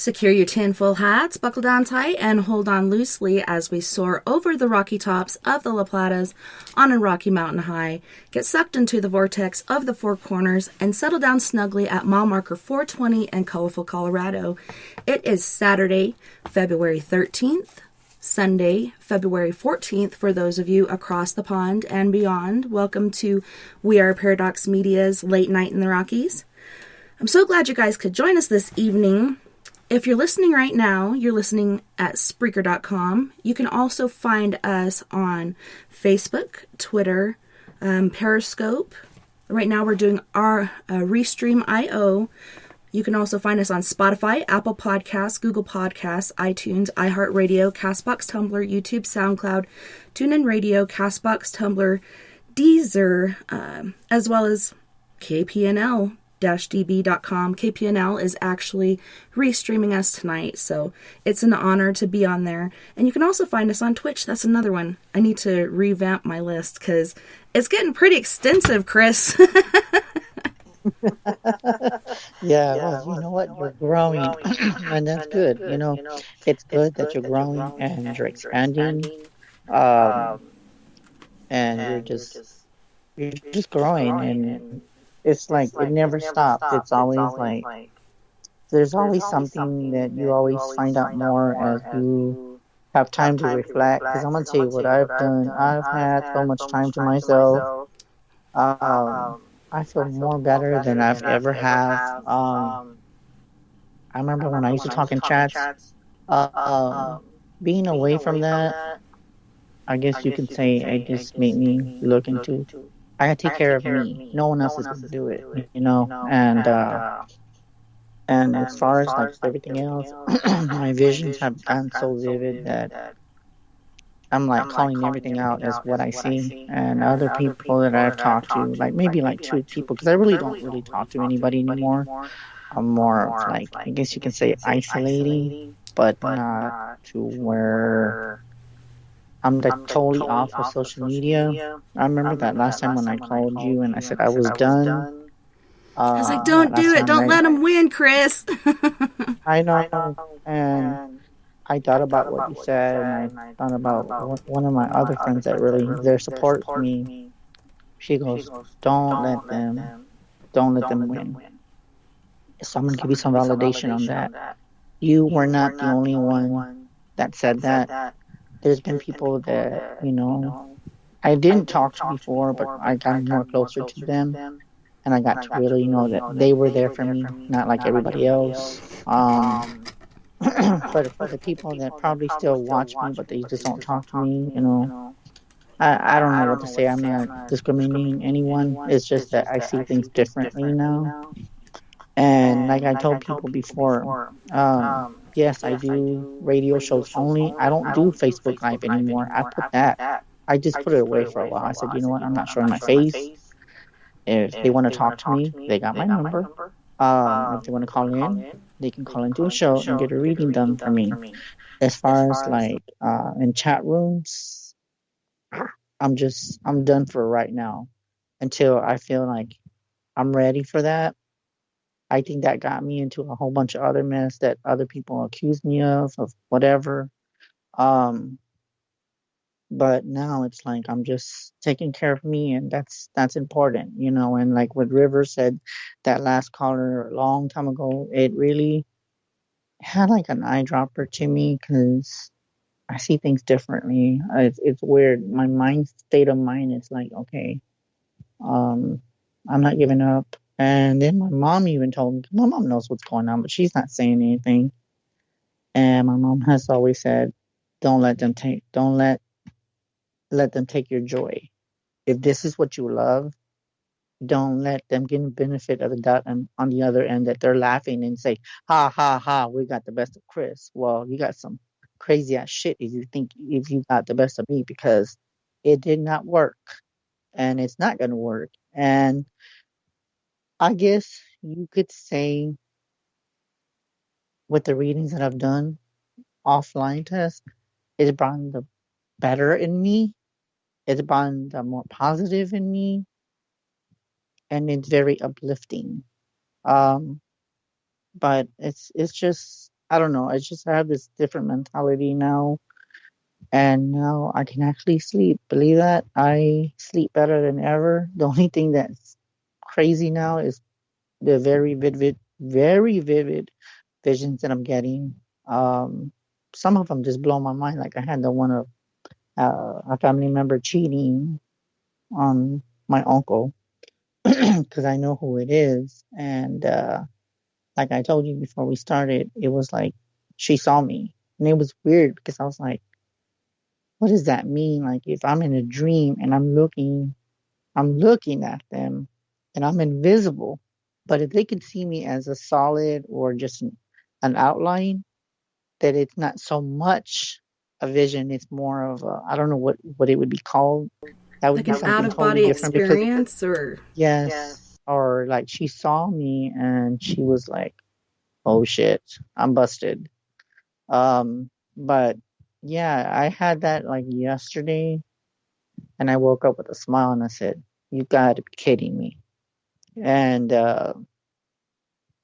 Secure your tinfoil hats, buckle down tight, and hold on loosely as we soar over the rocky tops of the La Platas on a rocky mountain high, get sucked into the vortex of the Four Corners, and settle down snugly at mile marker 420 in colorful Colorado. It is Saturday, February 13th, Sunday, February 14th for those of you across the pond and beyond. Welcome to We Are Paradox Media's Late Night in the Rockies. I'm so glad you guys could join us this evening. If you're listening right now, you're listening at Spreaker.com. You can also find us on Facebook, Twitter, Periscope. Right now we're doing our Restream.io. You can also find us on Spotify, Apple Podcasts, Google Podcasts, iTunes, iHeartRadio, CastBox, Tumblr, YouTube, SoundCloud, TuneIn Radio, CastBox, Tumblr, Deezer, as well as KPNL. db.com. KPNL is actually restreaming us tonight, so it's an honor to be on there. And you can also find us on Twitch. That's another one. I need to revamp my list because it's getting pretty extensive, Chris. Yeah, well, you know what? You're growing, and that's good. It's good that you're growing and you're expanding, um, and you're just growing, and it's like it never stops. It's always like there's always something that you always find out more as you have time to reflect. Because I'm gonna tell you what I've done. I've had so much time to myself. I feel more better than I've ever have. I remember when I used to talk in chats. Being away from that, I guess you could say it just made me look into. I gotta take care of me. No one else is gonna do it, And as far as like everything else, my visions have gotten so vivid that I'm like calling everything out as what I see. And other people that I've talked to, like maybe like two people, because I really don't really talk to anybody anymore. I'm more of like, I guess you can say isolating, but not to where I'm like totally off of social media. I remember that last time when I called you and I said I was done. I was like, don't do it. Don't let them win, Chris. I know. And I thought about what you said, and I thought about one of my other friends that really their support for me. She goes, don't let them win. So I'm gonna give you some validation on that. You were not the only one that said that. There's been people that, I didn't talk to before, but I got more closer to them, and I got to really know that they were there for me, not like everybody else. But for the people that probably still watch me, but they just don't talk to me, I don't know what to say. I'm not discriminating anyone. It's just that I see things differently now. And like I told people before, yes, I do radio shows only. I don't do Facebook Live anymore. I just put it away for a while. I said, you know what? I'm not showing my face. If they want to talk to me, they got my number. If they want to call in, they can call into a show and get a reading done for me. As far as like in chat rooms, I'm done for right now until I feel like I'm ready for that. I think that got me into a whole bunch of other mess that other people accused me of whatever. Um, but now it's like I'm just taking care of me, and that's important, And like what River said, that last caller a long time ago, it really had like an eyedropper to me because I see things differently. It's weird. My state of mind is like, okay, I'm not giving up. And then my mom even told me, my mom knows what's going on, but she's not saying anything. And my mom has always said, don't let them take your joy. If this is what you love, don't let them get the benefit of the doubt and on the other end that they're laughing and say, ha ha ha, we got the best of Chris. Well, you got some crazy ass shit if you got the best of me, because it did not work and it's not gonna work. And I guess you could say with the readings that I've done offline test, it's brought the better in me. It's brought the more positive in me, and it's very uplifting. But it's just I don't know. It's just I have this different mentality now, and now I can actually sleep. Believe that? I sleep better than ever. The only thing that's crazy now is the very vivid visions that I'm getting. Some of them just blow my mind. Like I had the one of a family member cheating on my uncle because I know who it is. And like I told you before we started, it was like she saw me. And it was weird because I was like, what does that mean? Like if I'm in a dream and I'm looking at them and I'm invisible. But if they could see me as a solid or just an outline, that it's not so much a vision, it's more of a, I don't know what it would be called. That would Like be an out something of totally body different because experience, or yes, or like she saw me and she was like, "Oh shit, I'm busted." But yeah, I had that like yesterday, and I woke up with a smile and I said, "You got to be kidding me!" And I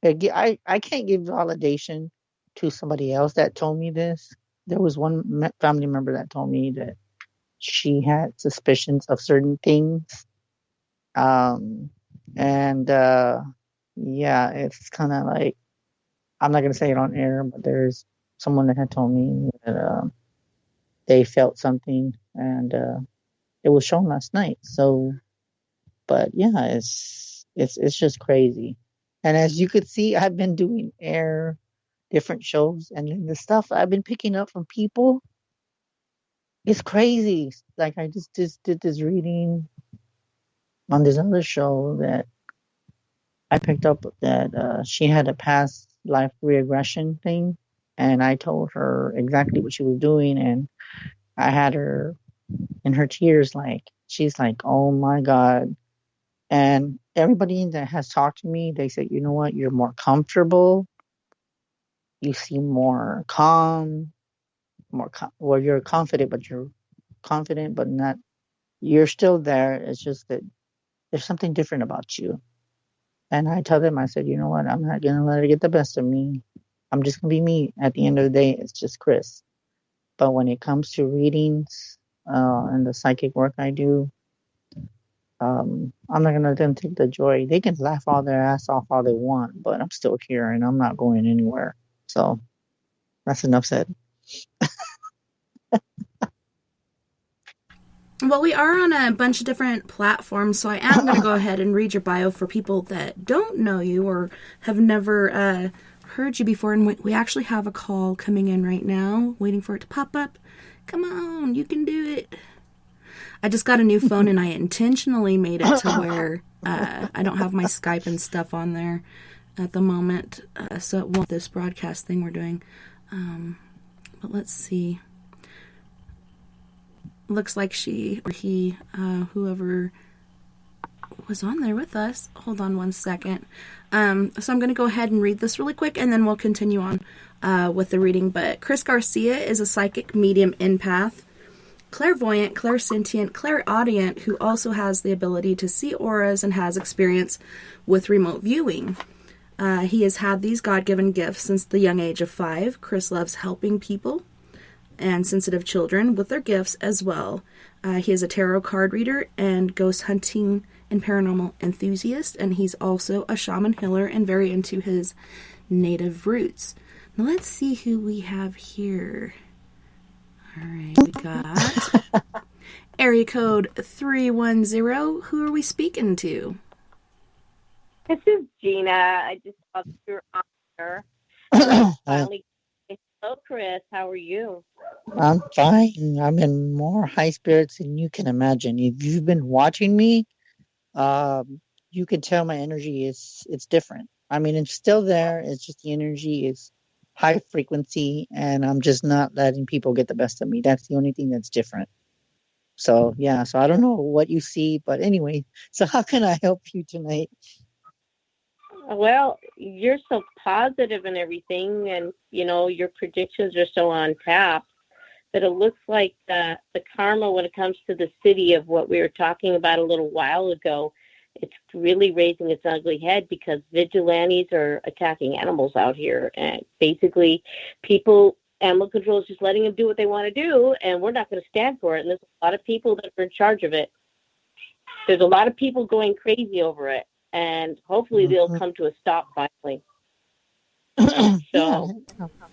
can't give validation to somebody else that told me this. There was one family member that told me that she had suspicions of certain things. Um, and yeah, it's kind of like, I'm not going to say it on air, but there's someone that had told me that they felt something, and it was shown last night. So, but yeah, it's just crazy. And as you could see, I've been doing air different shows, and then the stuff I've been picking up from people is crazy. Like I just did this reading on this other show that I picked up that she had a past life regression thing, and I told her exactly what she was doing, and I had her in her tears, like she's like, "Oh my God." And everybody that has talked to me, they say, "You know what? You're more comfortable. You seem more calm, well, you're confident, but you're confident, but not. You're still there. It's just that there's something different about you." And I tell them, I said, "You know what? I'm not gonna let it get the best of me. I'm just gonna be me. At the end of the day, it's just Chris." But when it comes to readings and the psychic work I do, I'm not gonna let them take the joy. They can laugh all their ass off all they want, but I'm still here and I'm not going anywhere. So that's enough said. well, we are on a bunch of different platforms, so I am going to go ahead and read your bio for people that don't know you or have never heard you before. And we actually have a call coming in right now, waiting for it to pop up. Come on, you can do it. I just got a new phone and I intentionally made it to where I don't have my Skype and stuff on there at the moment, so it won't this broadcast thing we're doing. But let's see. Looks like she or he, whoever was on there with us. Hold on one second. So I'm going to go ahead and read this really quick, and then we'll continue on with the reading. But Chris Garcia is a psychic medium empath, clairvoyant, clairsentient, clairaudient, who also has the ability to see auras and has experience with remote viewing. He has had these God-given gifts since the young age of 5. Chris loves helping people and sensitive children with their gifts as well. He is a tarot card reader and ghost hunting and paranormal enthusiast, and he's also a shaman healer and very into his native roots. Now let's see who we have here. All right, we got area code 310. Who are we speaking to? This is Gina. I just saw your honor. Finally, hello, Chris. How are you? I'm fine. I'm in more high spirits than you can imagine. If you've been watching me, you can tell my energy is it's different. I mean, it's still there. It's just the energy is high frequency, and I'm just not letting people get the best of me. That's the only thing that's different. So yeah. So I don't know what you see, but anyway. So how can I help you tonight? Well, you're so positive and everything, and your predictions are so on tap that it looks like the karma when it comes to the city of what we were talking about a little while ago it's really raising its ugly head because vigilantes are attacking animals out here. And basically, animal control is just letting them do what they want to do, and we're not going to stand for it. And there's a lot of people that are in charge of it. There's a lot of people going crazy over it, and hopefully they'll come to a stop finally. Yeah,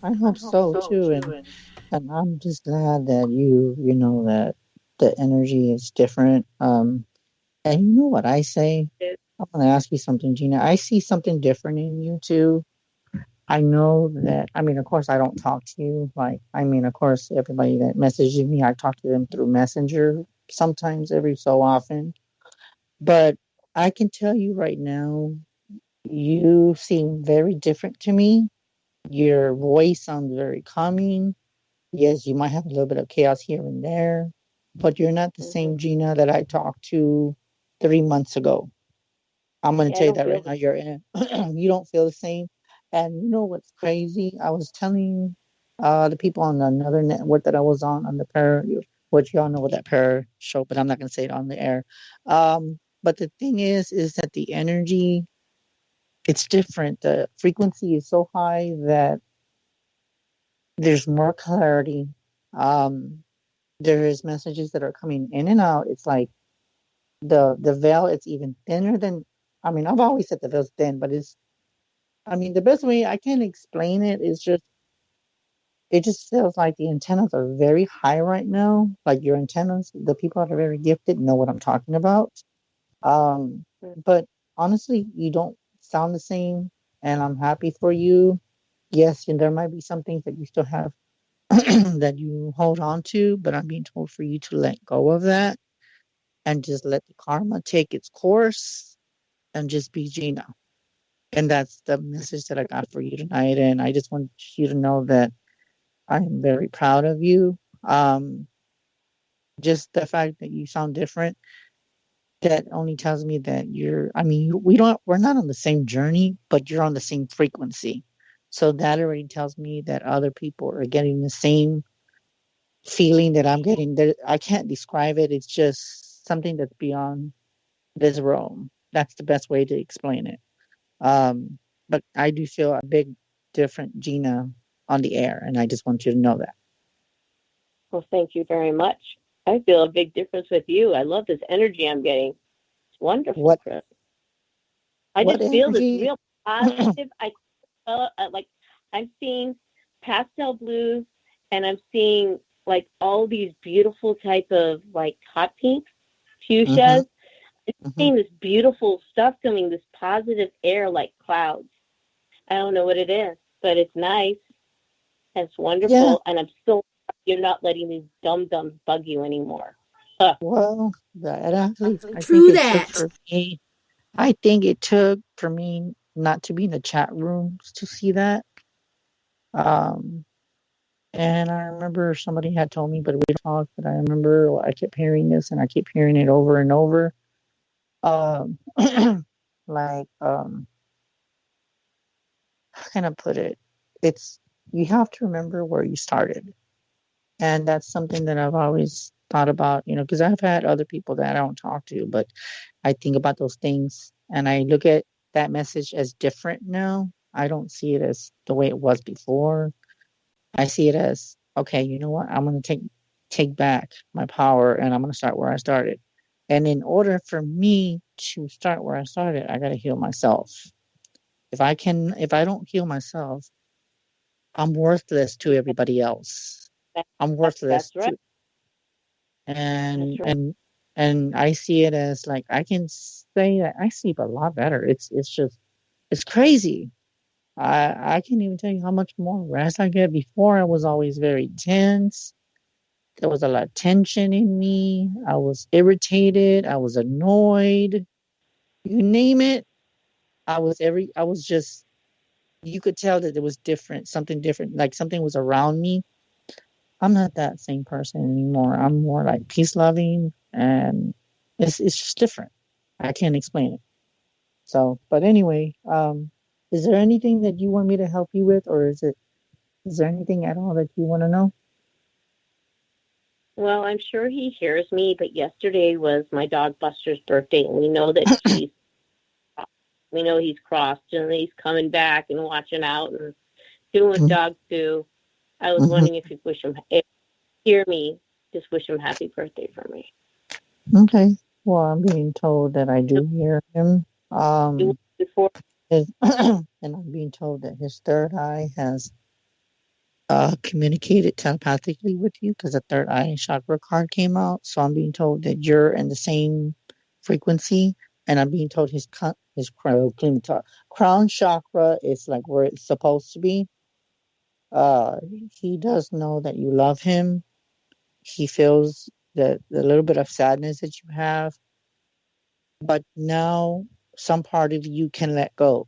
I hope so too, and I'm just glad that you know that the energy is different. And you know what I say? I want to ask you something, Gina. I see something different in you too. I know that, I mean, of course, I don't talk to you. Like, I mean, of course, everybody that messages me, I talk to them through Messenger sometimes every so often. But I can tell you right now, you seem very different to me. Your voice sounds very calming. Yes, you might have a little bit of chaos here and there, but you're not the same Gina that I talked to 3 months ago. I'm going to tell you that right now. You're in. You don't feel the same. And you know what's crazy? I was telling the people on another network that I was on the pair, which y'all know what that pair show, but I'm not going to say it on the air. But the thing is that the energy, it's different. The frequency is so high that there's more clarity. Um, there's messages that are coming in and out. It's like the veil, it's even thinner than, I mean, I've always said the veil's thin, but I mean, the best way I can explain it is it just feels like the antennas are very high right now. Like your antennas, the people that are very gifted know what I'm talking about. But honestly, you don't sound the same, and I'm happy for you. Yes, and there might be some things that you still have that you hold on to, but I'm being told for you to let go of that and just let the karma take its course and just be Gina. And that's the message that I got for you tonight. And I just want you to know that I am very proud of you. Just the fact that you sound different, that only tells me that I mean, we're not on the same journey, but you're on the same frequency. So that already tells me that other people are getting the same feeling that I'm getting. That I can't describe it. It's just something that's beyond this realm. That's the best way to explain it. Um, but I do feel a big different Gina on the air, and I just want you to know that. Well, thank you very much. I feel a big difference with you. I love this energy I'm getting. It's wonderful, Chris. I just feel this real positive. I feel like I'm seeing pastel blues, and I'm seeing like all these beautiful type of like hot pinks, fuchsias. I'm seeing this beautiful stuff coming, this positive air like clouds. I don't know what it is, but it's nice. It's wonderful, and I'm still. You're not letting these dum-dums bug you anymore. Well, that actually, I think it took for me not to be in the chat rooms to see that. And I remember somebody had told me, but we talked, but I remember I kept hearing this and I keep hearing it over and over. Um, like, how can I put it? You have to remember where you started. And that's something that I've always thought about, because I've had other people that I don't talk to, but I think about those things and I look at that message as different now. I don't see it as the way it was before. I see it as, okay, you know what? I'm going to take back my power and I'm going to start where I started. And in order for me to start where I started, I got to heal myself. If I don't heal myself, I'm worthless to everybody else. I'm worthless. That's right. And I see it as like, I can say that I sleep a lot better. It's crazy. I can't even tell you how much more rest I get. Before I was always very tense. There was a lot of tension in me. I was irritated. I was annoyed. You name it. You could tell that it was different, something different, like something was around me. I'm not that same person anymore. I'm more like peace loving, and it's just different. I can't explain it. So, but anyway, is there anything that you want me to help you with, or is there anything at all that you want to know? Well, I'm sure he hears me, but yesterday was my dog Buster's birthday, and we know that he's crossed, and he's coming back and watching out and doing what dogs do. I was wondering if you hear me, just wish him happy birthday for me. Okay. Well, I'm being told that I do hear him. Before. And I'm being told that his third eye has communicated telepathically with you because the third eye chakra card came out. So I'm being told that you're in the same frequency, and I'm being told his crown chakra is like where it's supposed to be. He does know that you love him. He feels the little bit of sadness that you have, but now some part of you can let go,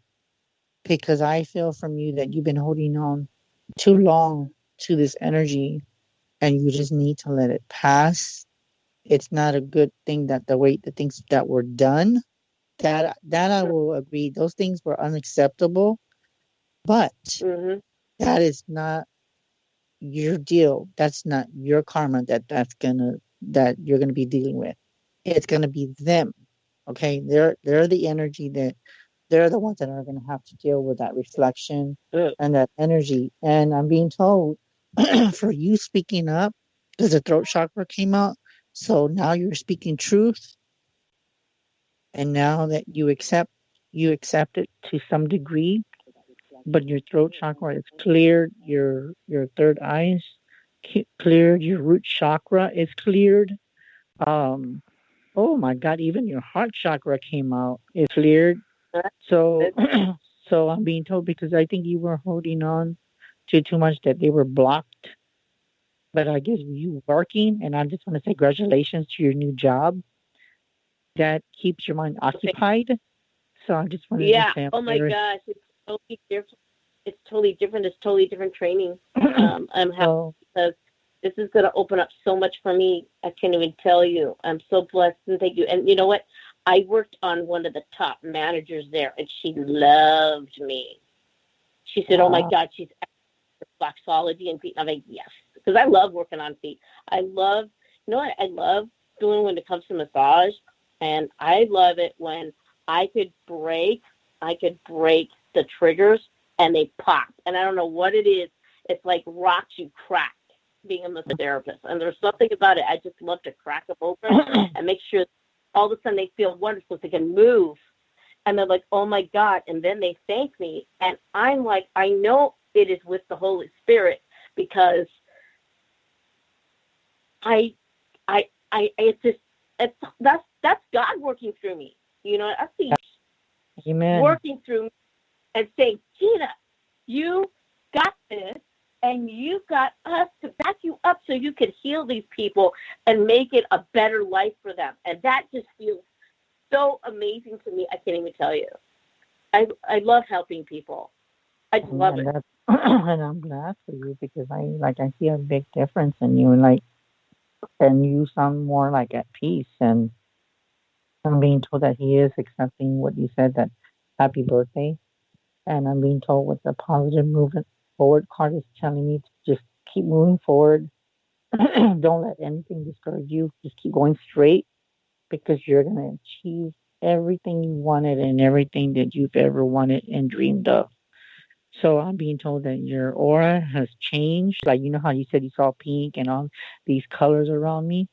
because I feel from you that you've been holding on too long to this energy, and you just need to let it pass. It's not a good thing that the things that were done, that I will agree, those things were unacceptable, but that is not your deal. That's not your karma that you're gonna be dealing with. It's gonna be them. Okay, they're the energy that they're the ones that are gonna have to deal with that reflection and that energy. And I'm being told for you speaking up, because the throat chakra came out, so now you're speaking truth, and now that you accept it to some degree, but your throat chakra is cleared, your third eye is cleared, your root chakra is cleared. Oh my God, even your heart chakra came out, is cleared. So so I'm being told, because I think you were holding on to too much, that they were blocked. But I guess you working, and I just want to say congratulations to your new job that keeps your mind occupied. So I just wanted to say, oh my gosh, it's totally different. It's totally different. It's totally different training. I'm happy because this is going to open up so much for me. I can't even tell you. I'm so blessed, and thank you. And you know what? I worked on one of the top managers there, and she loved me. She said, "Oh my God, she's reflexology and feet." I'm like, yes, because I love working on feet. I love doing when it comes to massage, and I love it when I could break the triggers and they pop. And I don't know what it is. It's like rocks you crack being a massage therapist. And there's something about it. I just love to crack them open and make sure all of a sudden they feel wonderful. They can move. And they're like, oh my God. And then they thank me. And I'm like, I know it is with the Holy Spirit, because that's God working through me. I see Amen. Working through me and saying, Tina, you got this, and you got us to back you up so you can heal these people and make it a better life for them. And that just feels so amazing to me. I can't even tell you. I love helping people. I just love it. And I'm glad for you, because I see a big difference in you, and you sound more like at peace. And I'm being told that he is accepting what you said, that happy birthday. And I'm being told what the positive movement forward card is telling me to just keep moving forward. Don't let anything discourage you. Just keep going straight, because you're going to achieve everything you wanted and everything that you've ever wanted and dreamed of. So I'm being told that your aura has changed. Like, you know how you said you saw pink and all these colors around me?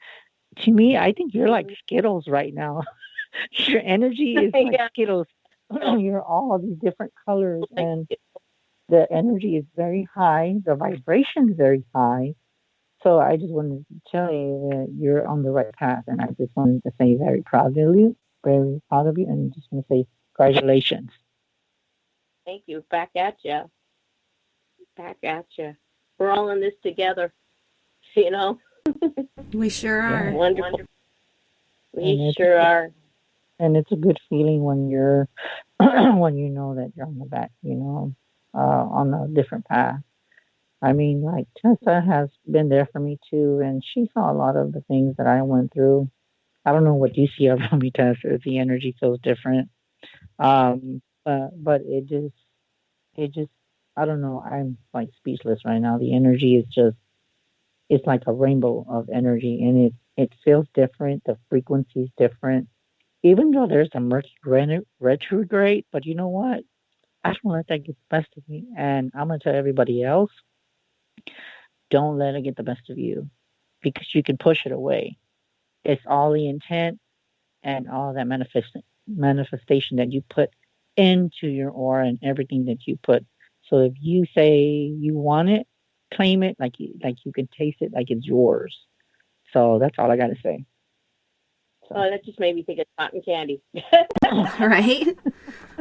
To me, I think you're like Skittles right now. Your energy is like Skittles. You're all these different colors, and the energy is very high. The vibration is very high. So I just wanted to tell you that you're on the right path, and I just wanted to say very proud of you, and just want to say congratulations. Thank you. Back at you. We're all in this together, We sure are. Wonderful. We sure are. And it's a good feeling when you're when you know that you're on the back, on a different path. I mean, like, Tessa has been there for me too, and she saw a lot of the things that I went through. I don't know what you see around me, Tessa. The energy feels different. But it just, I don't know. I'm like speechless right now. The energy is just it's like a rainbow of energy, and it feels different. The frequency is different, even though there's a Mercury retrograde. But you know what? I don't let that get the best of me, and I'm gonna tell everybody else, don't let it get the best of you, because you can push it away. It's all the intent and all that manifestation that you put into your aura and everything that you put. So if you say you want it, claim it like you can taste it like it's yours. So that's all I got to say. So. Oh, that just made me think of cotton candy. Right?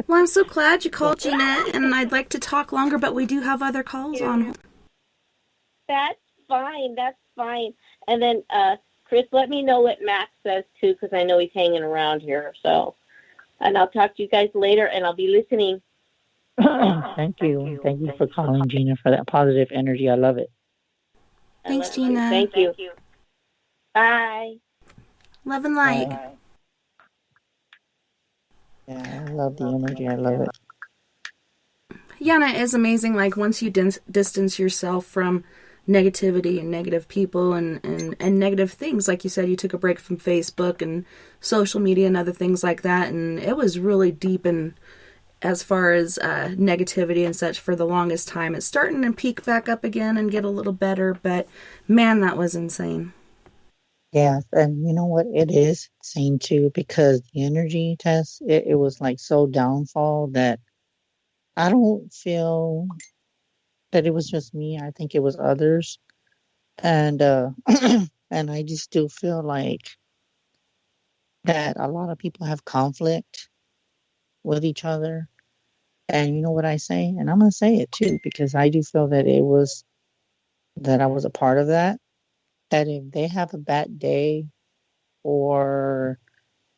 Well, I'm so glad you called, Gina, and I'd like to talk longer, but we do have other calls on. That's fine. That's fine. And then, Chris, let me know what Max says, too, because I know he's hanging around here. So, and I'll talk to you guys later, and I'll be listening. Thank you. Thank you for calling, Gina, for that positive energy. I love it. Thanks, Gina. Thank you. Bye. Love and light. Bye. Yeah, I love the energy. I love it. Yeah, and it is amazing, like, once you distance yourself from negativity and negative people and negative things. Like you said, you took a break from Facebook and social media and other things like that, and it was really deep in as far as negativity and such for the longest time. It's starting to peak back up again and get a little better, but man, that was insane. Yeah, and you know what? It is insane too, because the energy test, it was like so downfall that I don't feel that it was just me. I think it was others. And and I just still feel like that a lot of people have conflict with each other. And you know what I say? And I'm going to say it too, because I do feel that that I was a part of that. That if they have a bad day or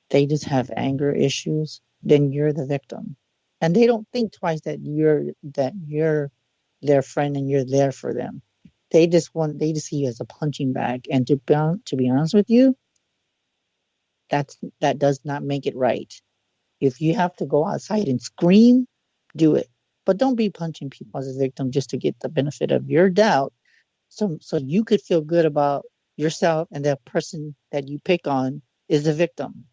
they just have anger issues, then you're the victim. And they don't think twice that you're their friend and you're there for them. They just see you as a punching bag. And to be honest with you, that does not make it right. If you have to go outside and scream, do it. But don't be punching people as a victim just to get the benefit of your doubt. So you could feel good about yourself, and that person that you pick on is the victim.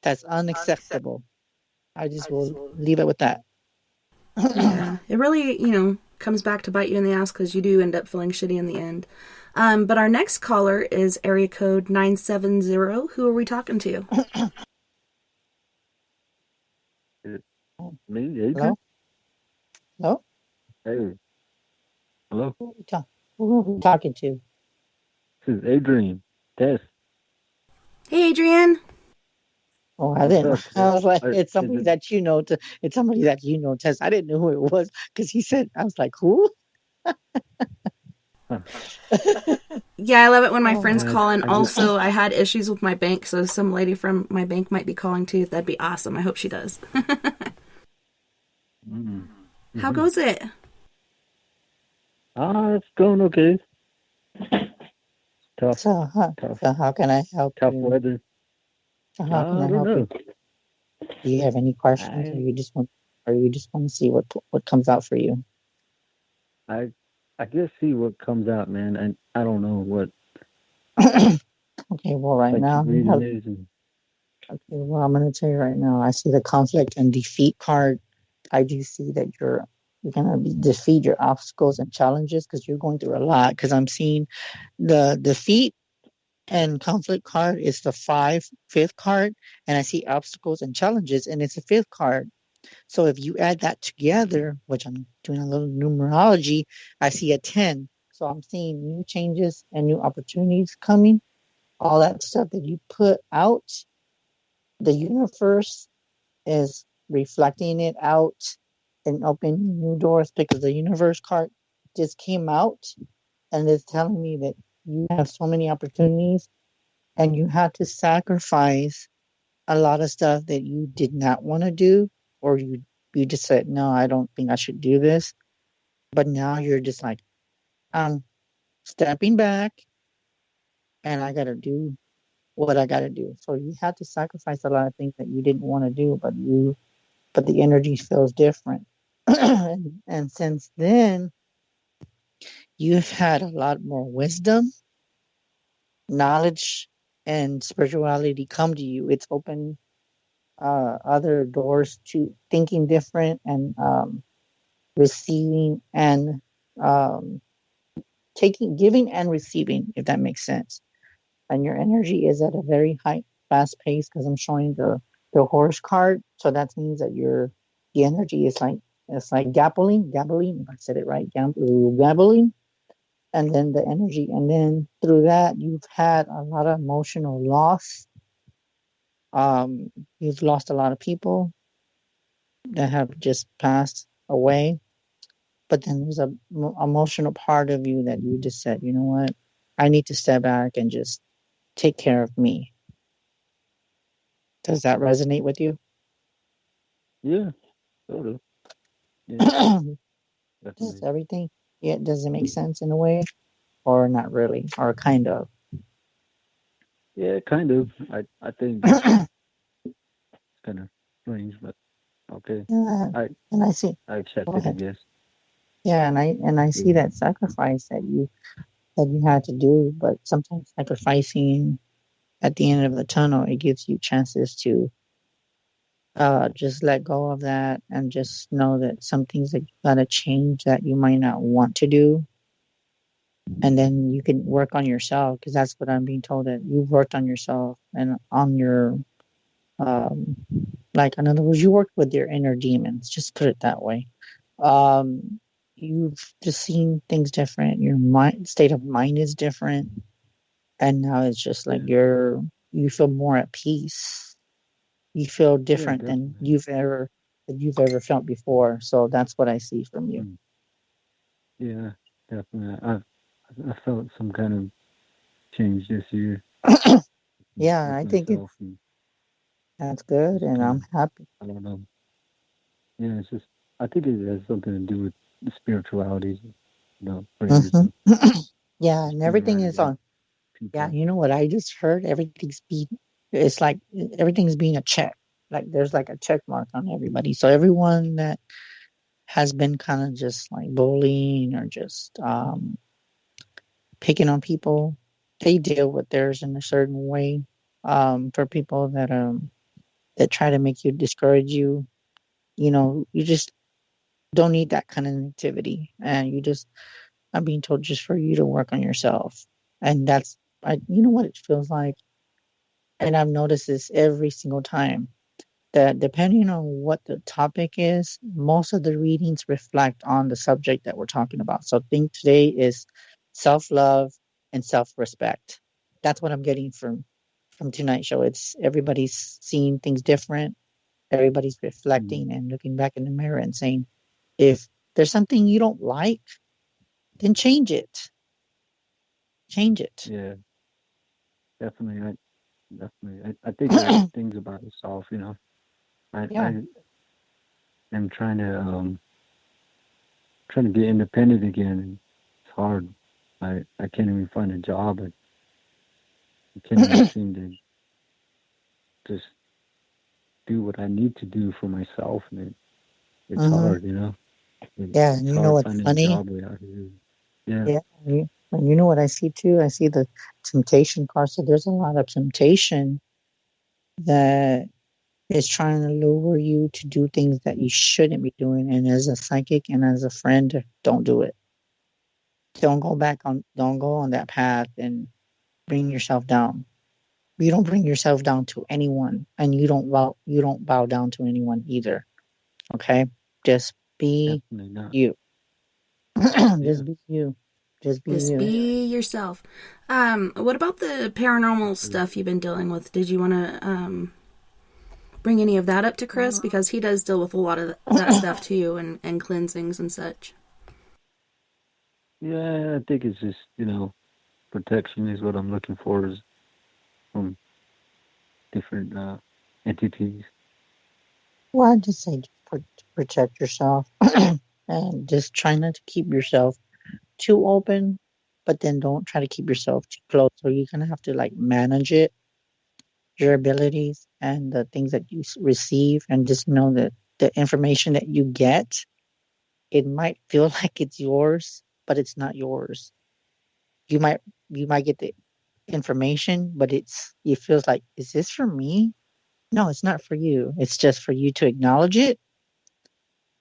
That's unacceptable. I just will leave it with that. Yeah, it really, comes back to bite you in the ass, because you do end up feeling shitty in the end. But our next caller is area code 970. Who are we talking to? Me, Adrian? Hello? Hello? Hey. Hello? Who are we talking to? This is Adrian. Tess. Hey, Adrian. Oh, I didn't. I was like, it's somebody that you know. It's somebody that you know, Tess. I didn't know who it was because he said. I was like, who? Yeah, I love it when my friends call in. Also, I had issues with my bank, so some lady from my bank might be calling too. That'd be awesome. I hope she does. How goes it? It's going okay. Tough. So how can I help Tough you? weather. So how can I help you? Do you have any questions, or you just want to see what comes out for you? I just see what comes out, man, and I don't know what. Okay, well, right now, okay, well, I'm going to tell you right now. I see the conflict and defeat card. I do see that you're going to defeat your obstacles and challenges, because you're going through a lot. Because I'm seeing the defeat and conflict card is the fifth card, and I see obstacles and challenges, and it's the fifth card. So if you add that together, which I'm doing a little numerology, I see a 10. So I'm seeing new changes and new opportunities coming. All that stuff that you put out, the universe is reflecting it out and opening new doors, because the universe card just came out and it's telling me that you have so many opportunities, and you have to sacrifice a lot of stuff that you did not want to do, or you just said, no, I don't think I should do this. But now you're just like, I'm stepping back and I got to do what I got to do. So you have to sacrifice a lot of things that you didn't want to do, but the energy feels different. And since then, you've had a lot more wisdom, knowledge, and spirituality come to you. It's opened other doors to thinking different and receiving and um, giving and receiving, if that makes sense. And your energy is at a very high, fast pace because I'm showing the horse card. So that means that the energy is like, it's like gabbling. I said it right, gabbling. And then the energy, and then through that, you've had a lot of emotional loss. Um, you've lost a lot of people that have just passed away. But then there's a emotional part of you that you just said, you know what? I need to step back and just take care of me. Does that resonate with you? Yeah, sort of. Yeah, Does definitely. everything? Yeah, does it make sense in a way, or not really, or kind of? Yeah, kind of. I think it's kind of strange, but okay. Yeah, I and I see. I accept Go it, I ahead. guess. Yeah, and I see Yeah. that sacrifice that you had to do, but sometimes sacrificing at the end of the tunnel, it gives you chances to just let go of that and just know that some things that you gotta change that you might not want to do, and then you can work on yourself because that's what I'm being told, that you've worked on yourself and on your um like, in other words, you worked with your inner demons, just put it that way. um you've just seen things different, your state of mind is different, and now it's just like Yeah. you feel more at peace, you feel Yeah, different than definitely. you've ever felt before. So that's what I see from you. Mm. Yeah, definitely. I felt some kind of change this year Yeah, with I think myself, and that's good, just and kind of, I'm happy. I don't know. Yeah, it's just, I think it has something to do with the spirituality, prayers Hmm. and Yeah, just and being everything around the is right on. Yeah, people. you know what I just heard? It's like everything's being a check. Like there's like a check mark on everybody. So everyone that has been kind of just like bullying or just picking on people, they deal with theirs in a certain way. For people that try to make you discourage you, you just don't need that kind of negativity, and I'm being told just for you to work on yourself, and you know what it feels like, and I've noticed this every single time, that depending on what the topic is, most of the readings reflect on the subject that we're talking about. So I think today is self-love and self-respect. That's what I'm getting from tonight's show. It's everybody's seeing things different. Everybody's Mm. reflecting and looking back in the mirror and saying, if there's something you don't like, then change it. Change it. Yeah, definitely. Definitely. I think there's things about yourself, Yeah. I am trying to be independent again, and it's hard. I can't even find a job. I can't even seem to just do what I need to do for myself, and it's Hmm. hard. Yeah. It's And you know hard what's finding a funny? job way out here. Yeah. Yeah. And you know what I see too? I see the temptation card. So there's a lot of temptation that is trying to lure you to do things that you shouldn't be doing. And as a psychic and as a friend, don't do it. Don't go on that path and bring yourself down. You don't bring yourself down to anyone, and you don't bow down to anyone either. Okay? Just be Definitely not. you. Yeah. Just be you. Just be Just you. be yourself. What about the paranormal Absolutely. stuff you've been dealing with? Did you want to bring any of that up to Chris? Because he does deal with a lot of that stuff too, and cleansings and such. Yeah, I think it's just, protection is what I'm looking for, is from different entities. Well, I just say protect yourself and just try not to keep yourself too open, but then don't try to keep yourself too close. So you're gonna have to like manage it, your abilities and the things that you receive, and just know that the information that you get, it might feel like it's yours, but it's not yours. You might get the information, but it feels like, is this for me? No, it's not for you. It's just for you to acknowledge it.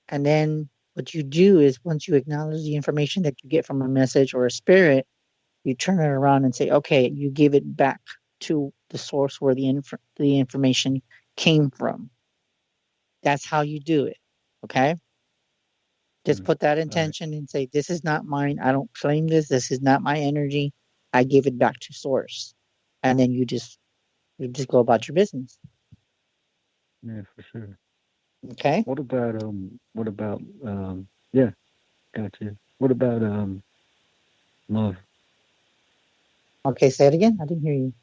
And then what you do is, once you acknowledge the information that you get from a message or a spirit, you turn it around and say, okay, you give it back to the source where the information came from. That's how you do it. Okay? Just put that intention and say, this is not mine. I don't claim this. This is not my energy. I give it back to source. And then you just go about your business. Yeah, for sure. Okay. What about yeah, gotcha. What about love? Okay, say it again. I didn't hear you.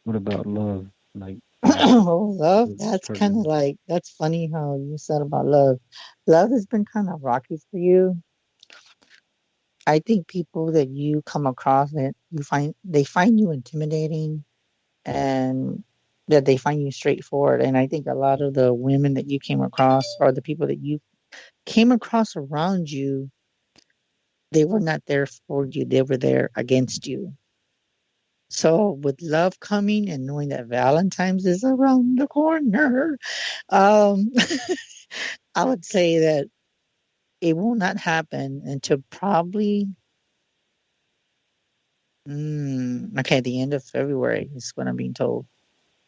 What about love? Like oh, love? That's kind of like, that's funny how you said about love. Love has been kind of rocky for you. I think people that you come across that they find you intimidating, and that they find you straightforward. And I think a lot of the women that you came across, or the people that you came across around you, they were not there for you. They were there against you. So with love coming and knowing that Valentine's is around the corner, I would say that it will not happen until probably, the end of February is what I'm being told.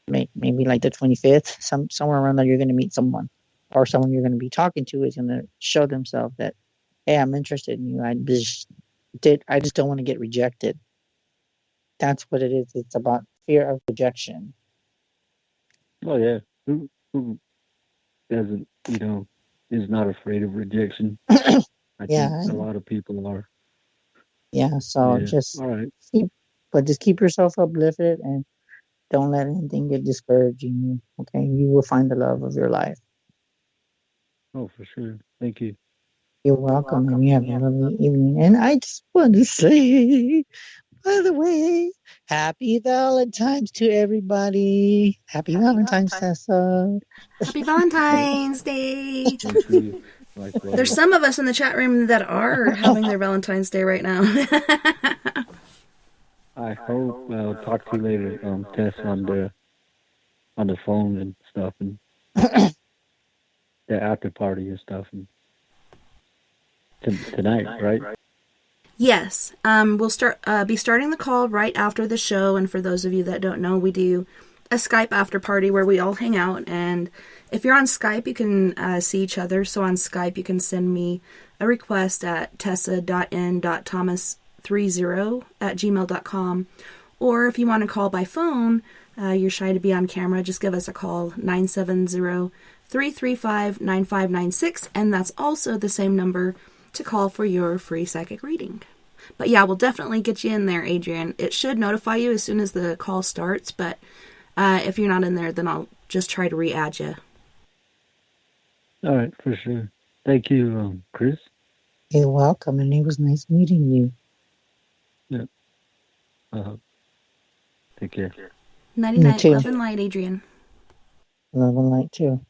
Maybe like the 25th, somewhere around there, you're going to meet someone, or someone you're going to be talking to is going to show themselves that, hey, I'm interested in you. I just don't want to get rejected. That's what it is. It's about fear of rejection. Oh yeah, who doesn't, is not afraid of rejection? I think a lot of people are. Yeah, so just keep yourself uplifted, and don't let anything get discouraging you. Okay, you will find the love of your life. Oh, for sure. Thank you. You're welcome, and you have a lovely evening. And I just want to say, by the way, happy Valentine's to everybody. Happy Valentine's, Tessa. Happy Valentine's Day. There's some of us in the chat room that are having their Valentine's Day right now. I hope I'll talk to you later, Tess, on the phone and stuff, and the after party and stuff, and tonight, right? Yes. We'll be starting the call right after the show, and for those of you that don't know, we do a Skype after party where we all hang out, and if you're on Skype, you can see each other. So on Skype, you can send me a request at tessa.n.thomas30@gmail.com, or if you want to call by phone, you're shy to be on camera, just give us a call, 970-335-9596, and that's also the same number to call for your free psychic reading. But yeah, we'll definitely get you in there, Adrian. It should notify you as soon as the call starts, but if you're not in there, then I'll just try to re-add you. All right, for sure. Thank you, Chris. You're welcome, and it was nice meeting you. Yeah. Take care. Nighty-night. Love and light, Adrian. Love and light, too.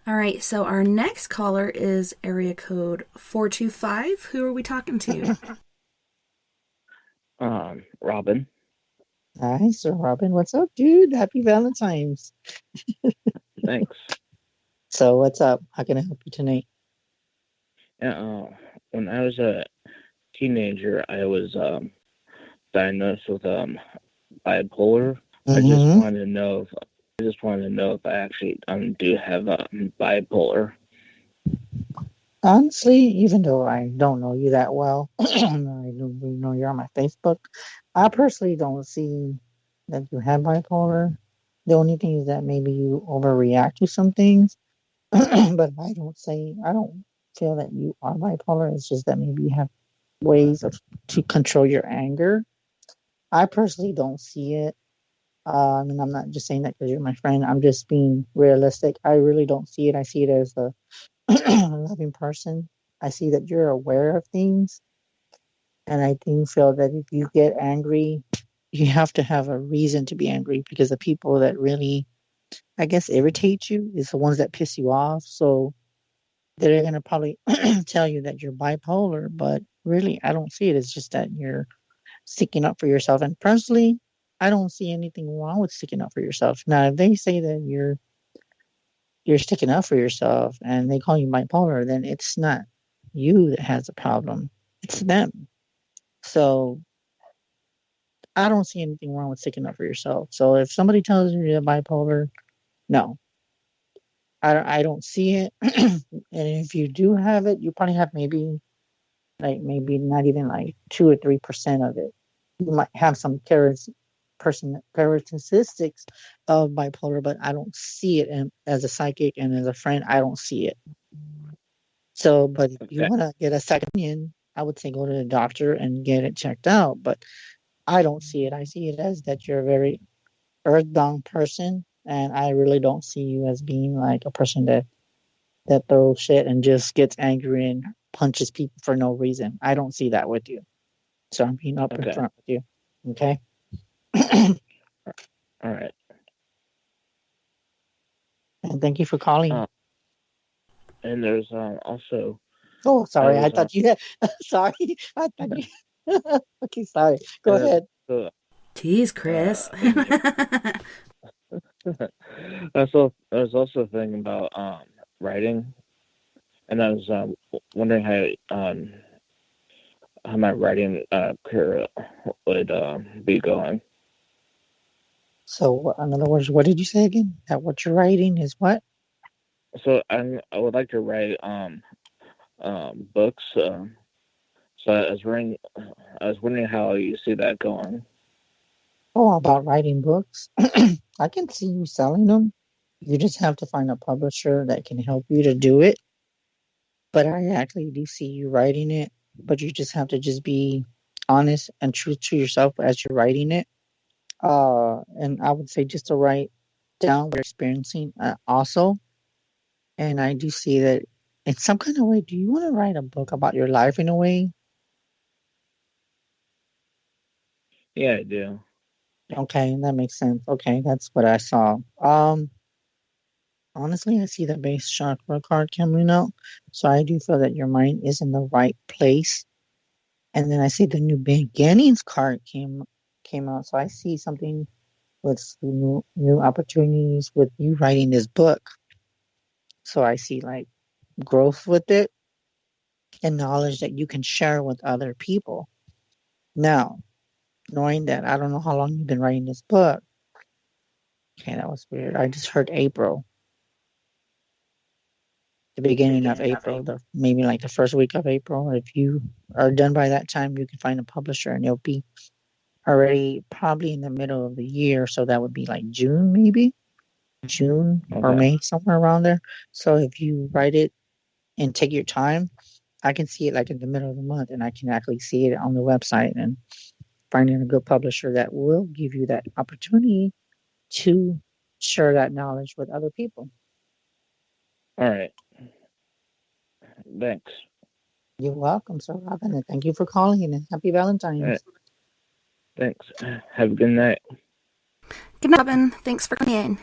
All right, so our next caller is area code 425. Who are we talking to? Robin. Hi, Sir Robin. What's up, dude? Happy Valentine's. Thanks. So, what's up? How can I help you tonight? When I was a teenager, I was diagnosed with bipolar. Mm-hmm. I just wanted to know if I actually do have bipolar. Honestly, even though I don't know you that well, I don't really know you're on my Facebook, I personally don't see that you have bipolar. The only thing is that maybe you overreact to some things, but I don't feel that you are bipolar. It's just that maybe you have ways to control your anger. I personally don't see it. And I'm not just saying that because you're my friend. I'm just being realistic. I really don't see it. I see it as a loving person. I see that you're aware of things. And I do feel that if you get angry, you have to have a reason to be angry, because the people that really, I guess, irritate you is the ones that piss you off. So they're going to probably tell you that you're bipolar, but really, I don't see it. It's just that you're sticking up for yourself. And personally, I don't see anything wrong with sticking up for yourself. Now, if they say that you're sticking up for yourself and they call you bipolar, then it's not you that has a problem. It's them. So I don't see anything wrong with sticking up for yourself. So if somebody tells you you're bipolar, no, I don't see it. And if you do have it, you probably have maybe not even like 2 or 3% of it. You might have some characteristics of bipolar, but I don't see it. And as a psychic and as a friend, I don't see it. So, but if you want to get a second opinion, I would say go to the doctor and get it checked out. But I don't see it. I see it as that you're a very earthbound person, and I really don't see you as being like a person that throws shit and just gets angry and punches people for no reason. I don't see that with you. So I'm being up in front with you. Okay? All right. And thank you for calling. And there's also. Oh, sorry. I thought you had. Sorry. I thought you. Okay, sorry. Go ahead. Jeez, Chris. There's also a thing about writing, and I was wondering how my writing career would be going. So, in other words, what did you say again? That what you're writing is what? So I would like to write books. So I was wondering how you see that going. Oh, about writing books? I can see you selling them. You just have to find a publisher that can help you to do it. But I actually do see you writing it. But you just have to just be honest and true to yourself as you're writing it. And I would say just to write down what you're experiencing also. And I do see that in some kind of way, do you want to write a book about your life in a way? Yeah, I do. Okay, that makes sense. Okay, that's what I saw. Honestly, I see the base chakra card coming out. So I do feel that your mind is in the right place. And then I see the new beginnings card came out. So I see something with new opportunities with you writing this book. So I see like growth with it and knowledge that you can share with other people. Now, knowing that I don't know how long you've been writing this book. Okay, that was weird. I just heard April. The beginning of April, maybe like the first week of April. If you are done by that time, you can find a publisher and it'll be already probably in the middle of the year. So that would be like June, maybe June or May, somewhere around there. So if you write it and take your time, I can see it like in the middle of the month and I can actually see it on the website and finding a good publisher that will give you that opportunity to share that knowledge with other people. All right. Thanks. You're welcome, Sir Robin, and thank you for calling and happy Valentine's. Right. Thanks. Have a good night. Good night, Robin. Thanks for coming in.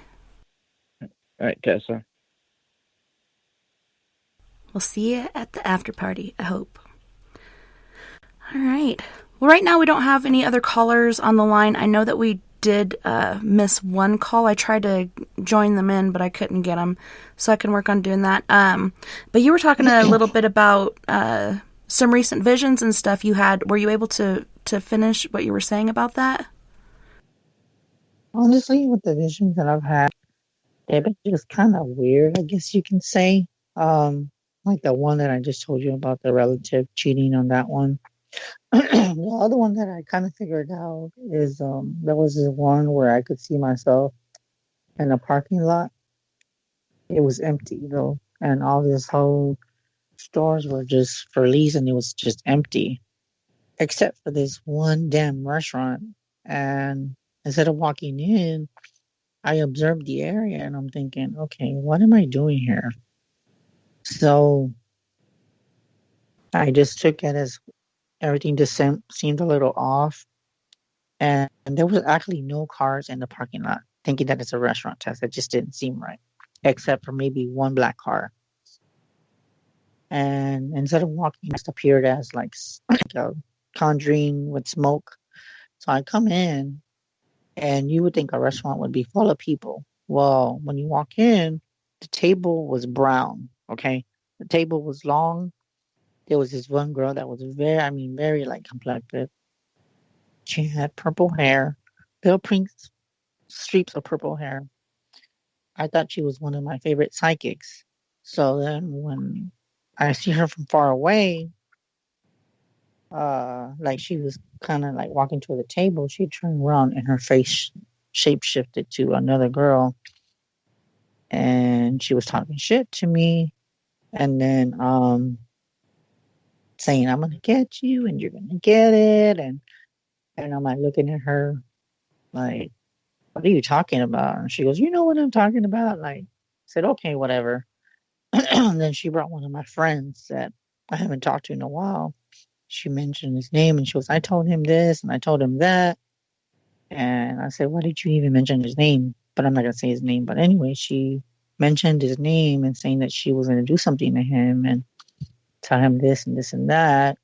All right, Tessa. We'll see you at the after party, I hope. All right. Well, right now we don't have any other callers on the line. I know that we did miss one call. I tried to join them in, but I couldn't get them, so I can work on doing that. But you were talking a little bit about some recent visions and stuff you had. Were you able to finish what you were saying about that? Honestly, with the visions that I've had, they've been just kind of weird, I guess you can say. Like the one that I just told you about, the relative cheating on that one. The other one that I kind of figured out is there was this one where I could see myself in a parking lot. It was empty though, and all these whole stores were just for lease, and it was just empty, except for this one damn restaurant. And instead of walking in, I observed the area, and I'm thinking, okay, what am I doing here? So I just took it as everything just seemed a little off. And there was actually no cars in the parking lot, thinking that it's a restaurant test. It just didn't seem right, except for maybe one black car. and instead of walking, it just appeared as like a conjuring with smoke. So I come in, and you would think a restaurant would be full of people. Well, when you walk in, the table was brown. Okay, the table was long. There was this one girl that was very like complected. She had purple hair, pale pink streaks of purple hair. I thought she was one of my favorite psychics. So then when I see her from far away, like she was kind of like walking toward the table, she turned around and her face shape shifted to another girl, and she was talking shit to me, and then saying, "I'm gonna get you, and you're gonna get it," and I'm like looking at her like, "What are you talking about?" And she goes, "You know what I'm talking about." Like, I said, "Okay, whatever." And then she brought one of my friends that I haven't talked to in a while. She mentioned his name, and she was, "I told him this and I told him that." And I said, "Why did you even mention his name?" But I'm not gonna say his name. But anyway, she mentioned his name and saying that she was gonna do something to him and tell him this and this and that.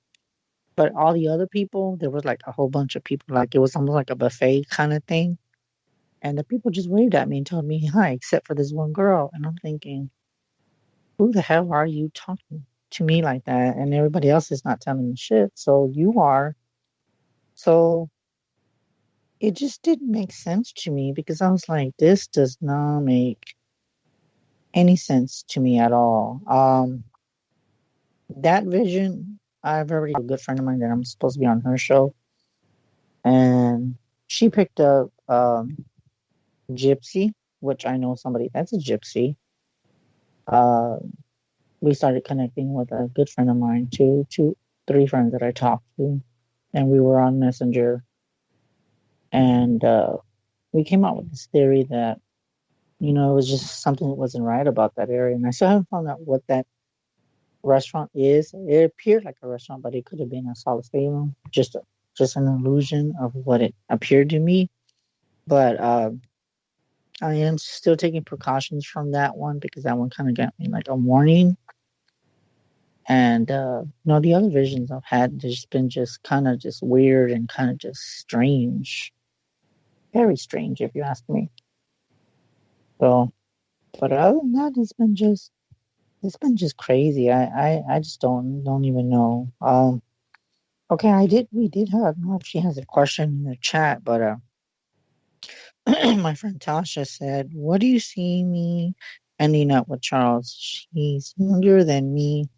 But all the other people, there was like a whole bunch of people, like it was almost like a buffet kind of thing. And the people just waved at me and told me hi, except for this one girl. And I'm thinking, who the hell are you talking to me like that? And everybody else is not telling me shit. So you are. So it just didn't make sense to me because I was like, this does not make any sense to me at all. That vision, I've already got a good friend of mine that I'm supposed to be on her show. And she picked up Gypsy, which I know somebody that's a gypsy. We started connecting with a good friend of mine, three friends that I talked to, and we were on Messenger. And we came out with this theory that, it was just something that wasn't right about that area. And I still haven't found out what that restaurant is. It appeared like a restaurant, but it could have been a solid stadium, just an illusion of what it appeared to me. But I am still taking precautions from that one because that one kind of got me like a warning. And the other visions I've had just been just kind of just weird and kind of just strange, very strange if you ask me. So, but other than that, it's been just crazy. I just don't even know. Okay, we did have, I don't know if she has a question in the chat, but my friend Tasha said, "What do you see me ending up with Charles? She's younger than me,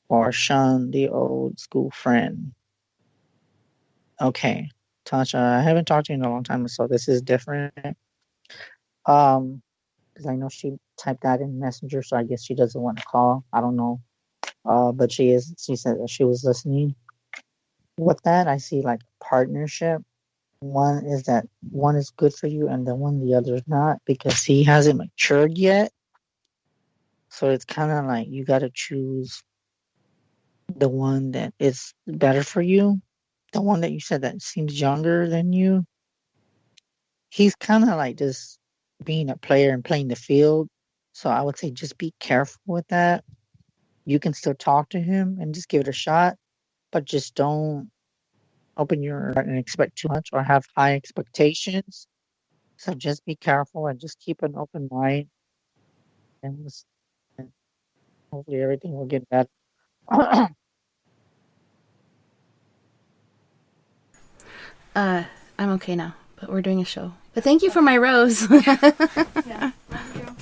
or Sean, the old school friend." Okay, Tasha, I haven't talked to you in a long time, so this is different. Because I know she typed that in Messenger, so I guess she doesn't want to call. I don't know. But she said that she was listening. With that, I see like partnership. One is that one is good for you, and the other is not, because he hasn't matured yet. So it's kind of like you got to choose the one that is better for you. The one that you said that seems younger than you, he's kind of like just being a player and playing the field. So I would say just be careful with that. You can still talk to him and just give it a shot, but just don't open your heart and expect too much or have high expectations. So just be careful and just keep an open mind, and hopefully everything will get better. I'm okay now, but we're doing a show. But thank you for my rose. Yeah, love you.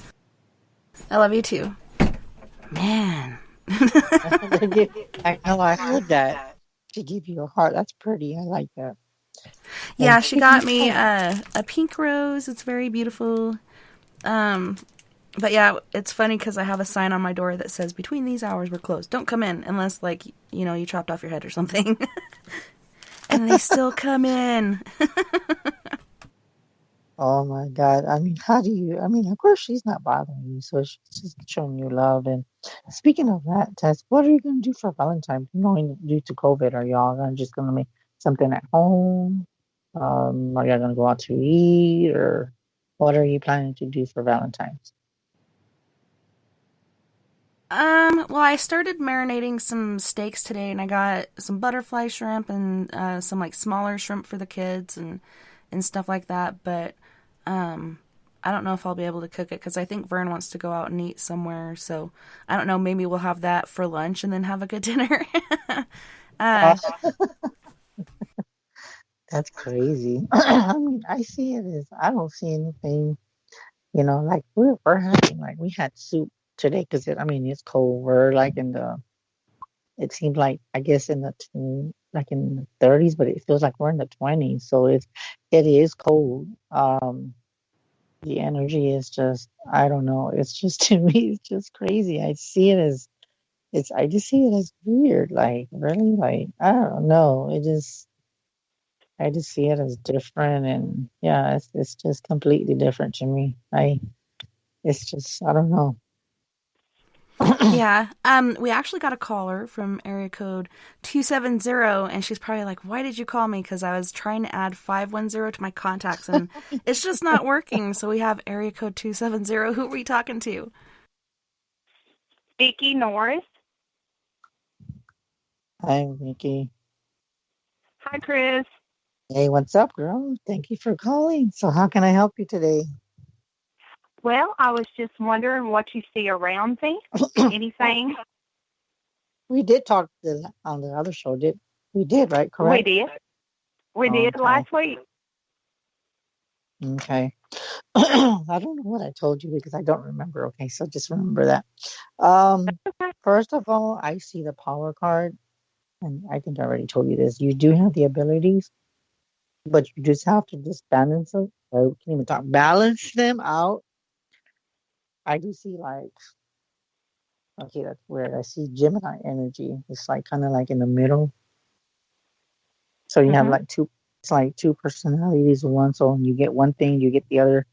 I love you too. Man. I know, I heard that. To give you a heart, that's pretty. I like that. Yeah, she got me a pink rose. It's very beautiful. But yeah, it's funny because I have a sign on my door that says, "Between these hours, we're closed. Don't come in unless, like, you chopped off your head or something." And they still come in. Oh my God. I mean, of course she's not bothering you, so she's just showing you love. And speaking of that, Tess, what are you going to do for Valentine's? Knowing due to COVID, are y'all just going to make something at home? Are y'all going to go out to eat, or what are you planning to do for Valentine's? Well, I started marinating some steaks today, and I got some butterfly shrimp and some like smaller shrimp for the kids and stuff like that. But I don't know if I'll be able to cook it because I think Vern wants to go out and eat somewhere. So I don't know. Maybe we'll have that for lunch and then have a good dinner. That's crazy. I mean, I see it as I don't see anything. Like we're having like we had soup today because it's cold. We're like in the. It seems like I guess in the 30s, but it feels like we're in the 20s. So it is cold. The energy is just I don't know. It's just to me it's just crazy. I see it as I just see it as weird. Like really, like I don't know. I just see it as different, and yeah, it's just completely different to me. It's just I don't know. Yeah. We actually got a caller from area code 270, and she's probably like, "Why did you call me?" Because I was trying to add 510 to my contacts, and it's just not working. So we have area code 270. Who are we talking to? Vicki Norris. Hi, Vicky. Hi, Chris. Hey, what's up, girl? Thank you for calling. So how can I help you today? Well, I was just wondering what you see around me. Anything? We did talk on the other show, we did, right? Correct? We did. We did last week. Okay. I don't know what I told you because I don't remember. Okay, so just remember that. First of all, I see the power card, and I think I already told you this. You do have the abilities, but you just have to just balance them. I can't even talk. Balance them out. I do see okay, that's weird. I see Gemini energy. It's like kind of like in the middle. So you have like two. It's like two personalities in one. So when you get one thing, you get the other.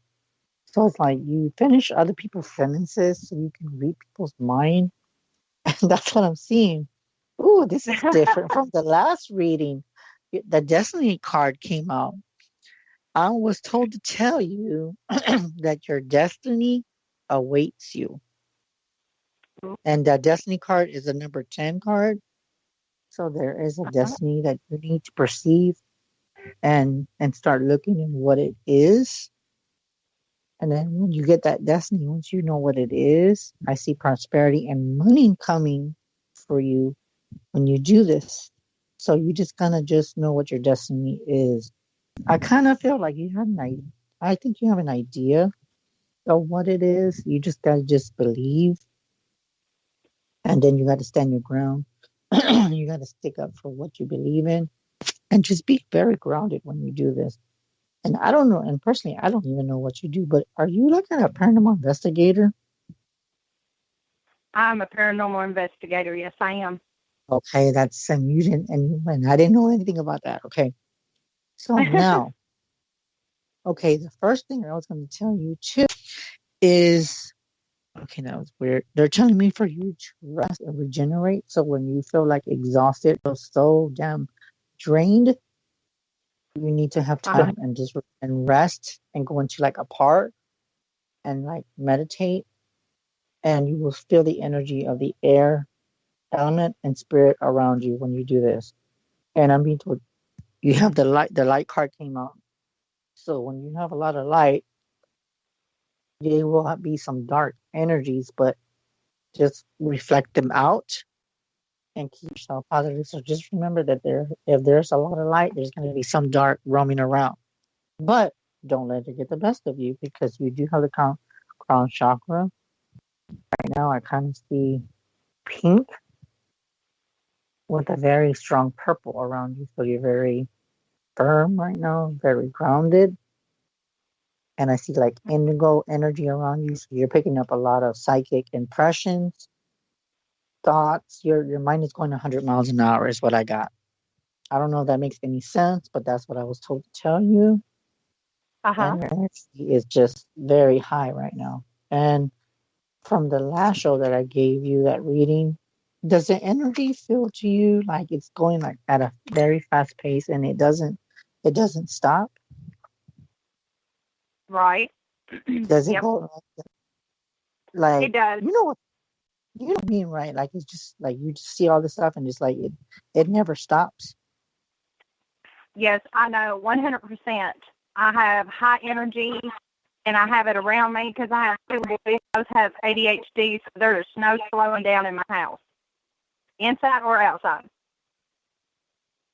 So it's like you finish other people's sentences so you can read people's mind. And that's what I'm seeing. Ooh, this is different from the last reading. The Destiny card came out. I was told to tell you that your destiny awaits you. And the Destiny card is a number 10 card. So there is a destiny that you need to perceive and start looking at what it is. And then when you get that destiny, once you know what it is, I see prosperity and money coming for you when you do this. So you just kind of just know what your destiny is. I kind of feel like you have an idea. I think you have an idea of what it is. You just got to just believe. And then you got to stand your ground. You got to stick up for what you believe in and just be very grounded when you do this. And I don't know, and personally, I don't even know what you do, but are you like a paranormal investigator? I'm a paranormal investigator. Yes, I am. Okay, and you didn't, and I didn't know anything about that. Okay, so now, okay, the first thing I was going to tell you too is, okay, that was weird. They're telling me for you to rest and regenerate. So when you feel like exhausted, feel so damn drained, you need to have time and just rest and go into like a park and like meditate, and you will feel the energy of the air element and spirit around you when you do this. And I'm being told you have the light card came out. So when you have a lot of light, there will be some dark energies, but just reflect them out and keep yourself positive. So just remember that if there's a lot of light, there's going to be some dark roaming around. But don't let it get the best of you because you do have the crown chakra. Right now, I kind of see pink with a very strong purple around you. So you're very firm right now, very grounded. And I see like indigo energy around you. So you're picking up a lot of psychic impressions, thoughts. Your mind is going 100 miles an hour is what I got. I don't know if that makes any sense, but that's what I was told to tell you. And your energy is just very high right now. And from the last show that I gave you, that reading, does the energy feel to you like it's going like at a very fast pace and it doesn't stop? Right. Does it go like it does. You know what? You know what I mean, right? Like it's just like you just see all this stuff and just like it never stops. Yes, I know, 100%. I have high energy, and I have it around me because I both have ADHD, so there's no slowing down in my house, inside or outside.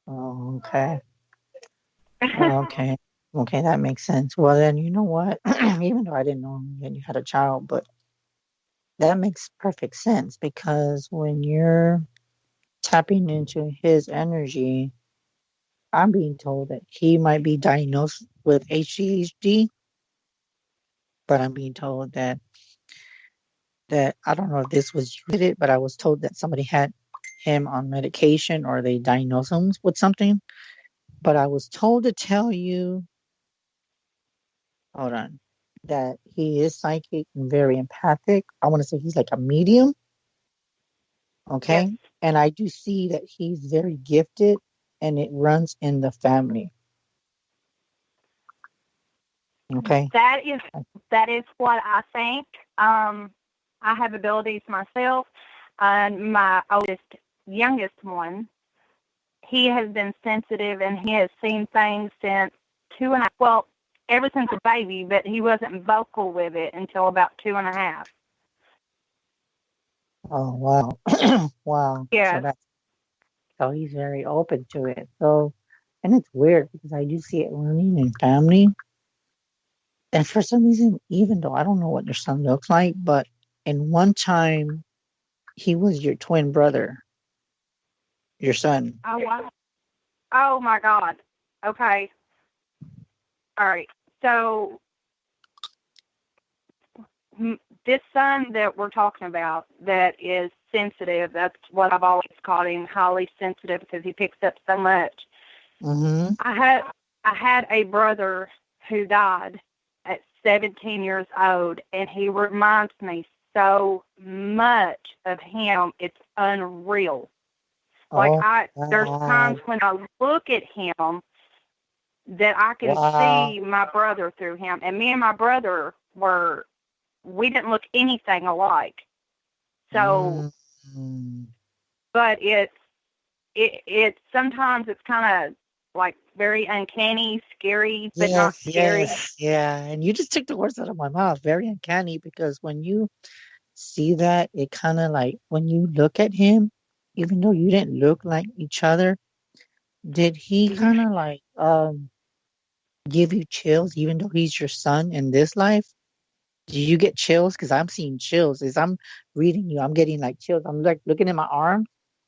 Oh, okay. Okay. Okay, that makes sense. Well, then you know what? Even though I didn't know that you had a child, but that makes perfect sense because when you're tapping into his energy, I'm being told that he might be diagnosed with ADHD, but I'm being told that I don't know if this was you did it, but I was told that somebody had him on medication or they diagnosed him with something. But I was told to tell you, hold on, that he is psychic and very empathic. I want to say he's like a medium. Okay. Yes. And I do see that he's very gifted and it runs in the family. Okay. That is what I think. I have abilities myself, and my youngest one, he has been sensitive and he has seen things since ever since a baby, but he wasn't vocal with it until about 2.5. Oh, wow. Wow. Yeah. So he's very open to it. So, and it's weird because I do see it running in family. And for some reason, even though I don't know what your son looks like, but in one time, he was your twin brother, your son. Oh, wow. Oh, my God. Okay. All right. So this son that we're talking about that is sensitive, that's what I've always called him, highly sensitive, because he picks up so much. Mm-hmm. I had a brother who died at 17 years old, and he reminds me so much of him. It's unreal. There's times when I look at him that I can see my brother through him. And me and my brother we didn't look anything alike. So, but it's sometimes it's kind of like very uncanny, scary, but not scary. Yes, yeah. And you just took the words out of my mouth. Very uncanny because when you see that, it kind of like when you look at him, even though you didn't look like each other, did he kind of like give you chills even though he's your son in this life? Do you get chills? Because I'm seeing chills. As I'm reading you, I'm getting like chills. I'm like looking at my arm,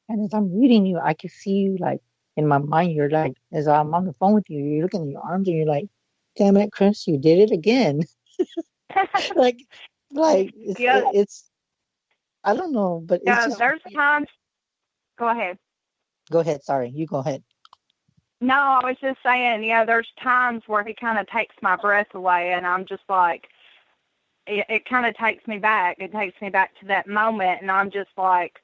and as I'm reading you, I can see you like in my mind. You're like, as I'm on the phone with you, you're looking at your arms and you're like, damn it, Chris, you did it again. like, it's I don't know, but it's just. There's times. Go ahead. Go ahead. Sorry, you go ahead. No, I was just saying, there's times where he kind of takes my breath away, and I'm just like, it kind of takes me back. It takes me back to that moment, and I'm just like,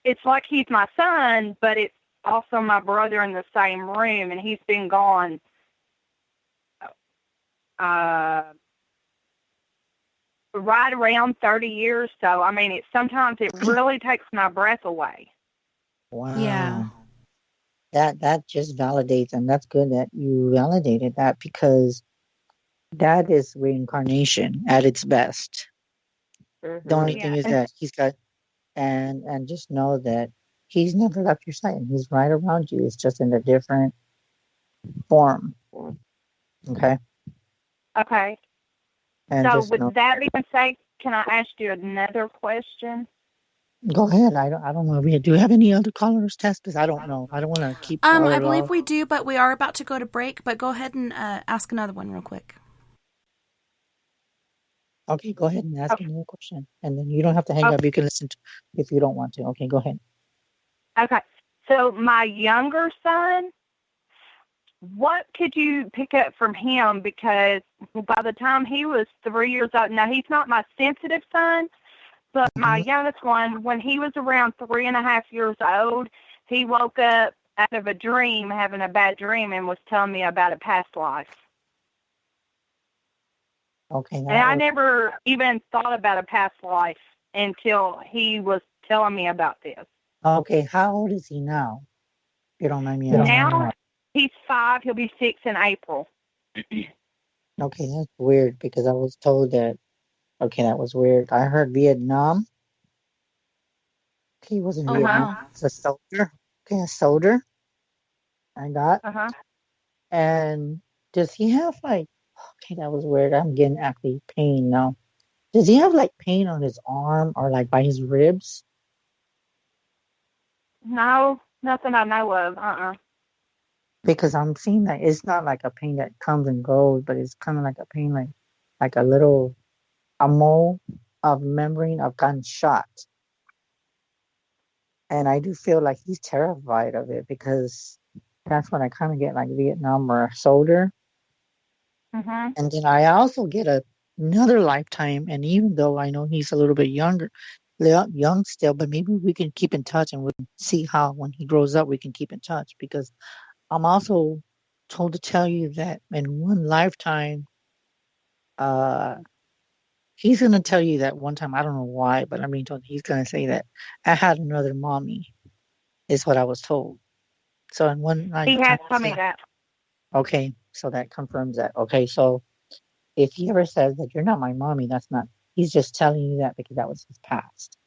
it's like he's my son, but it's also my brother in the same room, and he's been gone right around 30 years. So, I mean, sometimes it really takes my breath away. Wow. Yeah. That just validates, and that's good that you validated that because that is reincarnation at its best. Mm-hmm. The only thing is that he's got, and just know that he's never left your side. He's right around you. It's just in a different form. Okay. Okay. And so with that being said, can I ask you another question? Go ahead. I don't know. Do we have any other callers, Tess? Because I don't know. I don't want to keep. I believe we do, but we are about to go to break. But go ahead and ask another one real quick. Okay, go ahead and ask another question, and then you don't have to hang up. You can listen to if you don't want to. Okay, go ahead. Okay. So my younger son, what could you pick up from him? Because by the time he was 3 years old, now he's not my sensitive son, but my youngest one, when he was around 3.5 years old, he woke up out of a dream, having a bad dream, and was telling me about a past life. Okay. And I never even thought about a past life until he was telling me about this. Okay, how old is he now? You don't mind me asking. Now he's 5. He'll be 6 in April. Okay, that's weird because I was told that. Okay, that was weird. I heard Vietnam. He was in Vietnam. Wow. He's a soldier. Okay, a soldier. I got. And does he have like? Okay, that was weird. I'm getting actually pain now. Does he have like pain on his arm or like by his ribs? No, nothing I know of. Because I'm seeing that it's not like a pain that comes and goes, but it's kind of like a pain like a little a mole of membrane of gunshot. And I do feel like he's terrified of it because that's when I kind of get like Vietnam or a soldier. Mm-hmm. And then I also get another lifetime. And even though I know he's a little bit younger, young still, but maybe we can keep in touch and we can see how when he grows up we can keep in touch. Because I'm also told to tell you that in one lifetime, he's going to tell you that one time, I don't know why, but I'm being told he's going to say that I had another mommy, is what I was told. So in one lifetime. He has told me that. Okay, so that confirms that. Okay, so if he ever says that you're not my mommy, that's not, he's just telling you that because that was his past.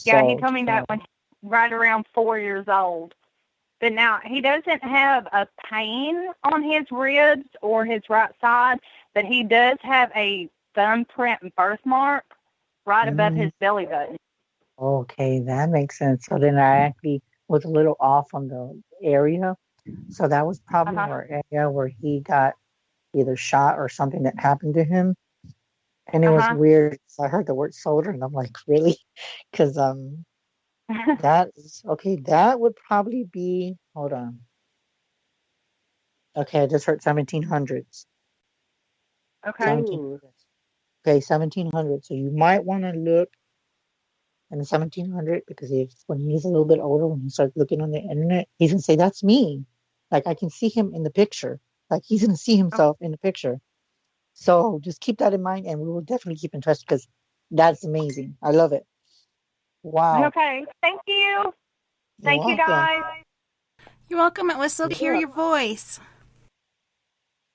Yeah, he told me that when right around 4 years old. But now he doesn't have a pain on his ribs or his right side, but he does have a thumbprint birthmark right above his belly button. Okay, that makes sense. So then I actually was a little off on the area. So that was probably our area where he got either shot or something that happened to him. And it was weird. So I heard the word soldier and I'm like, really? Because that is okay, that would probably be, hold on. Okay, I just heard 1700s. Okay. 1700s. Okay, 1700s. So you might want to look in the 1700s because when he's a little bit older, when he starts looking on the internet, he's going to say, that's me. Like I can see him in the picture. Like he's going to see himself in the picture. So just keep that in mind and we will definitely keep in touch because that's amazing. I love it. Wow. Okay. Thank you. Thank you, guys. You're welcome. It was so to hear your voice.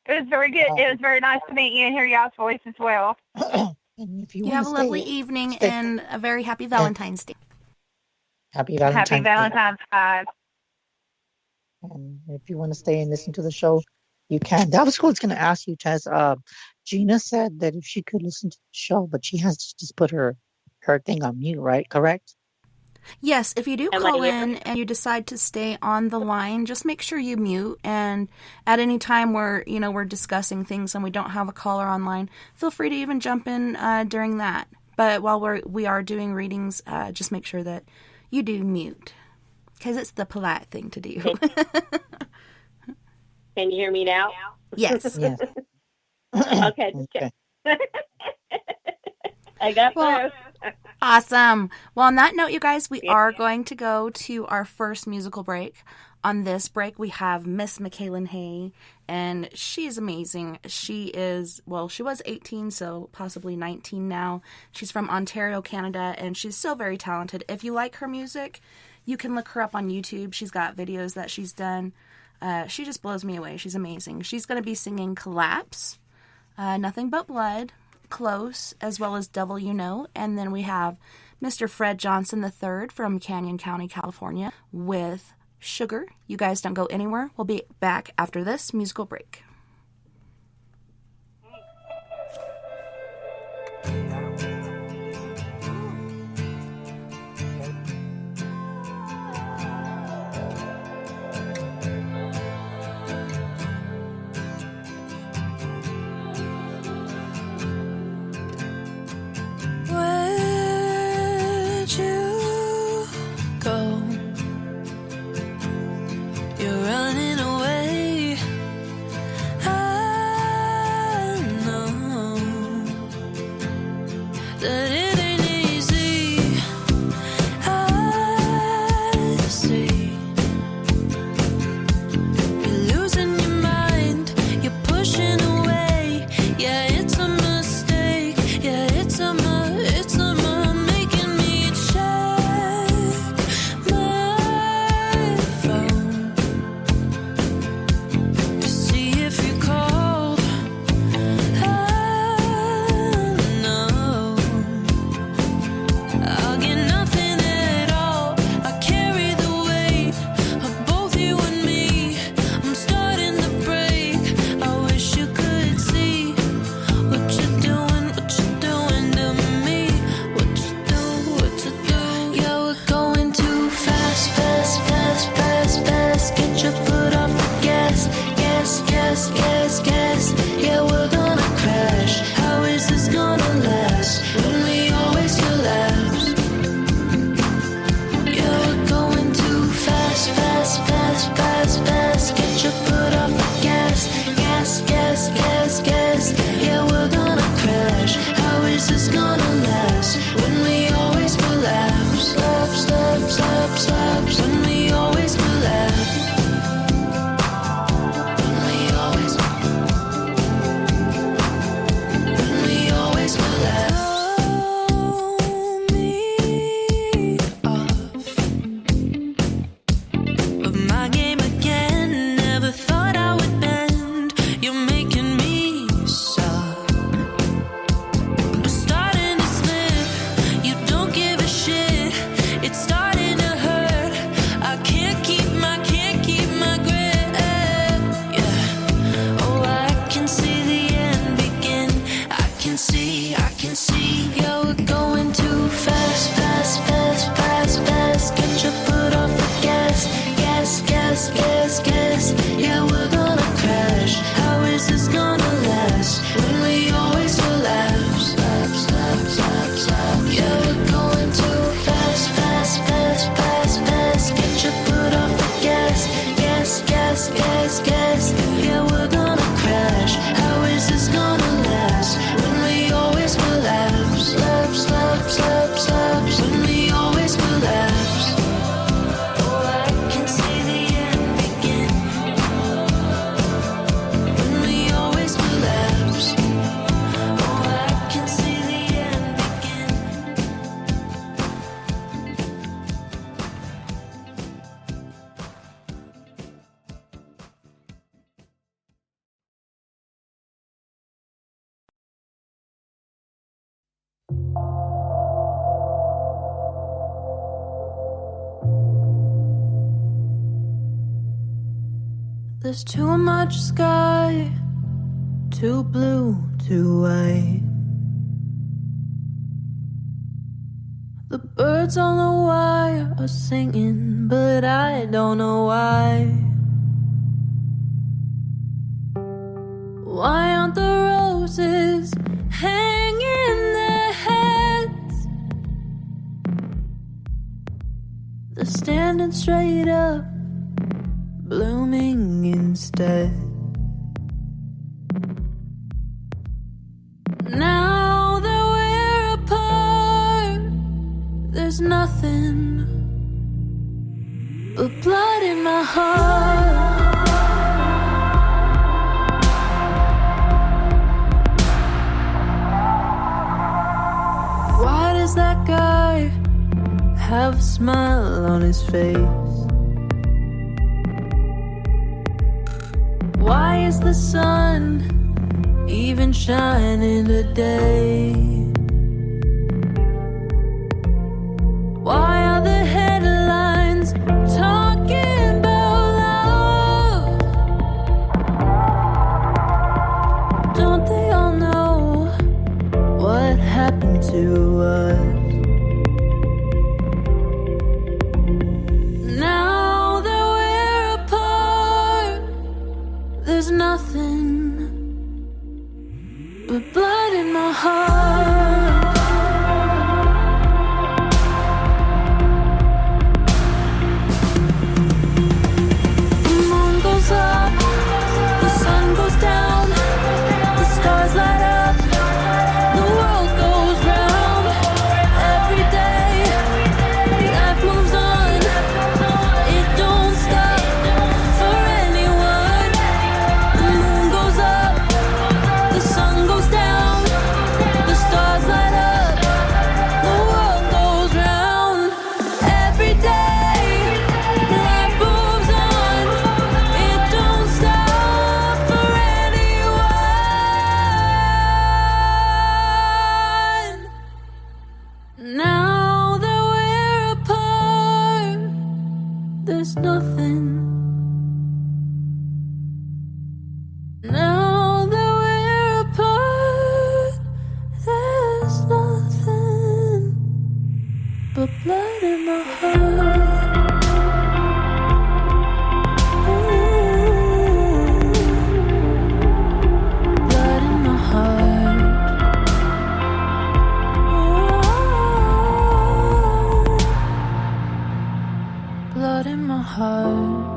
It was very good. It was very nice to meet you and hear y'all's voice as well. And if you have a lovely evening and a very happy Valentine's Day. Happy Valentine's Day. Happy Valentine's Day. And if you want to stay and listen to the show, you can. That was cool. I was going to ask you, Tess. Gina said that if she could listen to the show, but she has to just put her thing on mute, right? Correct? Yes, if you do call in and you decide to stay on the line, just make sure you mute. And at any time where we're discussing things and we don't have a caller online, feel free to even jump in during that. But while we are doing readings, just make sure that you do mute because it's the polite thing to do. Can you hear me now? Yes. Yes. Okay. I got through. Awesome. Well, on that note, you guys, we are going to go to our first musical break. On this break, we have Miss Michaela Hay, and she is amazing. She was 18, so possibly 19 now. She's from Ontario, Canada, and she's so very talented. If you like her music, you can look her up on YouTube. She's got videos that she's done. She just blows me away. She's amazing. She's going to be singing Collapse, Nothing But Blood, Close, as well as Devil You Know. And then we have Mr. Fred Johnson III from Canyon County, California with Sugar. You guys don't go anywhere. We'll be back after this musical break. There's too much sky, too blue, too white. The birds on the wire are singing, but I don't know why. Why aren't the roses hanging their heads? They're standing straight up, blooming instead. Now that we're apart, there's nothing but blood in my heart. Why does that guy have a smile on his face? Why is the sun even shining today? Why are the headlines talking about love? Don't they all know what happened to us? Now that we're apart, there's nothing but blood in my heart. The moon goes up, the sun goes down, the stars light up, the world goes round. Every day, life moves on, it don't stop for anyone. The moon goes up, the sun goes down, the stars light up, the world goes round. Every day, life moves on, it don't stop for anyone. Now that we're apart, there's nothing. Now that we're apart, there's nothing but blood in my heart. Ooh, blood in my heart. Ooh, blood in my heart.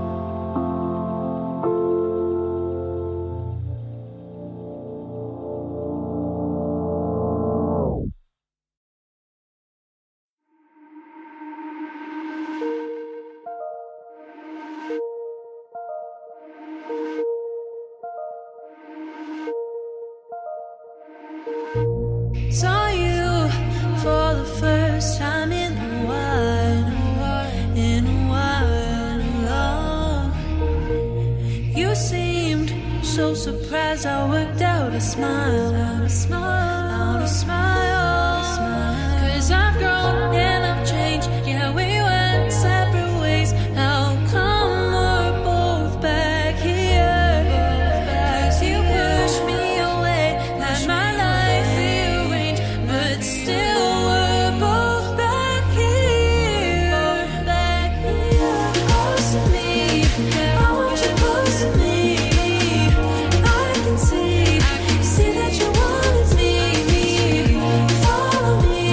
Saw you for the first time in a while, in a while. You seemed so surprised I worked out a smile, out a smile, out a smile. 'Cause I've grown and I've changed, yeah, we went separate ways. How come we're both back here? 'Cause you pushed me away, had my life rearranged, but still we're both back here. Close to me, I want you close to me. I can see that you wanted me. Follow me.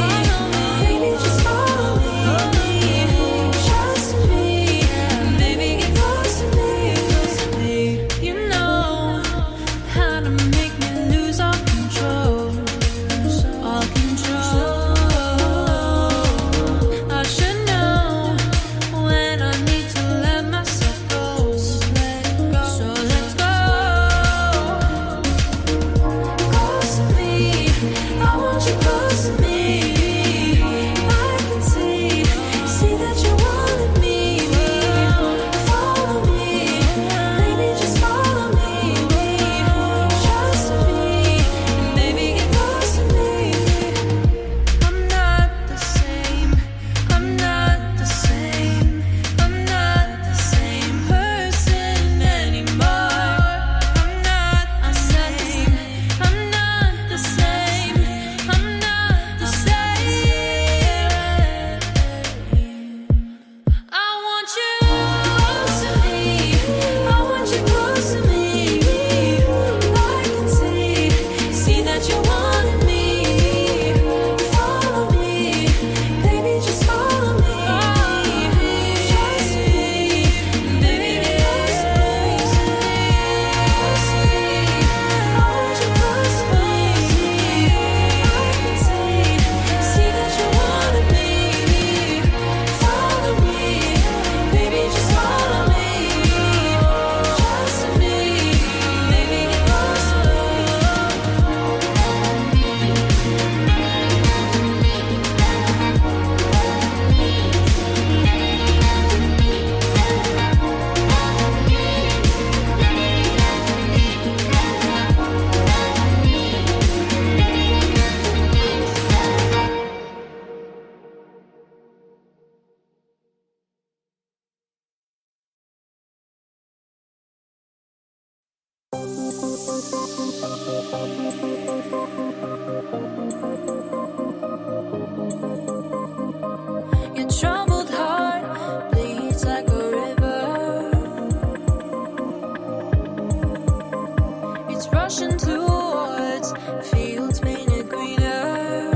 It's rushing towards fields painted greener.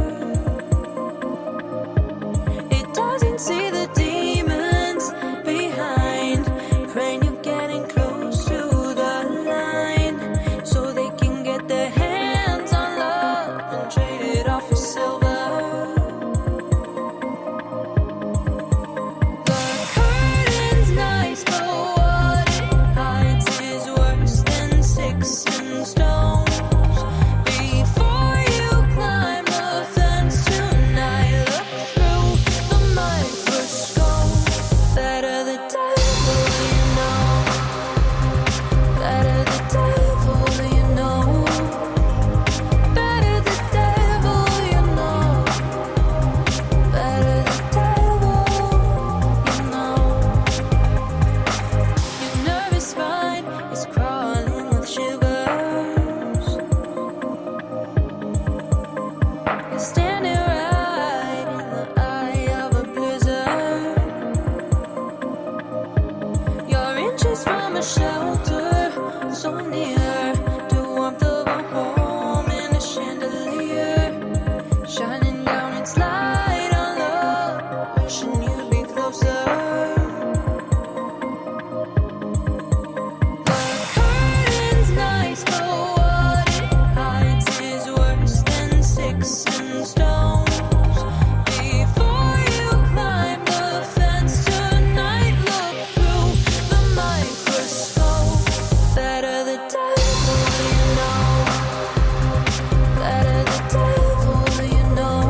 It doesn't see the demons behind, praying you're getting close to the line, so they can get their hands on love and trade it off for silver. The curtain's nice, but what it hides is worse than sticks and stones. Before you climb the fence tonight, look through the microscope. Better the devil you know. Better the devil you know. Better the devil you know. Better the devil you know. Your nervous spine is crawling with shivers. You're standing right in the eye of a blizzard. You're inches from a shelter, so near to warmth of a home in a chandelier, shining down its light on love, wishing you'd be closer. The curtain's nice, but what it hides is worse than sticks and stones. Before you climb the fence tonight, look through the microscope. Better the devil you know. Better the devil you know.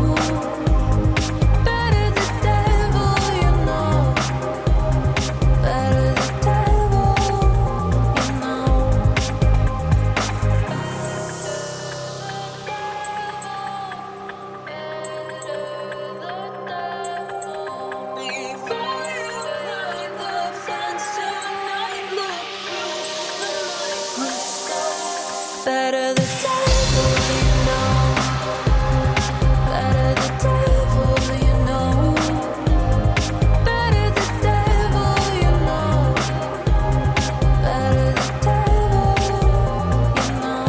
Better the devil you know. Better the devil you know. Before you climb the fence tonight, look through the microscope. Better the devil you know. Better the devil you know. Better the devil you know. Better the devil you know.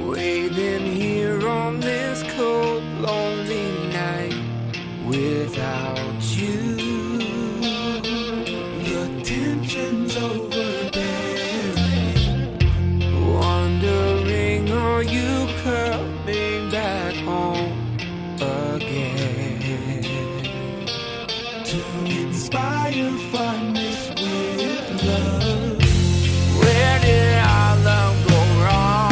Waiting here on this cold, lonely night without you. The tension's overbearing. Wondering, are you coming back home again? To inspire fondness with love. Where did our love go wrong?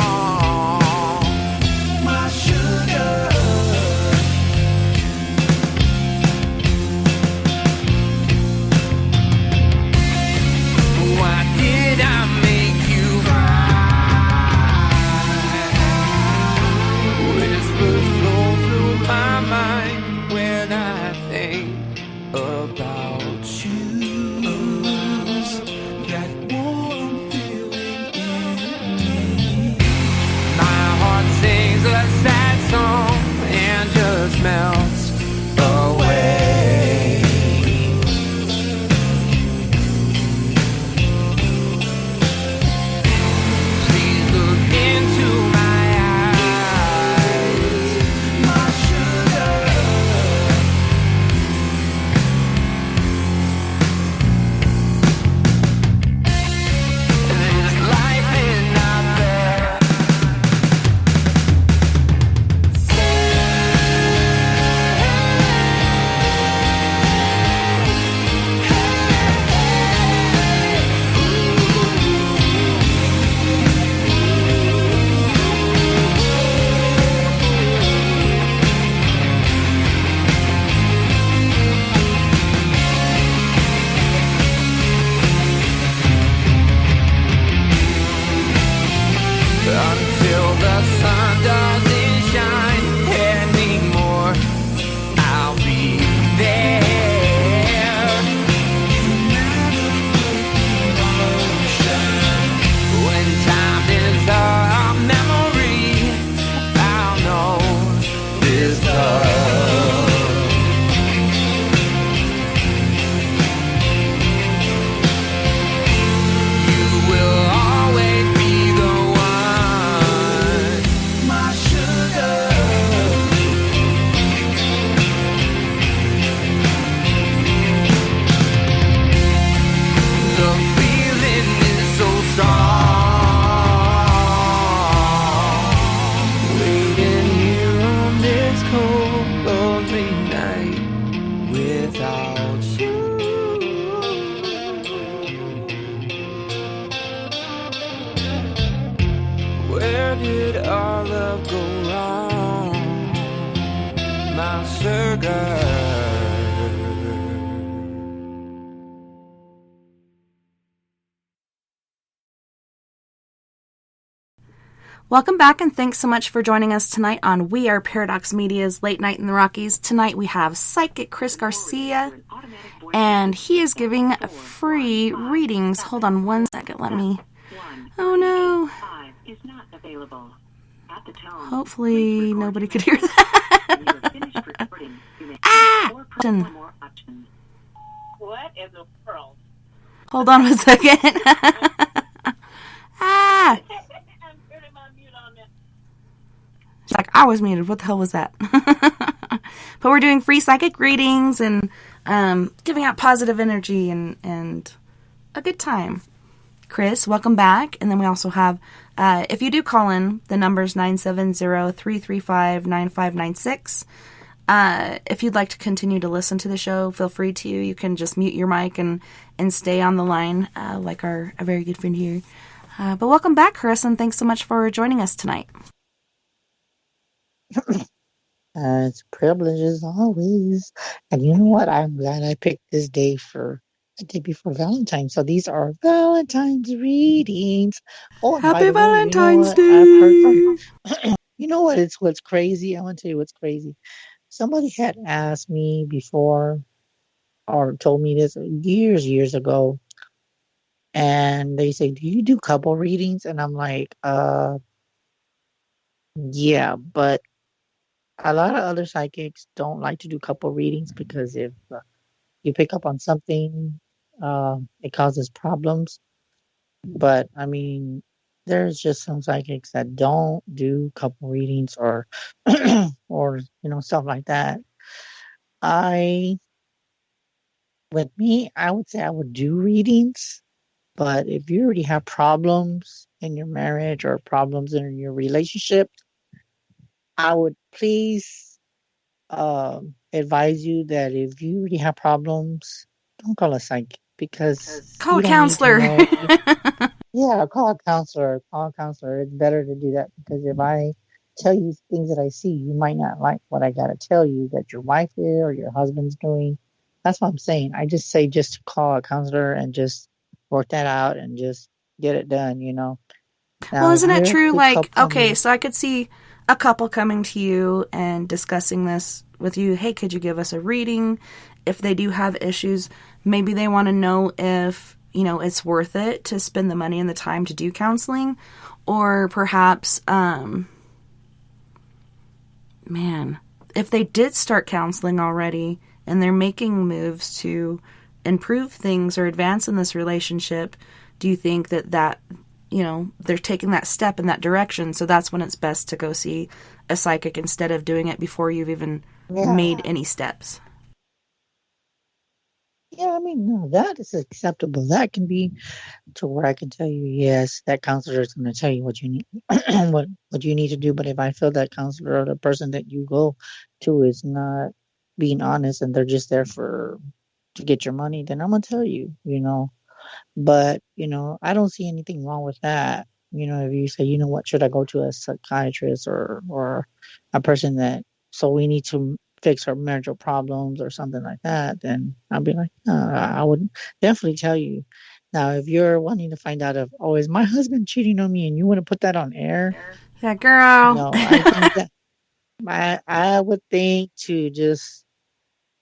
love go wrong, my Sergei? Welcome back, and thanks so much for joining us tonight on We Are Paradox Media's Late Night in the Rockies. Tonight we have Psychic Chris Garcia, and he is giving free readings. Hold on one second, let me... Oh no. Hopefully nobody could hear that. Ah! What in the world? Hold on one second. Ah! She's like, I was muted. What the hell was that? But we're doing free psychic readings and giving out positive energy and a good time. Chris, welcome back. And then we also have, if you do call in, the number's 970-335-9596. If you'd like to continue to listen to the show, feel free to. You can just mute your mic and stay on the line, like our very good friend here. But welcome back, Chris, and thanks so much for joining us tonight. It's a privilege as always. And you know what? I'm glad I picked this day for a day before Valentine's. So these are Valentine's readings. Oh, and Happy Valentine's Day! I've heard from. You know what? What's crazy. I want to tell you what's crazy. Somebody had asked me before, or told me this years ago, and they say, "Do you do couple readings?" And I'm like, yeah, but a lot of other psychics don't like to do couple readings because if you pick up on something, it causes problems. But I mean, there's just some psychics that don't do couple readings or or stuff like that. With me, I would say I would do readings, but if you already have problems in your marriage or problems in your relationship, I would please advise you that if you already have problems, don't call a psychic because call a counselor. Yeah, call a counselor. Call a counselor. It's better to do that because if I tell you things that I see, you might not like what I got to tell you that your wife is or your husband's doing. That's what I'm saying. I just say just to call a counselor and just work that out and just get it done, Now, well, isn't it true? Like, okay, so I could see a couple coming to you and discussing this with you. Hey, could you give us a reading? If they do have issues, maybe they want to know if, it's worth it to spend the money and the time to do counseling. Or perhaps, if they did start counseling already and they're making moves to improve things or advance in this relationship, do you think that they're taking that step in that direction? So that's when it's best to go see a psychic instead of doing it before you've even made any steps. Yeah, I mean, no, that is acceptable. That can be to where I can tell you, yes, that counselor is going to tell you what you need, what you need to do. But if I feel that counselor or the person that you go to is not being honest and they're just there to get your money, then I'm going to tell you, But, I don't see anything wrong with that. If you say, what, should I go to a psychiatrist or a person so we need to fix our marital problems or something like that, then I'll be like, I would definitely tell you. Now, if you're wanting to find out is my husband cheating on me and you want to put that on air? Yeah, girl. No, I think that I would think to just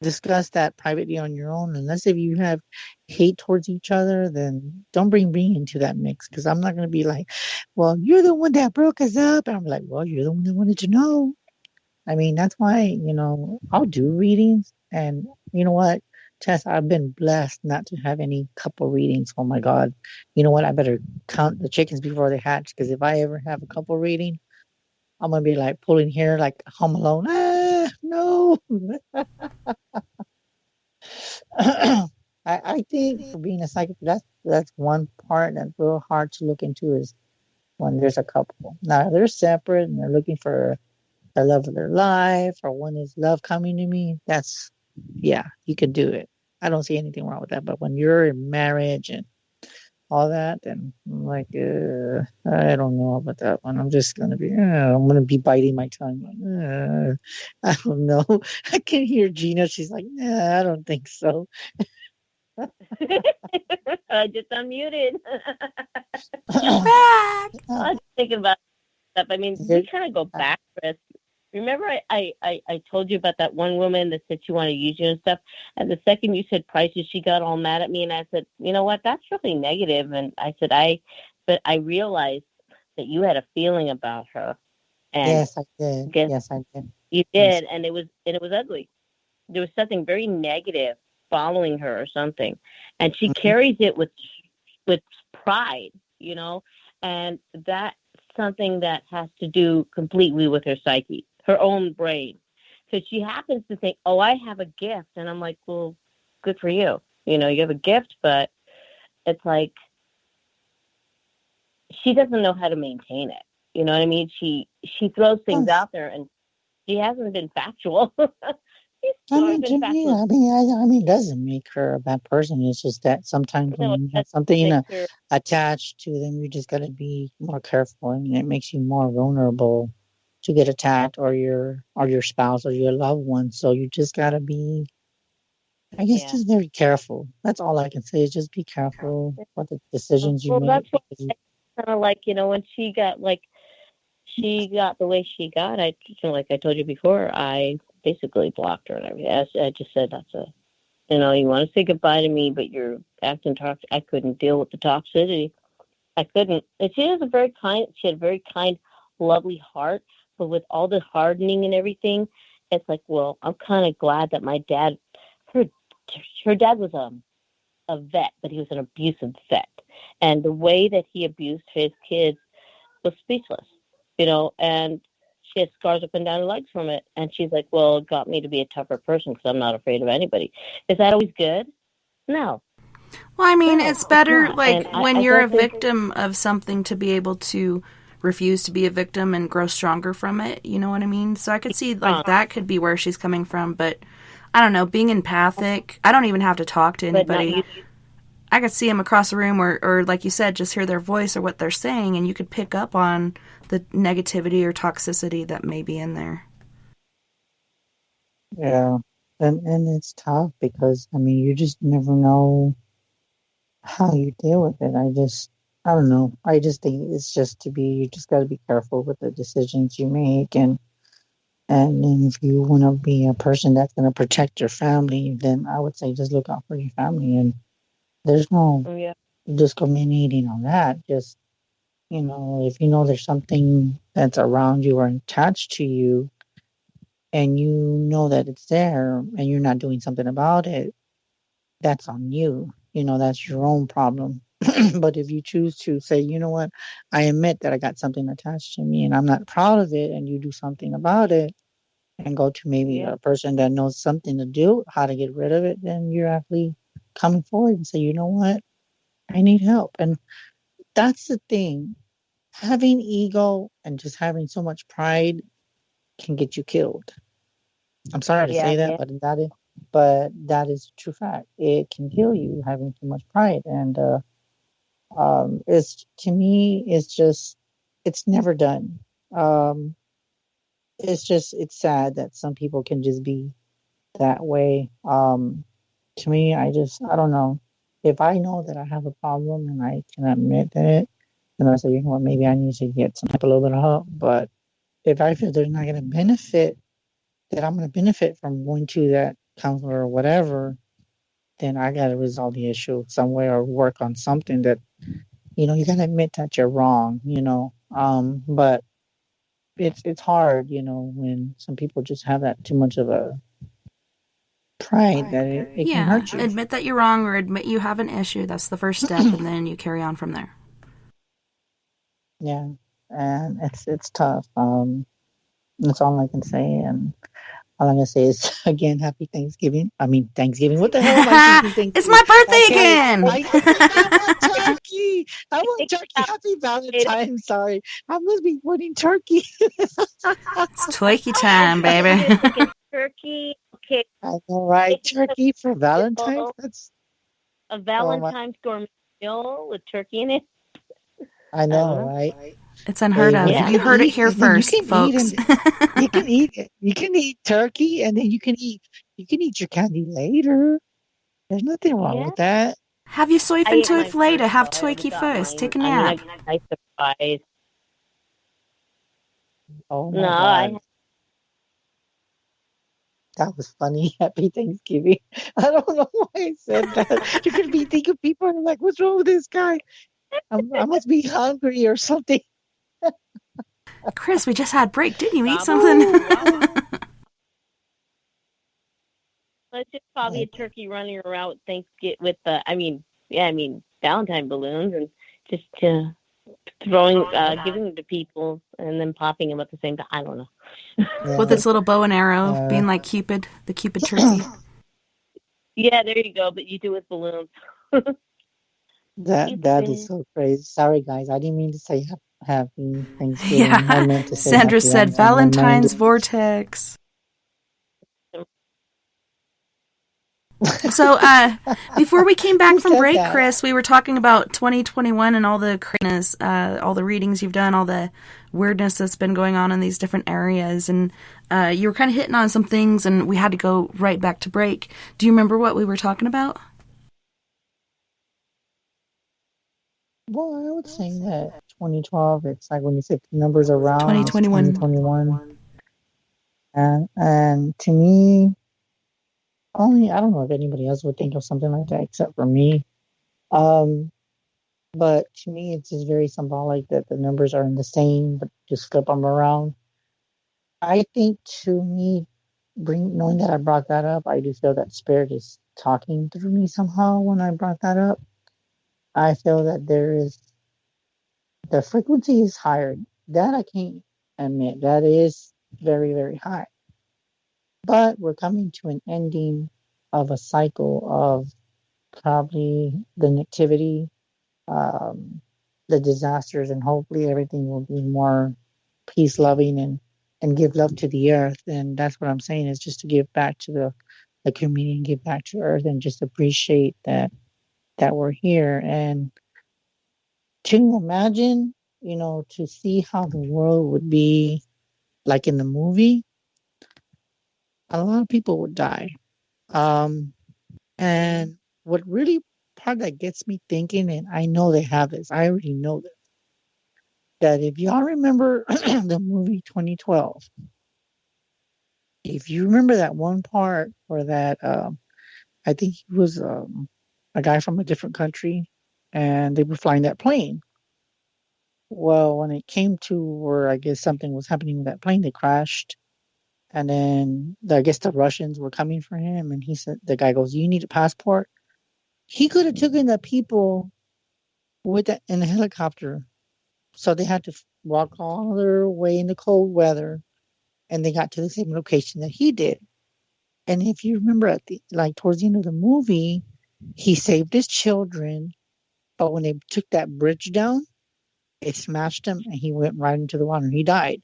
discuss that privately on your own. Unless if you have hate towards each other, then don't bring me into that mix because I'm not going to be like, well, you're the one that broke us up. And I'm like, well, you're the one that wanted to know. I mean, that's why, I'll do readings. And you know what, Tess, I've been blessed not to have any couple readings. Oh my God. You know what? I better count the chickens before they hatch because if I ever have a couple reading, I'm going to be like pulling hair like Home Alone. No. I think for being a psychic, that's one part that's real hard to look into is when there's a couple. Now, if they're separate and they're looking for the love of their life or when is love coming to me, you can do it. I don't see anything wrong with that. But when you're in marriage and all that, and I'm like, I don't know about that one. I'm just gonna be, I'm gonna be biting my tongue. I don't know. I can hear Gina. She's like, I don't think so. I just unmuted. You're back. I was thinking about stuff. I mean, we kind of go back, Chris. Remember, I told you about that one woman that said she wanted to use you and stuff. And the second you said prices, she got all mad at me. And I said, you know what? That's really negative. And I said, but I realized that you had a feeling about her. And yes, I did. Yes, I did. You did, yes. And it was ugly. There was something very negative following her or something, and she carries it with pride, you know, and that's something that has to do completely with her psyche, her own brain, because she happens to think, oh, I have a gift, and I'm like, well, good for you, you know, you have a gift, but it's like she doesn't know how to maintain it. You know what I mean? She throws things out there, and she hasn't been factual. I mean, to me, I mean, it doesn't make her a bad person. It's just that sometimes when you have something attached to them, you just got to be more careful, and it makes you more vulnerable to get attacked, or your spouse or your loved one. So you just got to be, I guess, just very careful. That's all I can say. Is just be careful what the decisions you make. Well, that's what kind of like, you know, when she got the way she got, like I told you before, I basically blocked her and everything. I just said, you know, you want to say goodbye to me, but you're acting toxic. I couldn't deal with the toxicity. I couldn't. And she had a very kind, lovely heart, but with all the hardening and everything, it's like, well, I'm kind of glad that my dad, her dad was a vet, but he was an abusive vet. And the way that he abused his kids was speechless, you know, and she has scars up and down her legs from it. And she's like, well, it got me to be a tougher person because I'm not afraid of anybody. Is that always good? No. Well, I mean, it's better, like, when you're a victim of something to be able to refuse to be a victim and grow stronger from it. You know what I mean? So I could see, like, that could be where she's coming from. But, I don't know, being empathic, I don't even have to talk to anybody. I could see them across the room or, like you said, just hear their voice or what they're saying, and you could pick up on the negativity or toxicity that may be in there. Yeah, and it's tough because, I mean, you just never know how you deal with it. I don't know. I just think it's just you just got to be careful with the decisions you make. And if you want to be a person that's going to protect your family, then I would say just look out for your family. And there's no discriminating on that. Just, you know, if you know there's something that's around you or attached to you, and you know that it's there and you're not doing something about it, that's on you. You know, that's your own problem. But if you choose to say, you know what, I admit that I got something attached to me and I'm not proud of it, and you do something about it and go to maybe a person that knows something to do, how to get rid of it, then you're actually coming forward and say, you know what, I need help. And that's the thing. Having ego and just having so much pride can get you killed. I'm sorry to say that, but that is a true fact. It can kill you having too much pride. And to me, it's never done. It's sad that some people can just be that way. To me, I don't know. If I know that I have a problem and I can admit that, then I say, you know what, maybe I need to get a little bit of help. But if I feel there's not going to benefit, that I'm going to benefit from going to that counselor or whatever, then I got to resolve the issue some way or work on something that, you know, you got to admit that you're wrong, you know. But it's hard, you know, when some people just have that too much of a pride that it can hurt you. Admit that you're wrong or admit you have an issue. That's the first step, and then you carry on from there. Yeah, and it's tough. That's all I can say. And all I'm going to say is, again, happy Thanksgiving. I mean, Thanksgiving. What the hell am I thinking? It's my birthday again. I want turkey. I want turkey. Happy Valentine's. Sorry. I must be wanting turkey. It's turkey time, baby. Turkey. Okay. I know, right? Turkey for Valentine's? That's a Valentine's gourmet meal with turkey in it. I know, right? It's unheard of. You heard it here first, folks. You can eat it. You can eat turkey, and then you can eat your candy later. There's nothing wrong with that. Have you soifen tuif later? Have turkey first. Take a nap. I surprised. Oh my God. That was funny. Happy Thanksgiving. I don't know why I said that. You're going to be thinking people are like, what's wrong with this guy? I must be hungry or something. Chris, we just had break. Didn't you eat something? It's just probably a turkey running around with Thanksgiving with the, Valentine balloons and just throwing, giving them to people and then popping them at the same time. I don't know. With its little bow and arrow, being like Cupid, the Cupid turkey. Yeah, there you go. But you do with balloons. That is so crazy. Sorry, guys. I didn't mean to say happy Thanksgiving. Yeah. I meant to say Sandra said Valentine's vortex. So, before we came back from break, Chris, we were talking about 2021 and all the craziness, all the readings you've done, all the weirdness that's been going on in these different areas, and you were kind of hitting on some things, and we had to go right back to break. Do you remember what we were talking about? Well, I would say that 2012, it's like when you say numbers around, 2021. And to me, I don't know if anybody else would think of something like that except for me. But to me, it's just very symbolic that the numbers are in the same, but just flip them around. I think to me, knowing that I brought that up, I do feel that spirit is talking through me somehow when I brought that up. I feel that the frequency is higher. That I can't admit. That is very, very high. But we're coming to an ending of a cycle of probably the negativity, the disasters, and hopefully everything will be more peace loving and give love to the earth. And that's what I'm saying, is just to give back to the community and give back to earth and just appreciate that we're here. And to imagine, to see how the world would be like in the movie, a lot of people would die. And what really part that gets me thinking, and I know they have this, I already know this, that if y'all remember the movie 2012, if you remember that one part where that, I think he was a guy from a different country, and they were flying that plane. Well, when it came to where I guess something was happening with that plane, they crashed. And then I guess the Russians were coming for him, and the guy goes, "You need a passport." He could have taken the people in the helicopter, so they had to walk all their way in the cold weather, and they got to the same location that he did. And if you remember, towards the end of the movie, he saved his children, but when they took that bridge down, it smashed him, and he went right into the water. He died.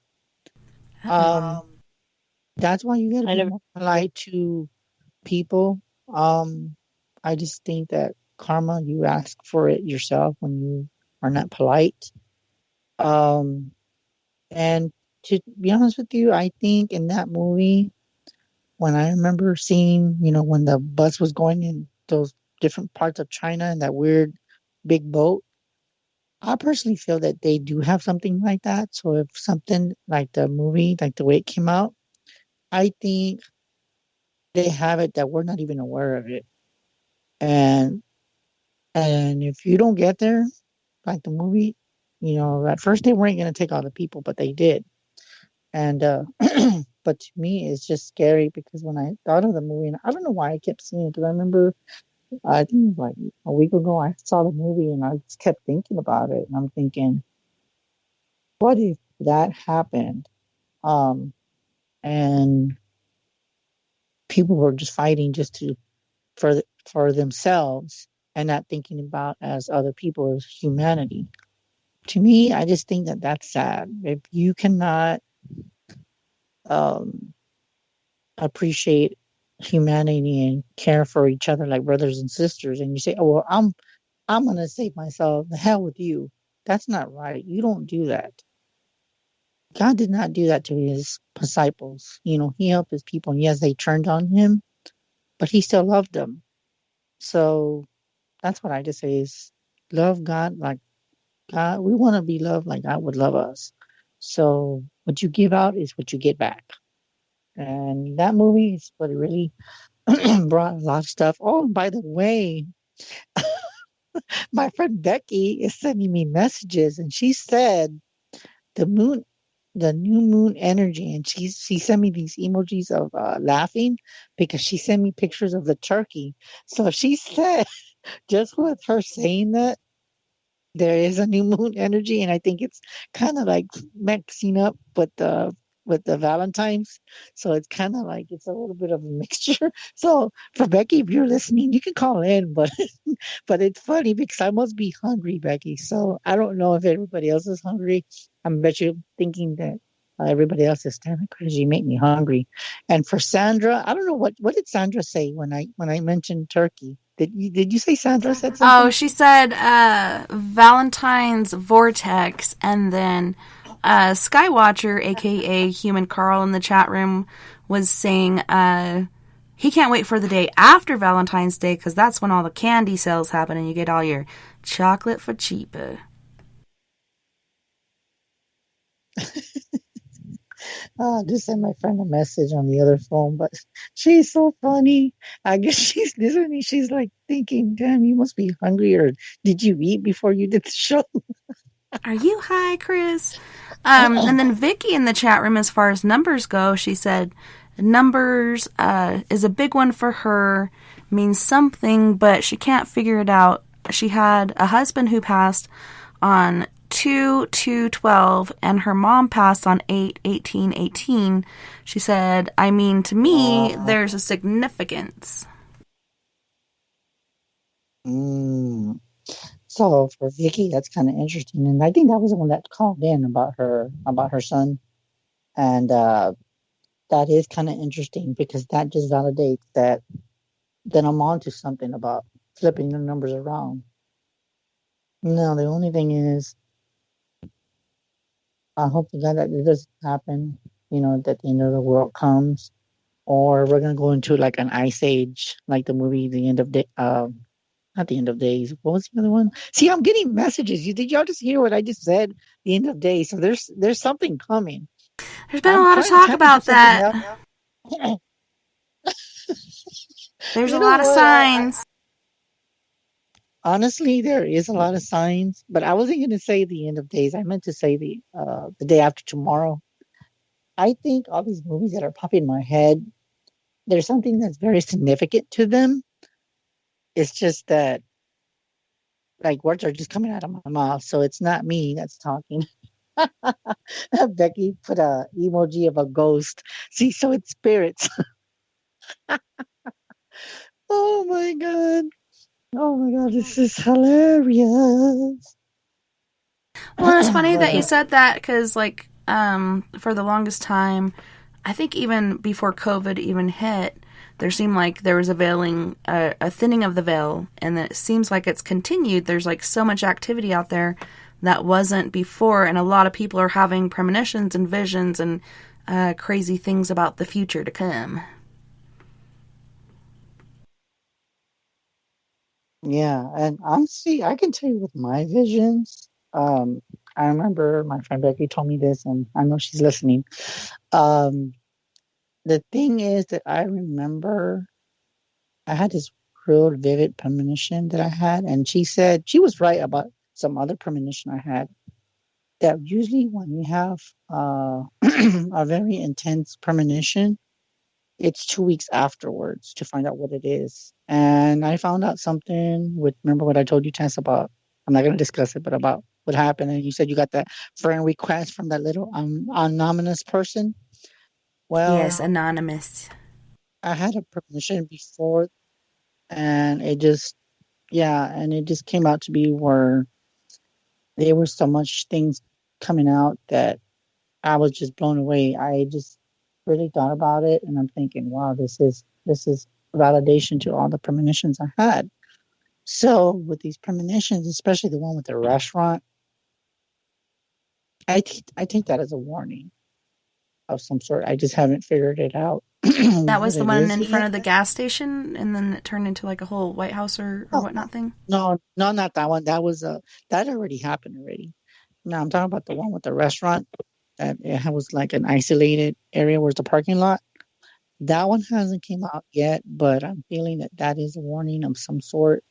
That's why you gotta be more polite to people. I just think that karma, you ask for it yourself when you are not polite. And to be honest with you, I think in that movie, when I remember seeing, when the bus was going in those different parts of China and that weird big boat, I personally feel that they do have something like that. So if something like the movie, like the way it came out, I think they have it that we're not even aware of it. And if you don't get there, like the movie, at first they weren't going to take all the people, but they did. And but to me, it's just scary because when I thought of the movie, and I don't know why I kept seeing it, because I remember, I think it was like a week ago, I saw the movie and I just kept thinking about it. And I'm thinking, what if that happened? And people were just fighting just for themselves and not thinking about as other people, as humanity. To me, I just think that that's sad. If you cannot appreciate humanity and care for each other like brothers and sisters, and you say, "Oh, well, I'm going to save myself. The hell with you. That's not right. You don't do that. God did not do that to his disciples. He helped his people. And yes, they turned on him, but he still loved them. So that's what I just say is love God like God. We want to be loved like God would love us. So what you give out is what you get back. And that movie is what really brought a lot of stuff. Oh, and by the way, my friend Becky is sending me messages and she said the new moon energy, and she sent me these emojis of laughing because she sent me pictures of the turkey. So she said just with her saying that there is a new moon energy, and I think it's kind of like mixing up with the Valentine's. So it's kind of like it's a little bit of a mixture. So for Becky, if you're listening, you can call in, but but it's funny because I must be hungry, Becky. So I don't know if everybody else is hungry. I bet you're thinking that everybody else is damn crazy, make me hungry. And for Sandra, I don't know what did Sandra say when I mentioned turkey. Did you say Sandra said something? Oh, she said Valentine's Vortex, and then Skywatcher, aka Human Carl, in the chat room was saying he can't wait for the day after Valentine's Day because that's when all the candy sales happen and you get all your chocolate for cheaper. Just sent my friend a message on the other phone, but she's so funny. I guess she's listening. She's like thinking, damn, you must be hungry, or did you eat before you did the show? Are you high, Chris? And then Vicky in the chat room, as far as numbers go, she said numbers is a big one for her, means something, but she can't figure it out. She had a husband who passed on 2/2/12, and her mom passed on 8/18/18. She said, I mean, to me, there's a significance. So for Vicky, that's kind of interesting, and I think that was the one that called in about her son, and that is kind of interesting because that just validates that I'm onto something about flipping the numbers around. No, the only thing is, I hope to God that it doesn't happen, that the end of the world comes, or we're going to go into like an ice age, like the movie, The End of Day, not The End of Days. What was the other one? See, I'm getting messages. Did y'all just hear what I just said? The End of Days. So there's something coming. There's been a lot of talk about that. There's a lot of signs. Honestly, there is a lot of signs, but I wasn't going to say the end of days. I meant to say the day after tomorrow. I think all these movies that are popping in my head, there's something that's very significant to them. It's just that, like, words are just coming out of my mouth, so it's not me that's talking. Becky put a emoji of a ghost. See, so it's spirits. Oh my god. Oh my god, this is hilarious. Well, it's funny that you said that because, like, for the longest time, I think even before COVID even hit, there seemed like there was a thinning of the veil, and it seems like it's continued. There's like so much activity out there that wasn't before, and a lot of people are having premonitions and visions and crazy things about the future to come. Yeah, and honestly, I can tell you with my visions. I remember my friend Becky told me this, and I know she's listening. The thing is that I remember I had this real vivid premonition that I had, and she said she was right about some other premonition I had. That usually when you have a very intense premonition, it's 2 weeks afterwards to find out what it is. And I found out something remember what I told you, Tess, about, I'm not going to discuss it, but about what happened. And you said you got that friend request from that little anonymous person. Well, yes, anonymous. I had a premonition before, and it just came out to be where there was so much things coming out that I was just blown away. I just really thought about it, and I'm thinking, wow, this is validation to all the premonitions I had. So with these premonitions, especially the one with the restaurant, I take that as a warning of some sort. I just haven't figured it out. That was the one in front of the gas station, and then it turned into like a whole White House or whatnot thing? No, not that one. That was that already happened already. No, I'm talking about the one with the restaurant. That it was like an isolated area where it's a parking lot. That one hasn't came out yet, but I'm feeling that is a warning of some sort.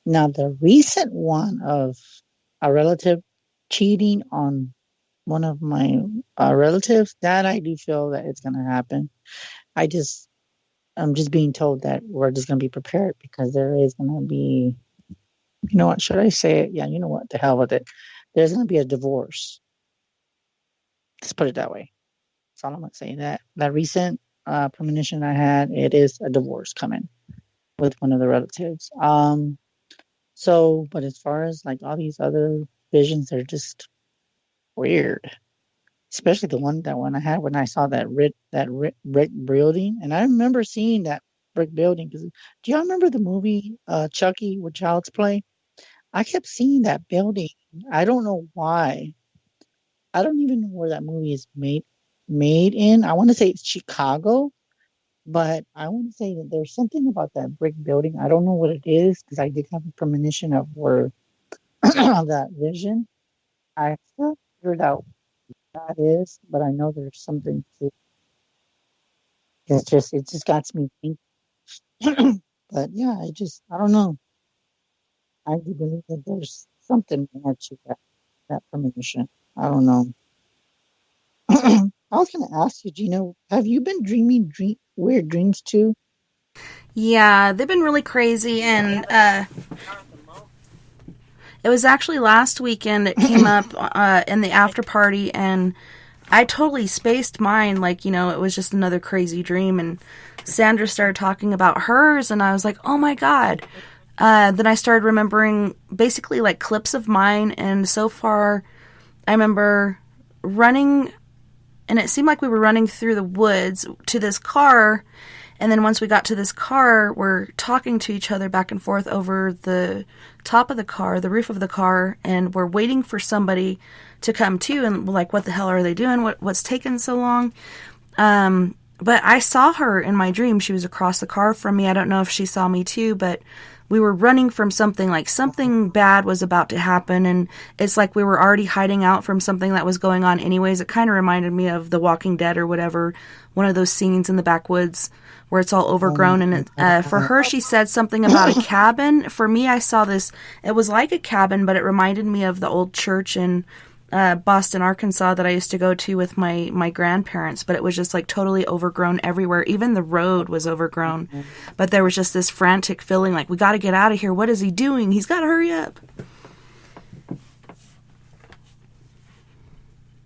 Now, the recent one of a relative cheating on one of my relatives, that I do feel that it's going to happen. I'm just being told that we're just going to be prepared because there is going to be, you know what, should I say it? Yeah, you know what, the hell with it. There's going to be a divorce. Let's put it that way. That's all I'm going to say. That recent premonition I had, it is a divorce coming with one of the relatives. So, but as far as like all these other visions, they're just weird. Especially the one I had when I saw that brick building, and I remember seeing that brick building. Because do y'all remember the movie Chucky with Child's Play? I kept seeing that building. I don't know why. I don't even know where that movie is made in. I want to say it's Chicago, but I want to say that there's something about that brick building. I don't know what it is because I did have a premonition of where that vision. I still figured out what that is, but I know there's something to it. Just got me thinking. But yeah, I don't know. I do believe that there's something more to that premonition. I don't know. I was going to ask you, Gino, have you been dreaming weird dreams too? Yeah, they've been really crazy, and it was actually last weekend it came up in the after party, and I totally spaced mine, like, you know, it was just another crazy dream, and Sandra started talking about hers, and I was like, oh my god. Then I started remembering basically like clips of mine, and so far I remember running, and it seemed like we were running through the woods to this car, and then once we got to this car, we're talking to each other back and forth over the top of the car, the roof of the car, and we're waiting for somebody to come to, and like, what the hell are they doing? What's taking so long? But I saw her in my dream. She was across the car from me. I don't know if she saw me too, but we were running from something, like something bad was about to happen, and it's like we were already hiding out from something that was going on anyways. It kind of reminded me of The Walking Dead or whatever, one of those scenes in the backwoods where it's all overgrown. And for her, she said something about a cabin. For me, I saw this, it was like a cabin, but it reminded me of the old church in Boston, Arkansas that I used to go to with my grandparents, but it was just like totally overgrown everywhere. Even the road was overgrown, but there was just this frantic feeling like, we got to get out of here. What is he doing? He's got to hurry up.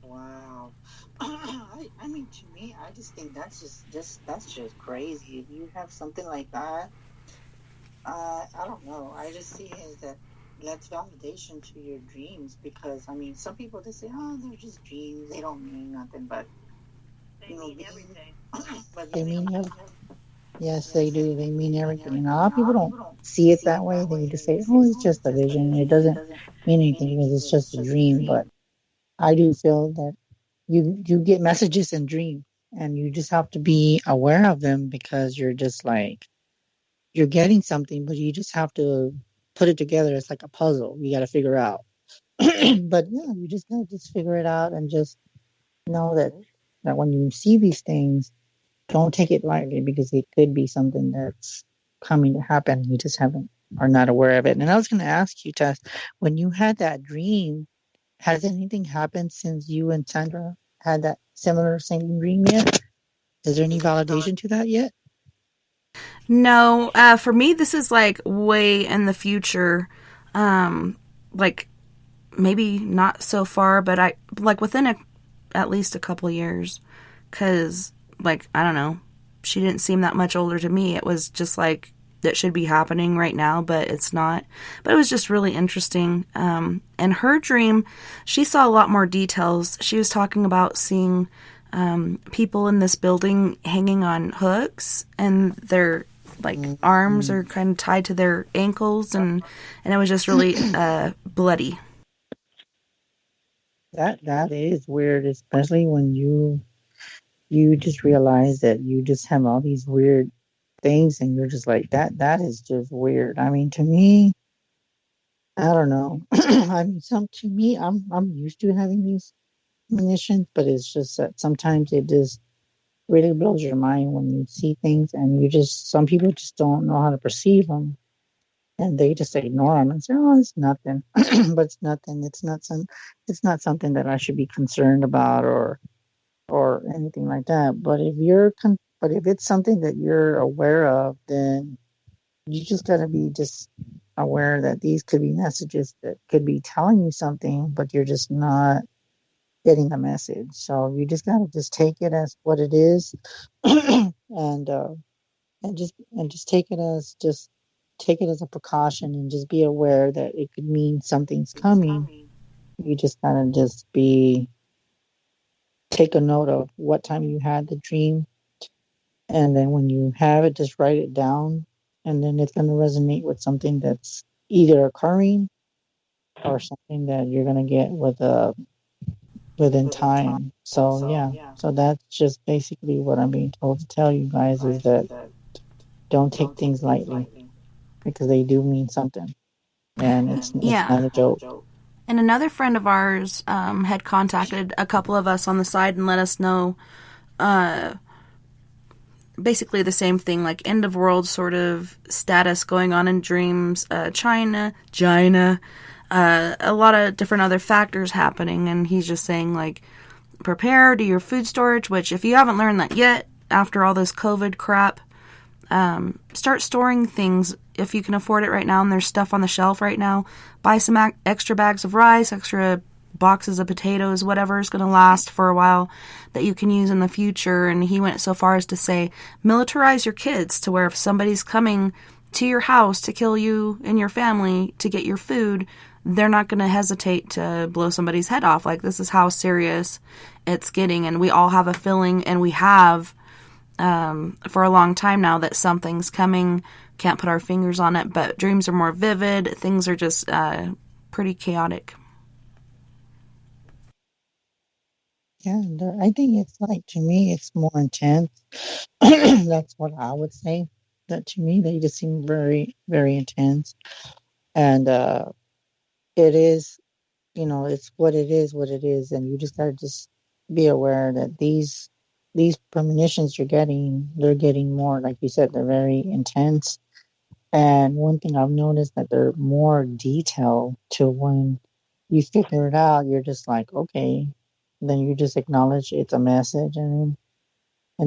Wow. I mean, to me, I just think that's just crazy. If you have something like that, I don't know. I just see it as that's validation to your dreams, because I mean, some people, they say, oh, they're just dreams, they don't mean nothing, but they mean everything. But they mean everything. Yes, they do. They mean everything. And a lot of people don't see it that way. They just say, oh, it's just a vision. It doesn't mean anything because it's just a dream. But I do feel that you get messages in dreams, and you just have to be aware of them, because you're just like, you're getting something, but you just have to put it together. It's like a puzzle. You got to figure out. But yeah, you just got to just figure it out, and just know that when you see these things, don't take it lightly, because it could be something that's coming to happen. You just are not aware of it. And I was going to ask you, Tess, when you had that dream, has anything happened since you and Sandra had that same dream yet? Is there any validation to that yet? No, for me, this is like way in the future. Like maybe not so far, but I like within at least a couple years, because like, I don't know, she didn't seem that much older to me. It was just like, that should be happening right now, but it's not. But it was just really interesting. In her dream, she saw a lot more details. She was talking about seeing people in this building hanging on hooks, and they're like arms are kind of tied to their ankles, and it was just really bloody. That is weird, especially when you just realize that you just have all these weird things, and you're just like that is just weird. I mean, to me, I don't know. I mean, to me, I'm used to having these premonitions, but it's just that sometimes it just really blows your mind when you see things, and some people just don't know how to perceive them, and they just ignore them and say, "Oh, it's nothing," but it's nothing. It's not something that I should be concerned about or anything like that. But if it's something that you're aware of, then you just got to be just aware that these could be messages that could be telling you something, but you're just not getting the message. So you just got to just take it as what it is, and just take it as a precaution, and just be aware that it could mean something's coming. You just gotta take a note of what time you had the dream, and then when you have it, just write it down, and then it's going to resonate with something that's either occurring or something that you're going to get within time. So yeah, so that's just basically what I'm being told to tell you guys, is that don't take things lightly, because they do mean something, and it's not a joke. And another friend of ours had contacted a couple of us on the side and let us know basically the same thing, like end of world sort of status going on in dreams, China, a lot of different other factors happening. And he's just saying, like, prepare to your food storage, which if you haven't learned that yet, after all this COVID crap, start storing things if you can afford it right now, and there's stuff on the shelf right now. Buy some extra bags of rice, extra boxes of potatoes, whatever is going to last for a while that you can use in the future. And he went so far as to say, militarize your kids to where if somebody's coming to your house to kill you and your family to get your food, they're not going to hesitate to blow somebody's head off. Like, this is how serious it's getting. And we all have a feeling, and we have for a long time now, that something's coming. Can't put our fingers on it, but dreams are more vivid. Things are just pretty chaotic. Yeah, I think it's like, to me, it's more intense. That's what I would say. That to me, they just seem very, very intense. And it is, it's what it is. And you just got to just be aware that these premonitions they're getting more, like you said, they're very intense. And one thing I've noticed, that they're more detailed, to when you figure it out, you're just like, okay, then you just acknowledge it's a message, and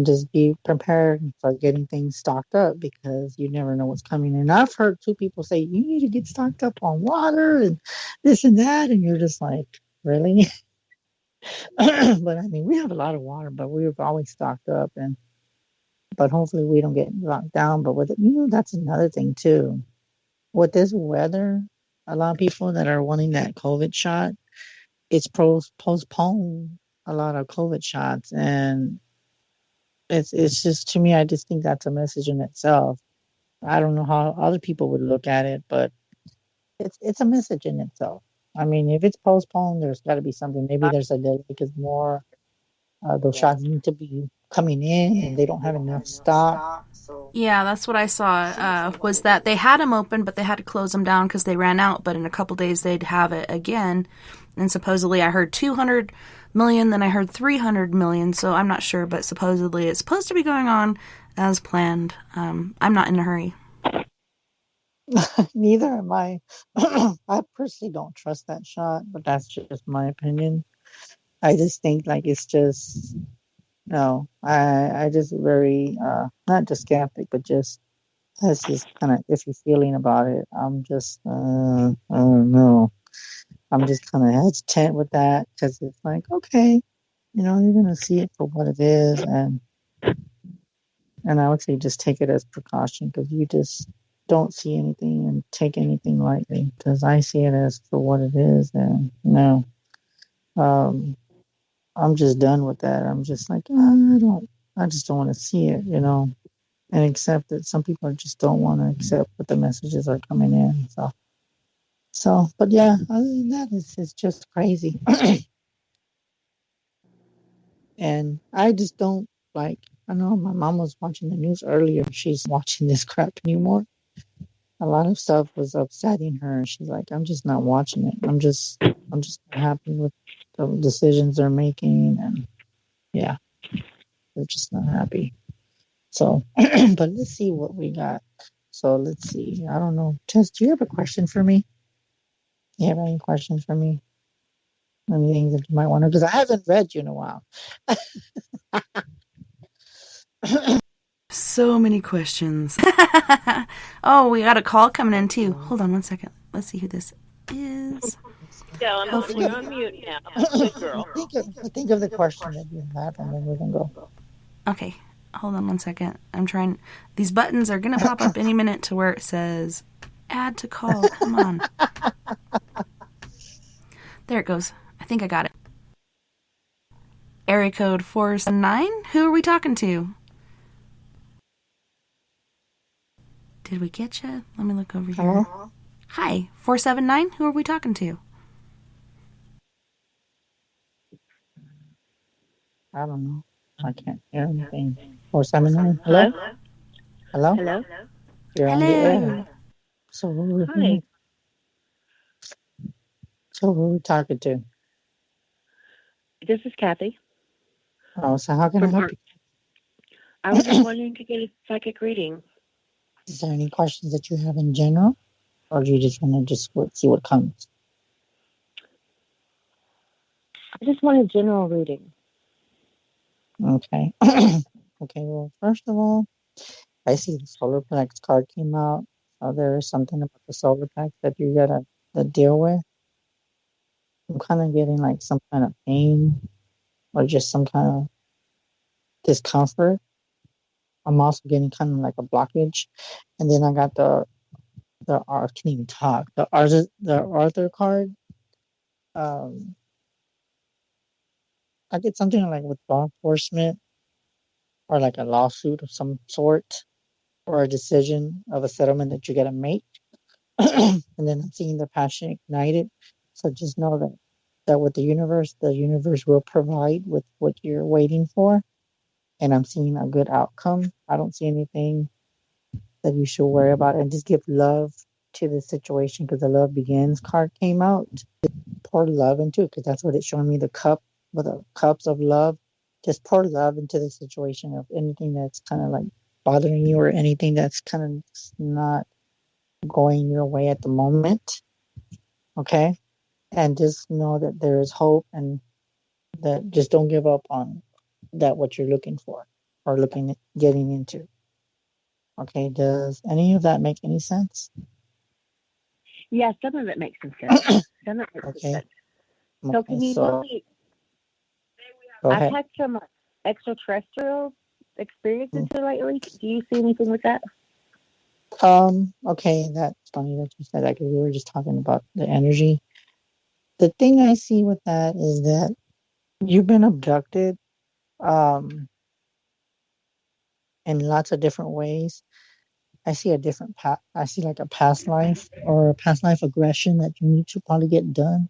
just be prepared for getting things stocked up, because you never know what's coming. And I've heard two people say, you need to get stocked up on water and this and that, and you're just like, really? But I mean, we have a lot of water, but we've always stocked up, but hopefully we don't get locked down. But that's another thing too. With this weather, a lot of people that are wanting that COVID shot, it's postponed a lot of COVID shots, and it's just, to me, I just think that's a message in itself. I don't know how other people would look at it, but it's a message in itself. I mean, if it's postponed, there's got to be something. Maybe there's a delay because more those shots need to be coming in, and they don't have enough stock. Yeah, that's what I saw, was that they had them open, but they had to close them down because they ran out. But in a couple days, they'd have it again. And supposedly I heard 200 million, then I heard 300 million. So I'm not sure, but supposedly it's supposed to be going on as planned. I'm not in a hurry. Neither am I. I personally don't trust that shot, but that's just my opinion. I just think, like, it's just, no, I just very, not just skeptic, but just, that's just kind of iffy feeling about it. I'm just, I don't know. I'm just kind of hesitant with that, because it's like, okay, you're going to see it for what it is. And I would say just take it as precaution, because you just don't see anything and take anything lightly, because I see it as for what it is. And no, I'm just done with that. I'm just like, I just don't want to see it, and accept that some people just don't want to accept what the messages are coming in. But yeah, other than that, it's just crazy. And I just don't like, I know my mom was watching the news earlier. She's watching this crap anymore. A lot of stuff was upsetting her. She's like, I'm just not watching it. I'm just not happy with the decisions they're making. And yeah, they're just not happy. So, but let's see what we got. So let's see. I don't know. Tess, do you have a question for me? You have any questions for me? Anything that you might want to, because I haven't read you in a while. So many questions. Oh, we got a call coming in too. Hold on one second. Let's see who this is. Yeah, you're on mute now. Good girl. Think of the question that you have, and then we can go. Okay, hold on one second. I'm trying. These buttons are gonna pop up any minute to where it says "add to call." Come on. There it goes. I think I got it. Area code 479. Who are we talking to? Did we get you? Let me look over here. Hello? Hi, 479. Who are we talking to? I don't know. I can't hear anything. 479. Hello? Hello? Hello? You're on the air. So who are we talking to? This is Kathy. Oh, so how can I help you? I was just wanting to get a psychic reading. Is there any questions that you have in general? Or do you just want to see what comes? I just want a general reading. Okay. Okay, well, first of all, I see the solar plex card came out. So there is something about the solar plex that you gotta deal with. I'm kind of getting like some kind of pain or just some kind of discomfort. I'm also getting kind of like a blockage. And then I got I can't even talk. The Arthur card. I get something like with law enforcement or like a lawsuit of some sort or a decision of a settlement that you got to make. And then I'm seeing the passion ignited. So just know that with the universe will provide with what you're waiting for. And I'm seeing a good outcome. I don't see anything that you should worry about, and just give love to the situation because the love begins card came out. Pour love into it because that's what it's showing me, the cup with the cups of love. Just pour love into the situation of anything that's kind of like bothering you or anything that's kind of not going your way at the moment. Okay. And just know that there is hope, and that just don't give up on that what you're looking for or getting into. Okay, does any of that make any sense? Yeah, some of it makes some sense. Some of it makes Okay. sense. So can you so, go I've ahead. had some extraterrestrial experiences lately. Do you see anything with that? Okay, that's funny that you said that because we were just talking about the energy. The thing I see with that is that you've been abducted in lots of different ways. I see a different path. I see like a past life or a past life aggression that you need to probably get done.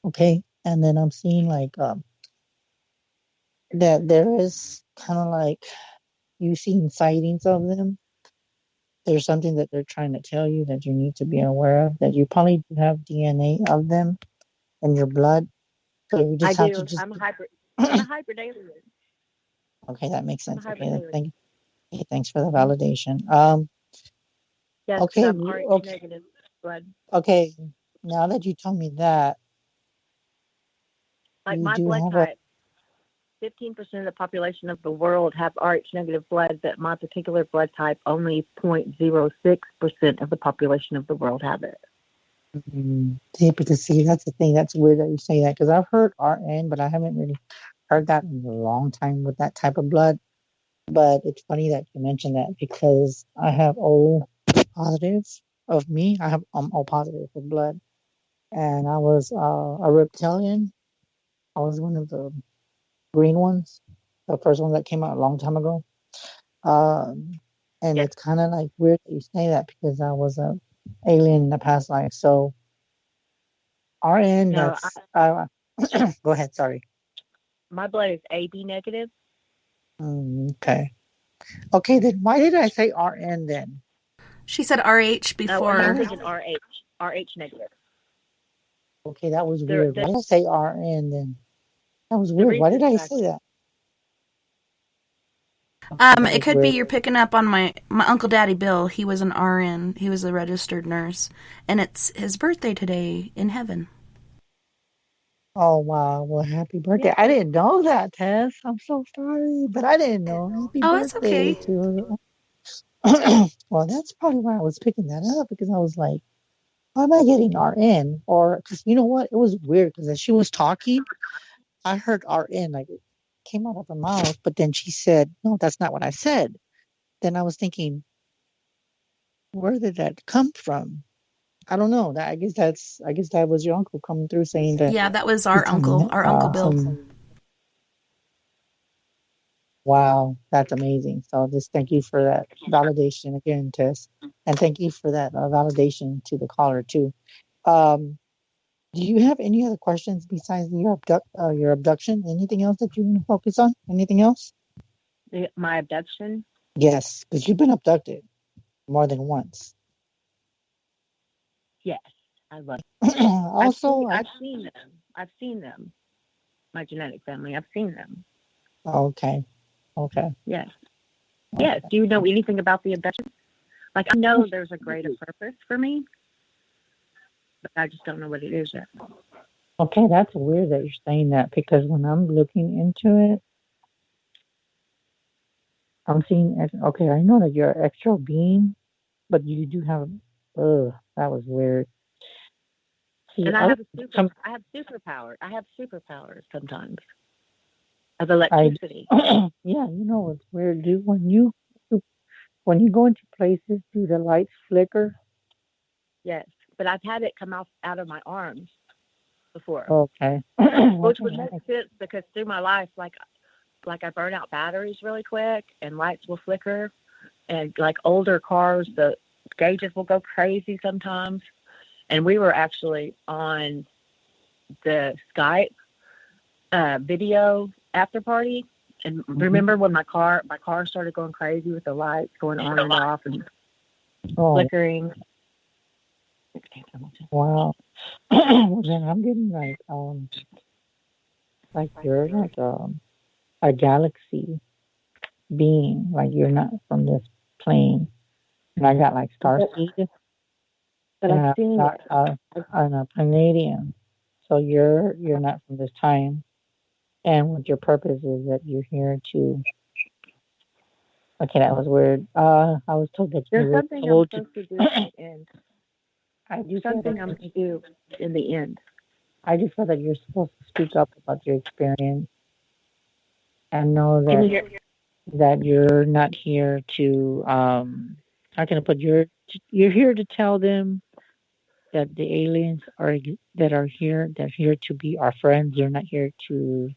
Okay. And then I'm seeing like that there is kind of like you seeing sightings of them. There's something that they're trying to tell you that you need to be aware of, that you probably have DNA of them in your blood. So you just have to just. I'm a hybrid. I'm a hybrid alien. Okay, that makes sense. Okay, thanks for the validation. Yes, okay, I'm RH negative blood. Okay, now that you told me that, like my blood type, 15% of the population of the world have RH negative blood, but my particular blood type, only 0.06% of the population of the world have it. See, that's the thing. That's weird that you say that, because I've heard RN, but I haven't really heard that in a long time with that type of blood. But it's funny that you mentioned that because I have O positive of me. I have O positive of blood, and I was a reptilian. I was one of the green ones, the first one that came out a long time ago. And Yes. it's kind of like weird that you say that because I was a alien in the past life. So RN, No, that's go ahead. Sorry. my blood is AB negative. Okay. Okay, then why did I say RN then? She said RH Oh, I was before. thinking RH negative. Okay, that was weird. Why did I say RN then? That was weird. Why did I say that? It could be you're picking up on my Uncle Daddy Bill. He was an RN. He was a registered nurse. And it's his birthday today in heaven. Oh, wow. Well, happy birthday. I didn't know that, Tess. I'm so sorry, but I didn't know. Happy It's birthday okay. to her. Well, that's probably why I was picking that up because I was like, why am I getting RN? Or, because you know what? It was weird because as she was talking, I heard RN, like it came out of her mouth, but then she said, no, that's not what I said. Then I was thinking, where did that come from? I don't know. I guess that was your uncle coming through saying that. Yeah, that was our uncle Bill. Wow, that's amazing. So just thank you for that validation again, Tess, and thank you for that validation to the caller too. Do you have any other questions besides your abduction? Anything else that you want to focus on? Anything else? My abduction? Yes, because you've been abducted more than once. Yes, I love. Also, I've seen them. I've seen them. My genetic family. I've seen them. Okay. Yes. Yes. Do you know anything about the abduction? Like, I know there's a greater purpose for me, but I just don't know what it is yet. Okay, that's weird that you're saying that because when I'm looking into it, I'm seeing. Okay, I know that you're an extra being, but you do have. That was weird. See, and I have superpower. I have superpowers sometimes of electricity. Yeah, you know what's weird, dude? When you go into places, do the lights flicker? Yes, but I've had it come out of my arms before. Okay. Which would make sense because through my life, like I burn out batteries really quick, and lights will flicker, and like older cars, the gauges will go crazy sometimes. And we were actually on the Skype video after party, and remember when my car started going crazy with the lights going on and off and flickering. Wow. Well, then I'm getting like you're like a galaxy being, like you're not from this plane. And I got like starseed. But I've seen on a Palladium. So you're not from this time. And what your purpose is that you're here to. Okay, that was weird. I was told that there's something I'm supposed to do at the end. Something I'm going to do in the end. I just feel that you're supposed to speak up about your experience and know that you're not here to how can I put you're here to tell them that the aliens that are here to be our friends. You're not here to.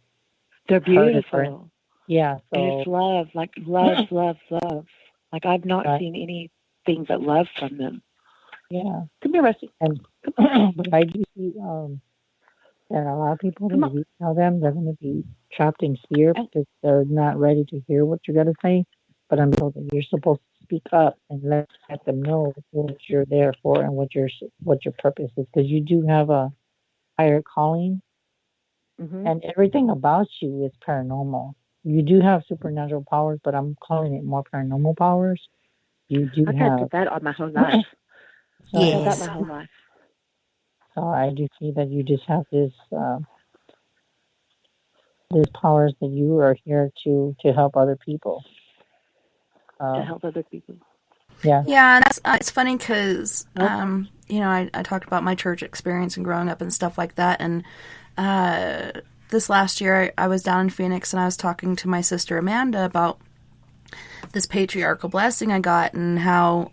They're beautiful. Yeah, so and it's love, like love, love, love. Like I've not seen anything but love from them. Yeah. Come here, Rusty. And but I do see that a lot of people, when you tell them, they're going to be trapped in fear because they're not ready to hear what you're going to say. But I'm told that you're supposed to speak up and let them know what you're there for and what your purpose is, because you do have a higher calling, and everything about you is paranormal. You do have supernatural powers, but I'm calling it more paranormal powers. You do I've have had that on my whole life. Yes. I've had that my whole life. So I do see that you just have this these powers that you are here to help other people. To help other people. Yeah. Yeah, that's it's funny because I talked about my church experience and growing up and stuff like that, and this last year I was down in Phoenix and I was talking to my sister Amanda about this patriarchal blessing I got and how,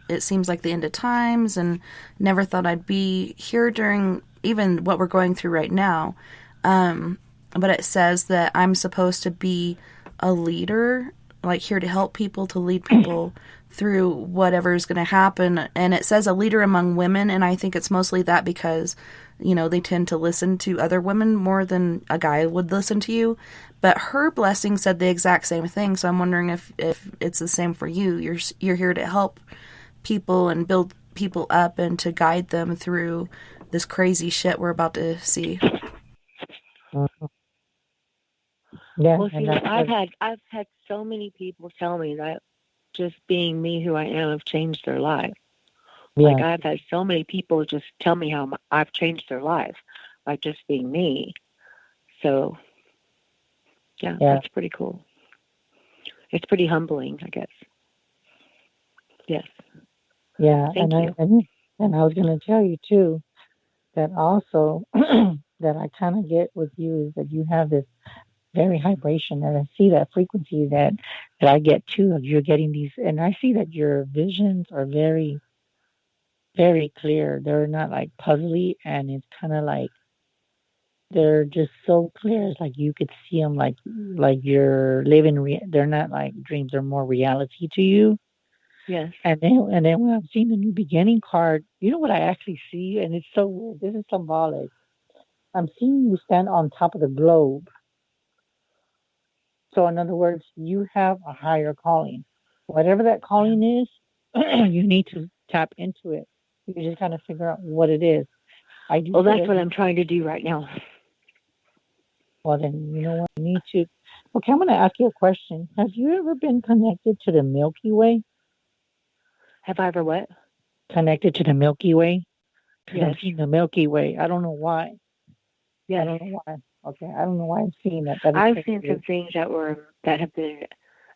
it seems like the end of times, and never thought I'd be here during even what we're going through right now. But it says that I'm supposed to be a leader like here to help people, to lead people through whatever is going to happen. And it says a leader among women, and I think it's mostly that because, you know, they tend to listen to other women more than a guy would listen to you. But her blessing said the exact same thing, so I'm wondering if it's the same for you. You're here to help people and build people up and to guide them through this crazy shit we're about to see. Yeah. Well, see, I've had so many people tell me that just being me, who I am, have changed their life. Yeah. Like I've had so many people just tell me how I've changed their life by just being me. So, yeah, that's pretty cool. It's pretty humbling, I guess. Yes. Yeah, Thank you. And I was going to tell you too that also that I kind of get with you is that you have this very vibration, and I see that frequency that I get too. You're getting these, and I see that your visions are very, very clear. They're not like puzzly, and it's kind of like they're just so clear. It's like you could see them like you're living. They're not like dreams. They're more reality to you. Yes. And then when I'm seeing the new beginning card, you know what I actually see, and it's so weird. This is symbolic. I'm seeing you stand on top of the globe. So in other words, you have a higher calling. Whatever that calling is, you need to tap into it. You just kind of figure out what it is. Well, that's what I'm trying to do right now. Well, then, you know what? You need to. Okay, I'm going to ask you a question. Have you ever been connected to the Milky Way? Have I ever what? Connected to the Milky Way? Because Yes. I'm seeing the Milky Way. I don't know why. Yes. I don't know why. Okay, I don't know why I'm seeing that. I've seen some things that have been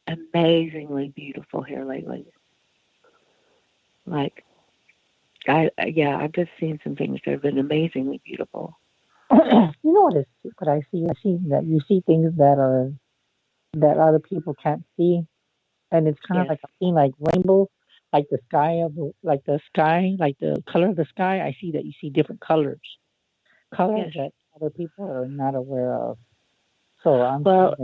amazingly beautiful here lately. Like, I've just seen some things that have been amazingly beautiful. You know what I see? I see that you see things that other people can't see, and it's kind of like I'm seeing like rainbow, like the sky like the color of the sky. I see that you see different colors that other people are not aware of. So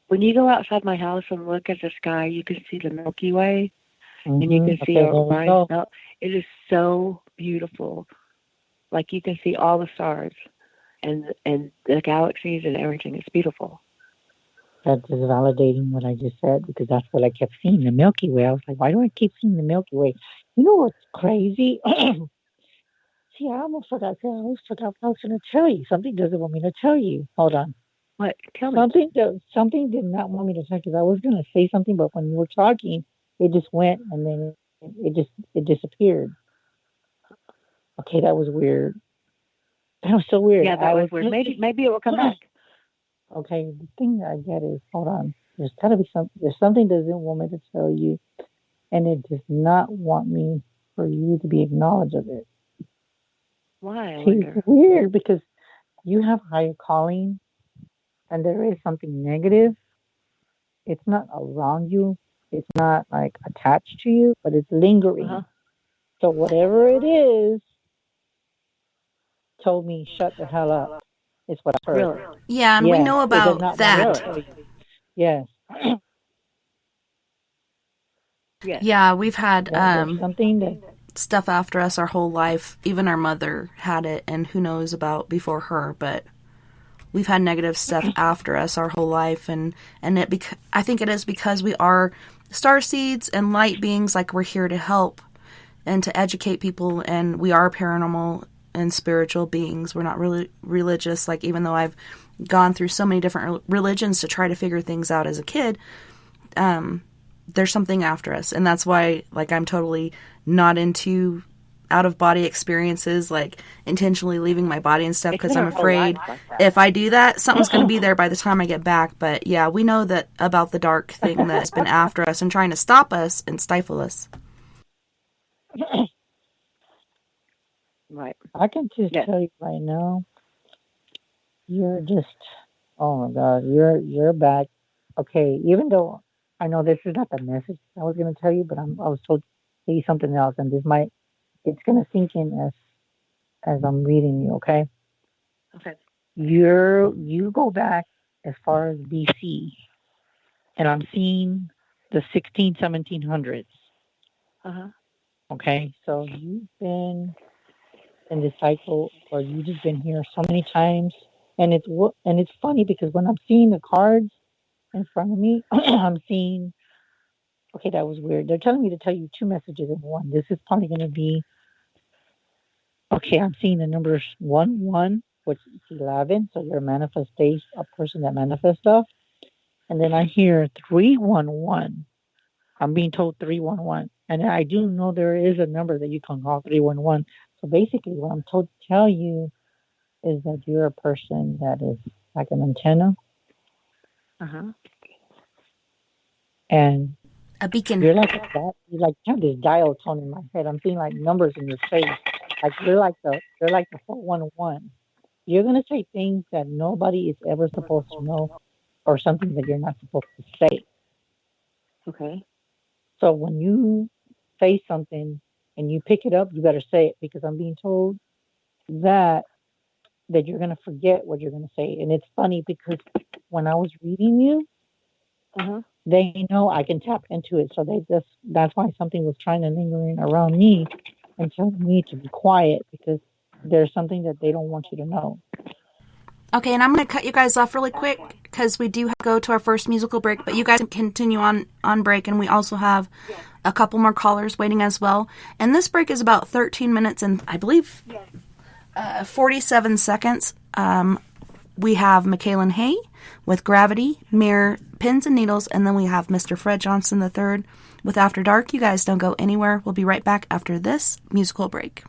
when you go outside my house and look at the sky, you can see the Milky Way, and you can see Orion's belt. It is so beautiful. Like you can see all the stars and the galaxies and everything. It's beautiful. That's just validating what I just said, because that's what I kept seeing, the Milky Way. I was like, why do I keep seeing the Milky Way? You know what's crazy? See, I almost forgot what I was going to tell you. Something doesn't want me to tell you. Hold on. What? Tell me. Something did not want me to tell you, because I was going to say something, but when you were talking, it just went, and then it disappeared. Okay, that was weird. That was so weird. Yeah, that was weird. Maybe it will come back. Okay, the thing that I get is, hold on. There's got to be there's something that doesn't want me to tell you, and it does not want me for you to be acknowledged of it. Why? It's weird, because you have higher calling, and there is something negative. It's not around you. It's not like attached to you, but it's lingering. Uh-huh. So whatever it is, told me shut the hell up. It's what I heard. Really? Yeah, and we know about that. Yes. Yes. Yeah, we've had something stuff after us our whole life. Even our mother had it, and who knows about before her, but we've had negative stuff after us our whole life, and I think it is because we are star seeds and light beings. Like, we're here to help and to educate people, and we are paranormal and spiritual beings. We're not really religious. Like, even though I've gone through so many different religions to try to figure things out as a kid, there's something after us, and that's why, like, I'm totally not into out-of-body experiences, like intentionally leaving my body and stuff, because I'm afraid if I do that, something's going to be there by the time I get back. But yeah, we know that about the dark thing that's been after us and trying to stop us and stifle us. Right. I can just tell you right now, you're just, oh my God, you're back. Okay, even though I know this is not the message I was going to tell you, but I was told to tell you something else, and it's going to sink in as I'm reading you, okay? Okay. You go back as far as BC, and I'm seeing the 1700s. Uh-huh. Okay, so you've been in this cycle, or you've just been here so many times, and it's funny because when I'm seeing the cards in front of me, I'm seeing. Okay, that was weird. They're telling me to tell you two messages in one. This is probably going to be. Okay, I'm seeing the numbers 1, which is 11. So you're a person that manifests stuff. And then I hear 311. I'm being told 311. And I do know there is a number that you can call 311. So basically what I'm told to tell you is that you're a person that is like an antenna. Uh-huh. And a beacon. You're like you like have this dial tone in my head. I'm seeing like numbers in your face. Like you're like the 411. You're gonna say things that nobody is ever supposed to know, or something that you're not supposed to say. Okay. So when you say something and you pick it up, you better say it, because I'm being told that you're gonna forget what you're gonna say. And it's funny because when I was reading you, they know I can tap into it. So that's why something was trying to linger around me and telling me to be quiet, because there's something that they don't want you to know. Okay, and I'm going to cut you guys off really quick because we do have to go to our first musical break, but you guys can continue on break, and we also have a couple more callers waiting as well. And this break is about 13 minutes and I believe 47 seconds. We have Michaelan Hay with Gravity, Mirror, Pins and Needles, and then we have Mr. Fred Johnson III with After Dark. You guys don't go anywhere. We'll be right back after this musical break.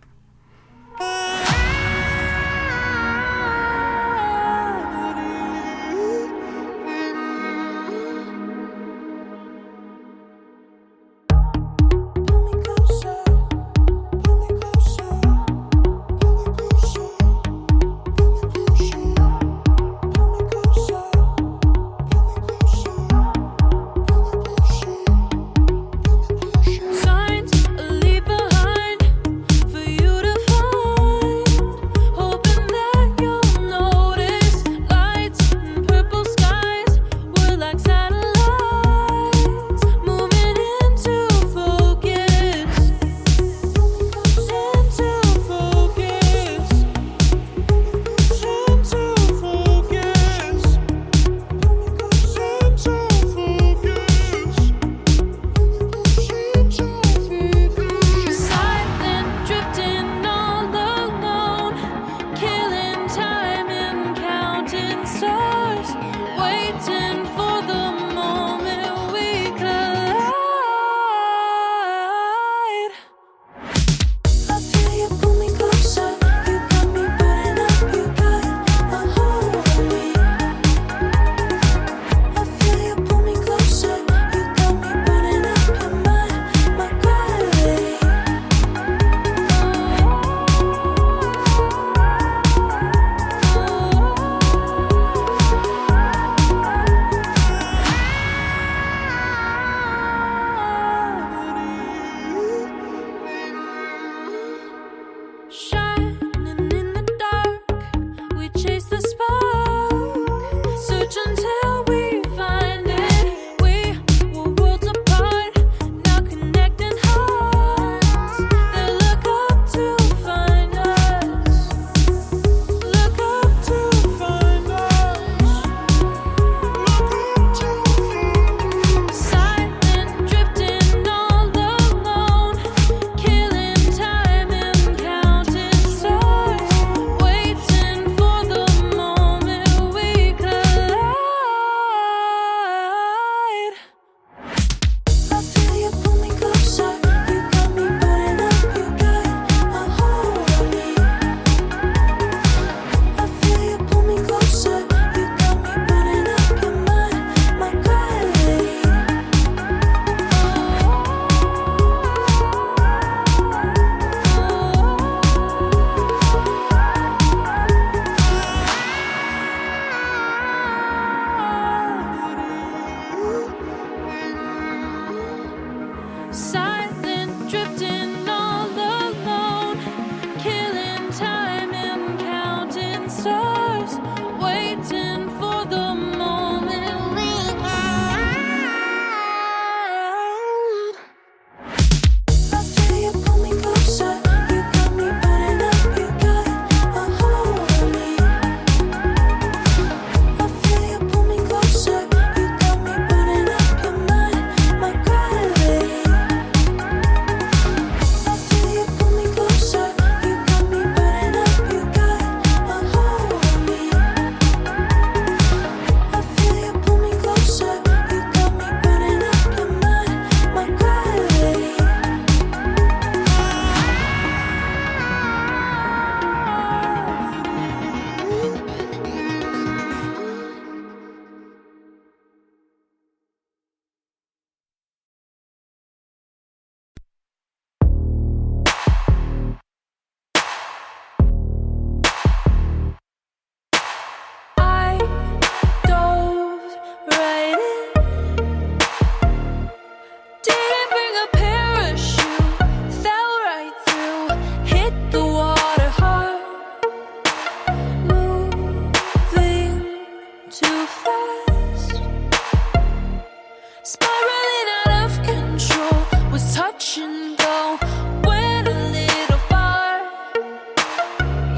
spiraling out of control. Was touch and go, went a little far.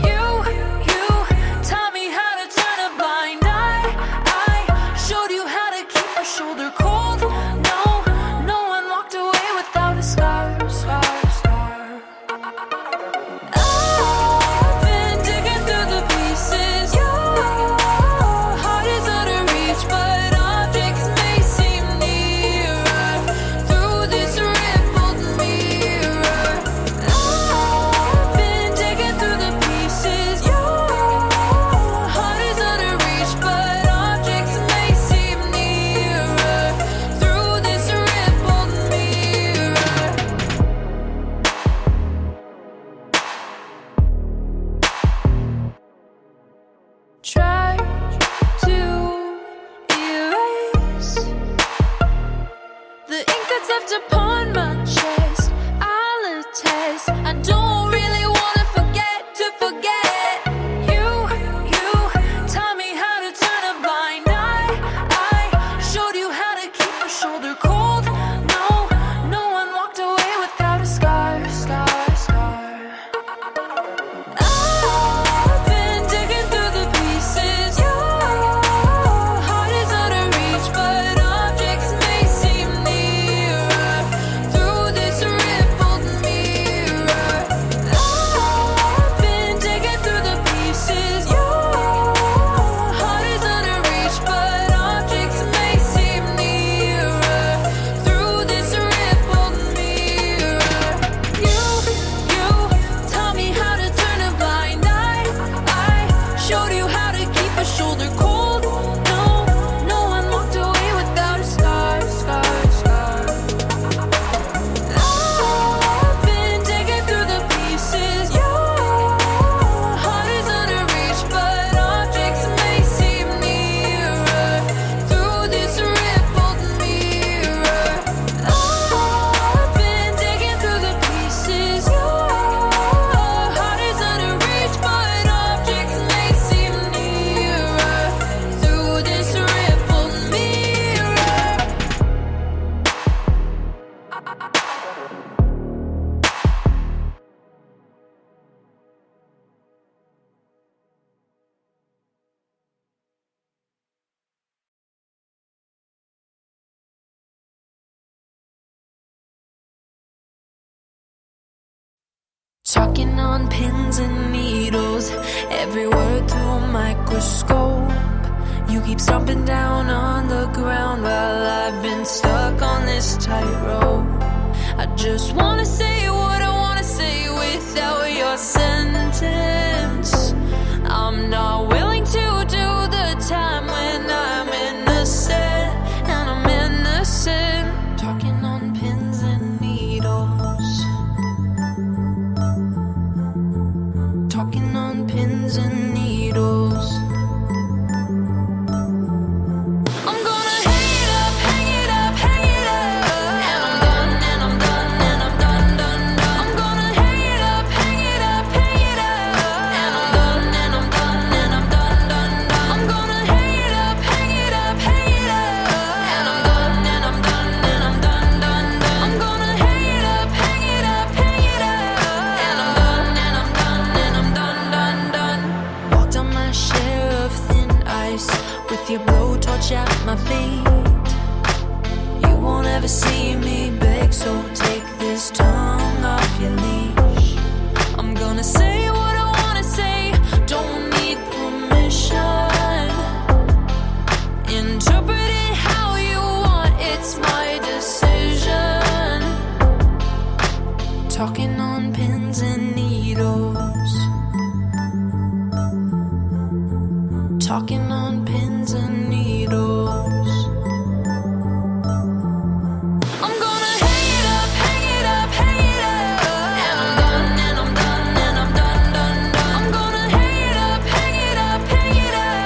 You taught me how to turn a blind eye. I showed you how to keep your shoulder cold. No one walked away without a scar. I've been digging through the pieces. Your heart is out of reach, but objects may seem nearer through this rippled mirror. I've been digging through the pieces. Your heart is out of reach, but objects may seem nearer through this rippled mirror. Try to erase the ink that's left upon my chest. I'll attest, I don't really wanna forget to forget. You taught me how to turn a blind eye. I showed you how to keep your shoulder cold. No one walked away without a scar. I've been digging through the pieces. Your heart is out of reach, but objects may seem nearer through this rippled mirror. I've been digging through the pieces. Your heart is out of reach, but objects may seem nearer through this rippled mirror. You taught me how to turn a blind eye. I showed you how to keep a shoulder cold. No one walked away without a scar. I've been digging through the pieces. Your heart is out of reach, but objects may seem nearer through this rippled mirror. I've been digging through the pieces. Your heart is out of reach, but objects may seem nearer through this rippled mirror. Talking on pins and needles, every word through a microscope. You keep stomping down on the ground while I've been stuck on this tightrope. I just wanna say what I wanna say without your sentence. I'm not willing to do the time when I'm innocent, and I'm innocent. Talking on pins and needles. Talking on pins and needles. I'm gonna hang it up, hang it up, hang it up. And I'm done, and I'm done, and I'm done, done, done. I'm gonna hang it up, hang it up, hang it up. And I'm done, and I'm done, and I'm done, done, done. I'm gonna hang it up, hang it up, hang it up. And I'm done, and I'm done, and I'm done, done, done. I'm gonna hang it up, hang it up, hang it up. And I'm done, and I'm done, and I'm done, done, done. Walked on my share of thin ice with your blowtorch at my feet. You won't ever see me beg, so take this tongue off your leash. I'm gonna say what I wanna say, don't need permission. Interpret it how you want, it's my decision. Talking on pins and needles. Talking on pins and needles. I'm gonna hang it up, hang it up, hang it up. And I'm done, and I'm done, and I'm done, done, done. I'm gonna hang it up, hang it up, hang it up.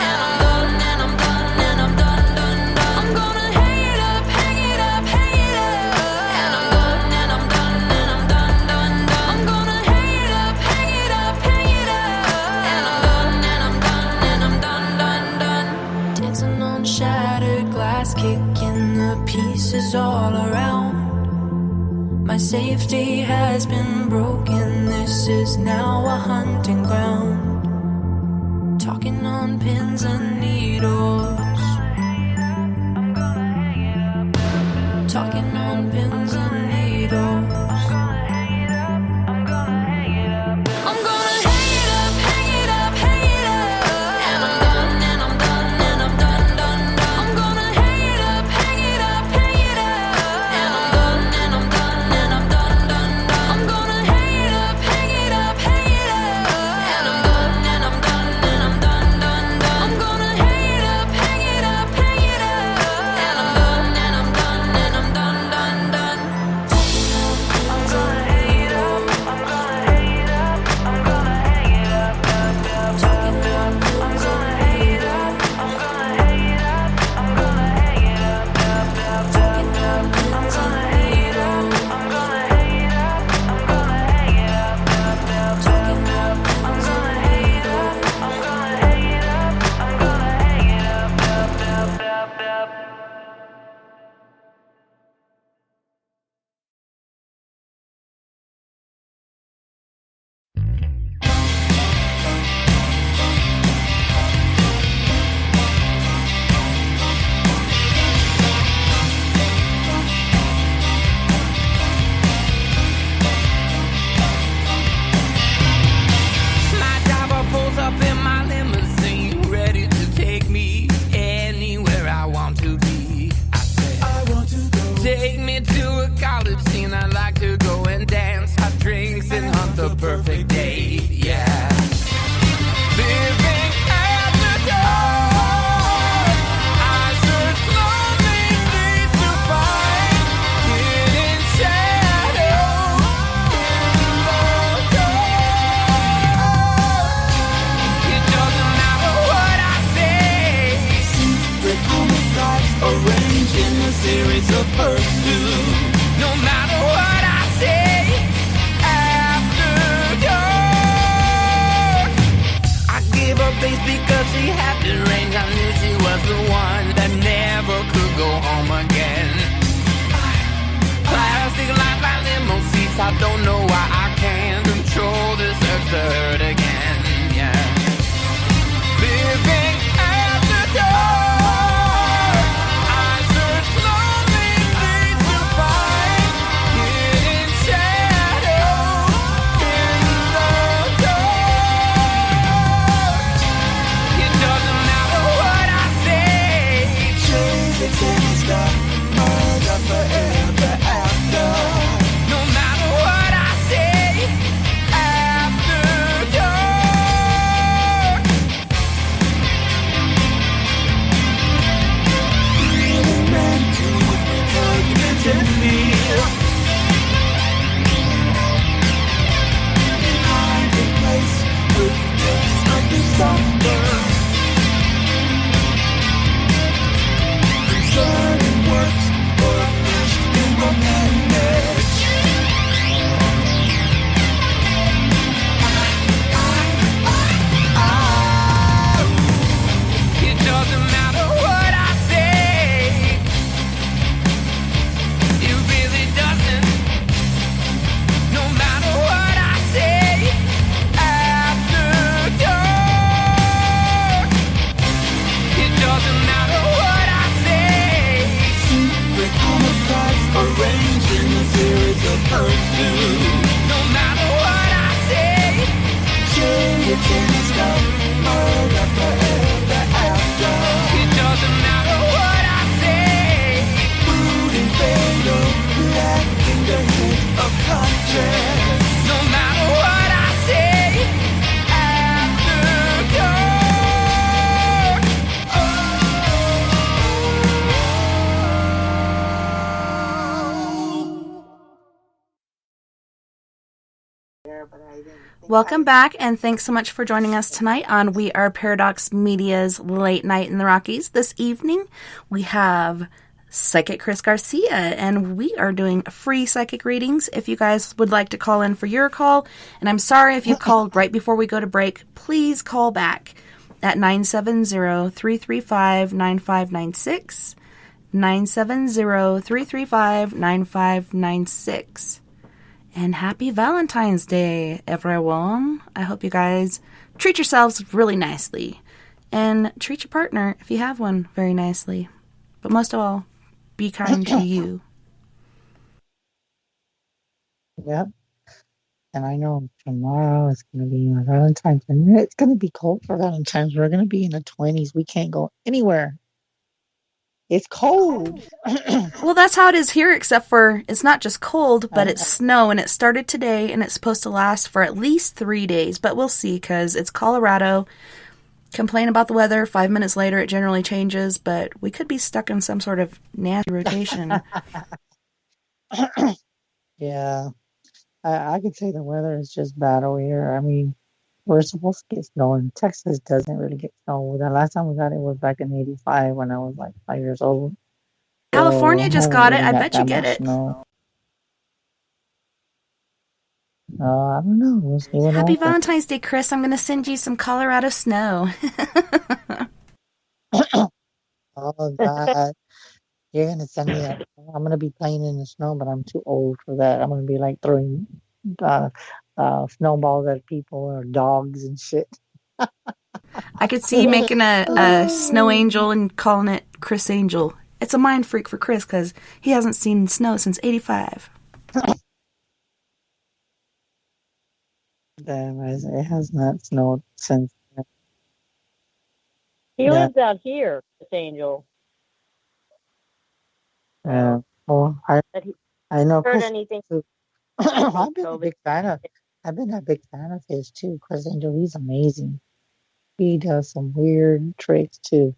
And I'm done, and I'm done, and I'm done, done, done. I'm gonna hang it up, hang it up, hang it up. And I'm done, and I'm done, and I'm done, is all around. My safety has been broken. This is now a hunting ground. Talking on pins and needles. Talking on pins and needles. Welcome back, and thanks so much for joining us tonight on We Are Paradox Media's Late Night in the Rockies. This evening, we have Psychic Chris Garcia, and we are doing free psychic readings. If you guys would like to call in for your call, and I'm sorry if you called right before we go to break, please call back at 970-335-9596. 970-335-9596. And happy Valentine's Day, everyone. I hope you guys treat yourselves really nicely. And treat your partner, if you have one, very nicely. But most of all, be kind to you. Yep. And I know tomorrow is going to be my Valentine's. And it's going to be cold for Valentine's. We're going to be in the 20s. We can't go anywhere. It's cold. Well, that's how it is here, except for it's not just cold, but it's snow, and it started today, and it's supposed to last for at least 3 days. But we'll see, because it's Colorado. Complain about the weather. 5 minutes later, it generally changes, but we could be stuck in some sort of nasty rotation. Yeah. I could say the weather is just bad over here. I mean, we're supposed to get snow, and Texas doesn't really get snow. The last time we got it was back in '85 when I was like 5 years old. California just got it. I bet you get it. Snow. I don't know. We'll see what Happy happens. Valentine's Day, Chris. I'm going to send you some Colorado snow. Oh, God. You're going to send me that. I'm going to be playing in the snow, but I'm too old for that. I'm going to be like throwing snowballs at people or dogs and shit. I could see you making a snow angel and calling it Chris Angel. It's a mind freak for Chris because he hasn't seen snow since '85. Damn, it has not snowed since. He lives out here, Chris Angel. Well, I know heard Chris. Anything? I've been a big fan of his too. Chris Angel, he's amazing. He does some weird tricks too.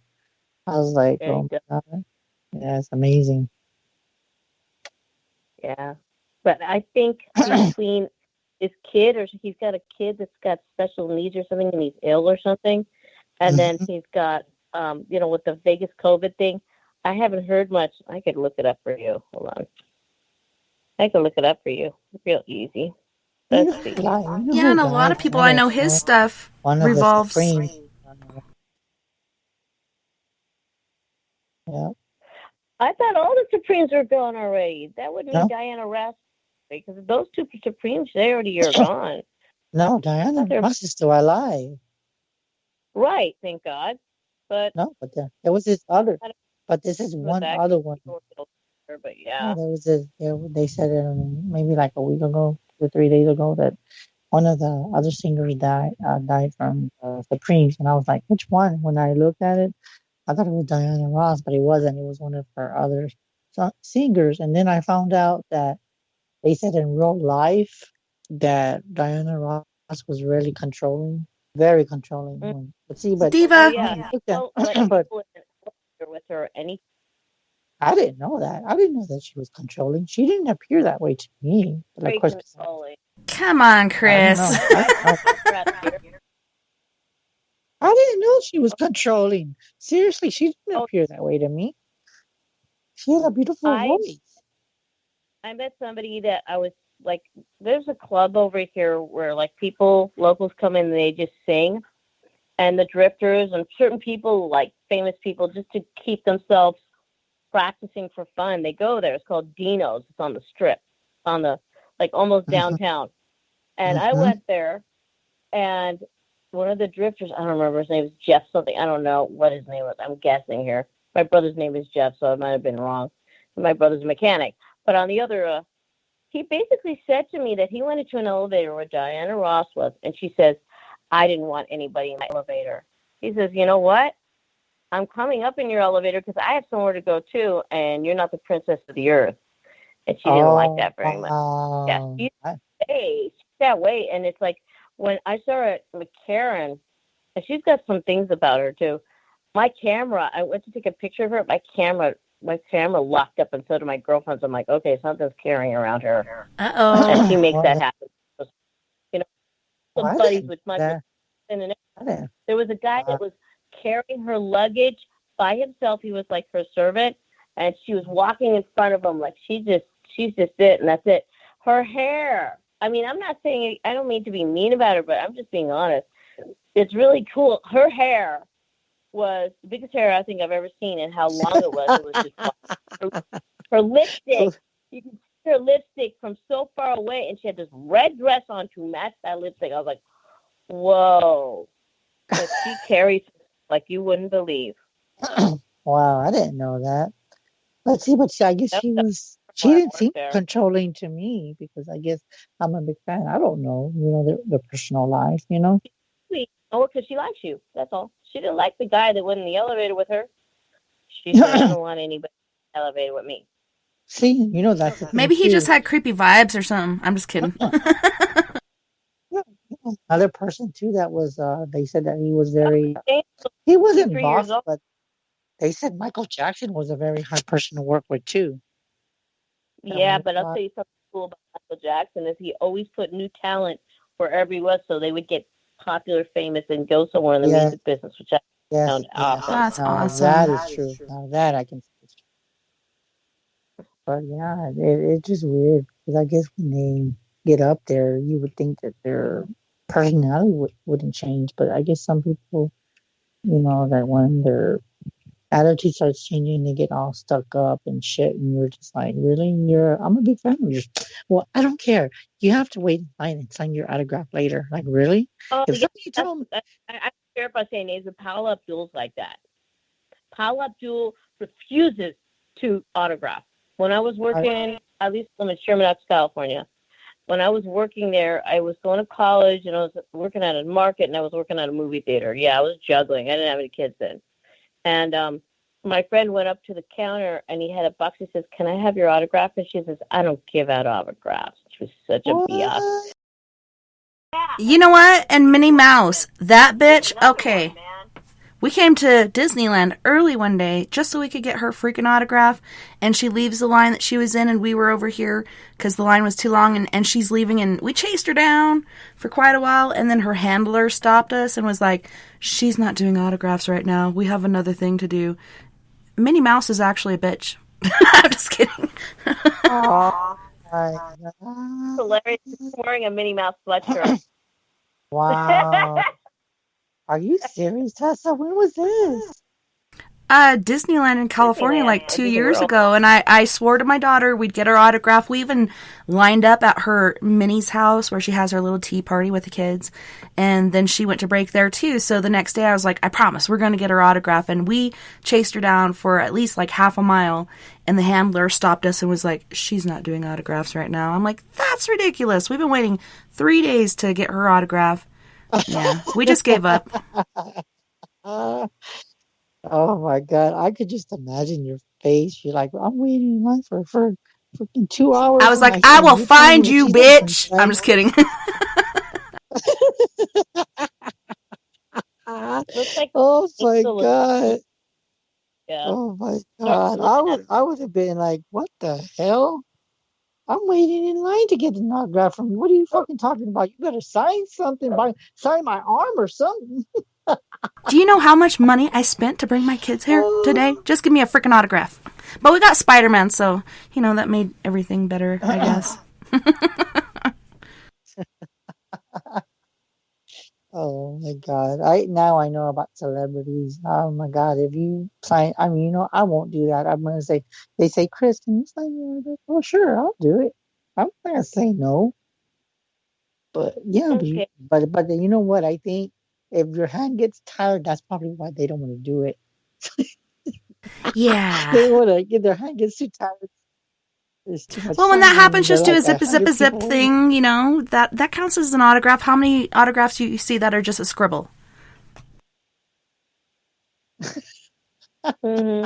I was like, oh my God. Yeah, it's amazing. Yeah. But I think between his kid, or he's got a kid that's got special needs or something, and he's ill or something, and then he's got, with the Vegas COVID thing, I haven't heard much. I could look it up for you. Hold on. I can look it up for you. Real easy. Let's see. Yeah, and a lot of people I know his stuff revolves. Yeah. I thought all the Supremes were gone already. That would mean Diana Ross, because those two Supremes, they already are gone. No, Diana Ross is still alive. Right, thank God. But no, but there was this other. But this is one other one. But yeah, there was this. They said maybe like a week ago, 2 or 3 days ago, that one of the other singers died from Supremes, and I was like, which one? When I looked at it, I thought it was Diana Ross, but it wasn't. It was one of her other singers. And then I found out that they said in real life that Diana Ross was really controlling, very controlling. But see, Diva. But with her any. I didn't know that. I didn't know that she was controlling. She didn't appear that way to me. Like, of course, come on, Chris. I didn't know she was controlling. Seriously, she didn't appear that way to me. She had a beautiful voice. I met somebody that I was like, there's a club over here where like locals come in and they just sing. And the drifters and certain people, like famous people, just to keep themselves practicing for fun, they go there. It's called Dino's. It's on the Strip, on the almost downtown. And I went there, and one of the drifters, I don't remember his name, was Jeff something. I don't know what his name was. I'm guessing here. My brother's name is Jeff, so I might have been wrong. My brother's a mechanic. But on the other, he basically said to me that he went into an elevator where Diana Ross was, and she says, I didn't want anybody in my elevator. He says, you know what? I'm coming up in your elevator because I have somewhere to go too, and you're not the princess of the earth. And she didn't like that very much. Yeah, she's that way. And it's like when I saw her at McCarran, and she's got some things about her too. My camera, I went to take a picture of her. My camera locked up, and so did my girlfriend's. I'm like, okay, something's carrying around her. Uh-oh. And she makes that happen. Some buddies with my and there was a guy that was carrying her luggage by himself. He was like her servant, and she was walking in front of him like she's just it, and that's it. Her hair. I mean, I'm not saying, I don't mean to be mean about her, but I'm just being honest. It's really cool. Her hair was the biggest hair I think I've ever seen, and how long it was. It was just her lipstick. You could see her lipstick from so far away, and she had this red dress on to match that lipstick. I was like, whoa. But she carries like you wouldn't believe. Wow, I didn't know that. Let's see, but I guess she didn't seem controlling to me, because I guess I'm a big fan. I don't know, their personal life, Or because she likes you. That's all. She didn't like the guy that went in the elevator with her. She said, I don't want anybody in the elevator with me. See, that's the thing Maybe he just had creepy vibes or something. I'm just kidding. Another person too that was they said that he was he wasn't boss, but they said Michael Jackson was a very hard person to work with too. Yeah, but I'll tell you something cool about Michael Jackson is he always put new talent wherever he was, so they would get popular, famous, and go somewhere in the music business, which I found awesome. That's awesome. That is true. Now that I can. But yeah, it's just weird, because I guess when they get up there, you would think that their personality wouldn't change. But I guess some people, that when their attitude starts changing, they get all stuck up and shit, and you're just like, really? I'm a big fan of yours. Well, I don't care. You have to wait in line and sign your autograph later. Like, really? Oh, if somebody told me, I don't care if I say names, but Paula Abdul's like that. Paula Abdul refuses to autograph. When I was working, at least I'm in Sherman Oaks, California. When I was working there, I was going to college, and I was working at a market, and I was working at a movie theater. Yeah, I was juggling. I didn't have any kids then. And my friend went up to the counter, and he had a box. He says, can I have your autograph? And she says, I don't give out autographs. She was such a biatch. You know what? And Minnie Mouse, that bitch, okay. We came to Disneyland early one day just so we could get her freaking autograph, and she leaves the line that she was in, and we were over here because the line was too long, and she's leaving, and we chased her down for quite a while, and then her handler stopped us and was like, she's not doing autographs right now. We have another thing to do. Minnie Mouse is actually a bitch. I'm just kidding. oh, hilarious. She's wearing a Minnie Mouse sweatshirt. Wow. Are you serious, Tessa? When was this? Disneyland in California like 2 years ago, and I swore to my daughter we'd get her autograph. We even lined up at her Minnie's house where she has her little tea party with the kids, and then she went to break there too. So the next day I was like, I promise we're going to get her autograph, and we chased her down for at least like half a mile, and the handler stopped us and was like, she's not doing autographs right now. I'm like, that's ridiculous. We've been waiting 3 days to get her autograph. Yeah, we just gave up. Oh my God, I could just imagine your face. You're like, I'm waiting in line for freaking 2 hours. I was like, I will find you, bitch. I'm just kidding. Oh my God. Yeah. Oh my God. I would have been like, what the hell? I'm waiting in line to get an autograph from you. What are you fucking talking about? You better sign something, sign my arm or something. Do you know how much money I spent to bring my kids here today? Just give me a freaking autograph. But we got Spider-Man, so, that made everything better, I guess. Oh my God. Now I know about celebrities. Oh my God. If you sign, I won't do that. I'm going to say, they say, Chris, can you sign your autograph? Oh, sure, I'll do it. I'm not going to say no. But yeah, okay. but you know what? I think if your hand gets tired, that's probably why they don't want to do it. Yeah. They want to get their hand gets too tired. Well, when that happens, just do a zip thing, that counts as an autograph. How many autographs do you see that are just a scribble? Mm-hmm.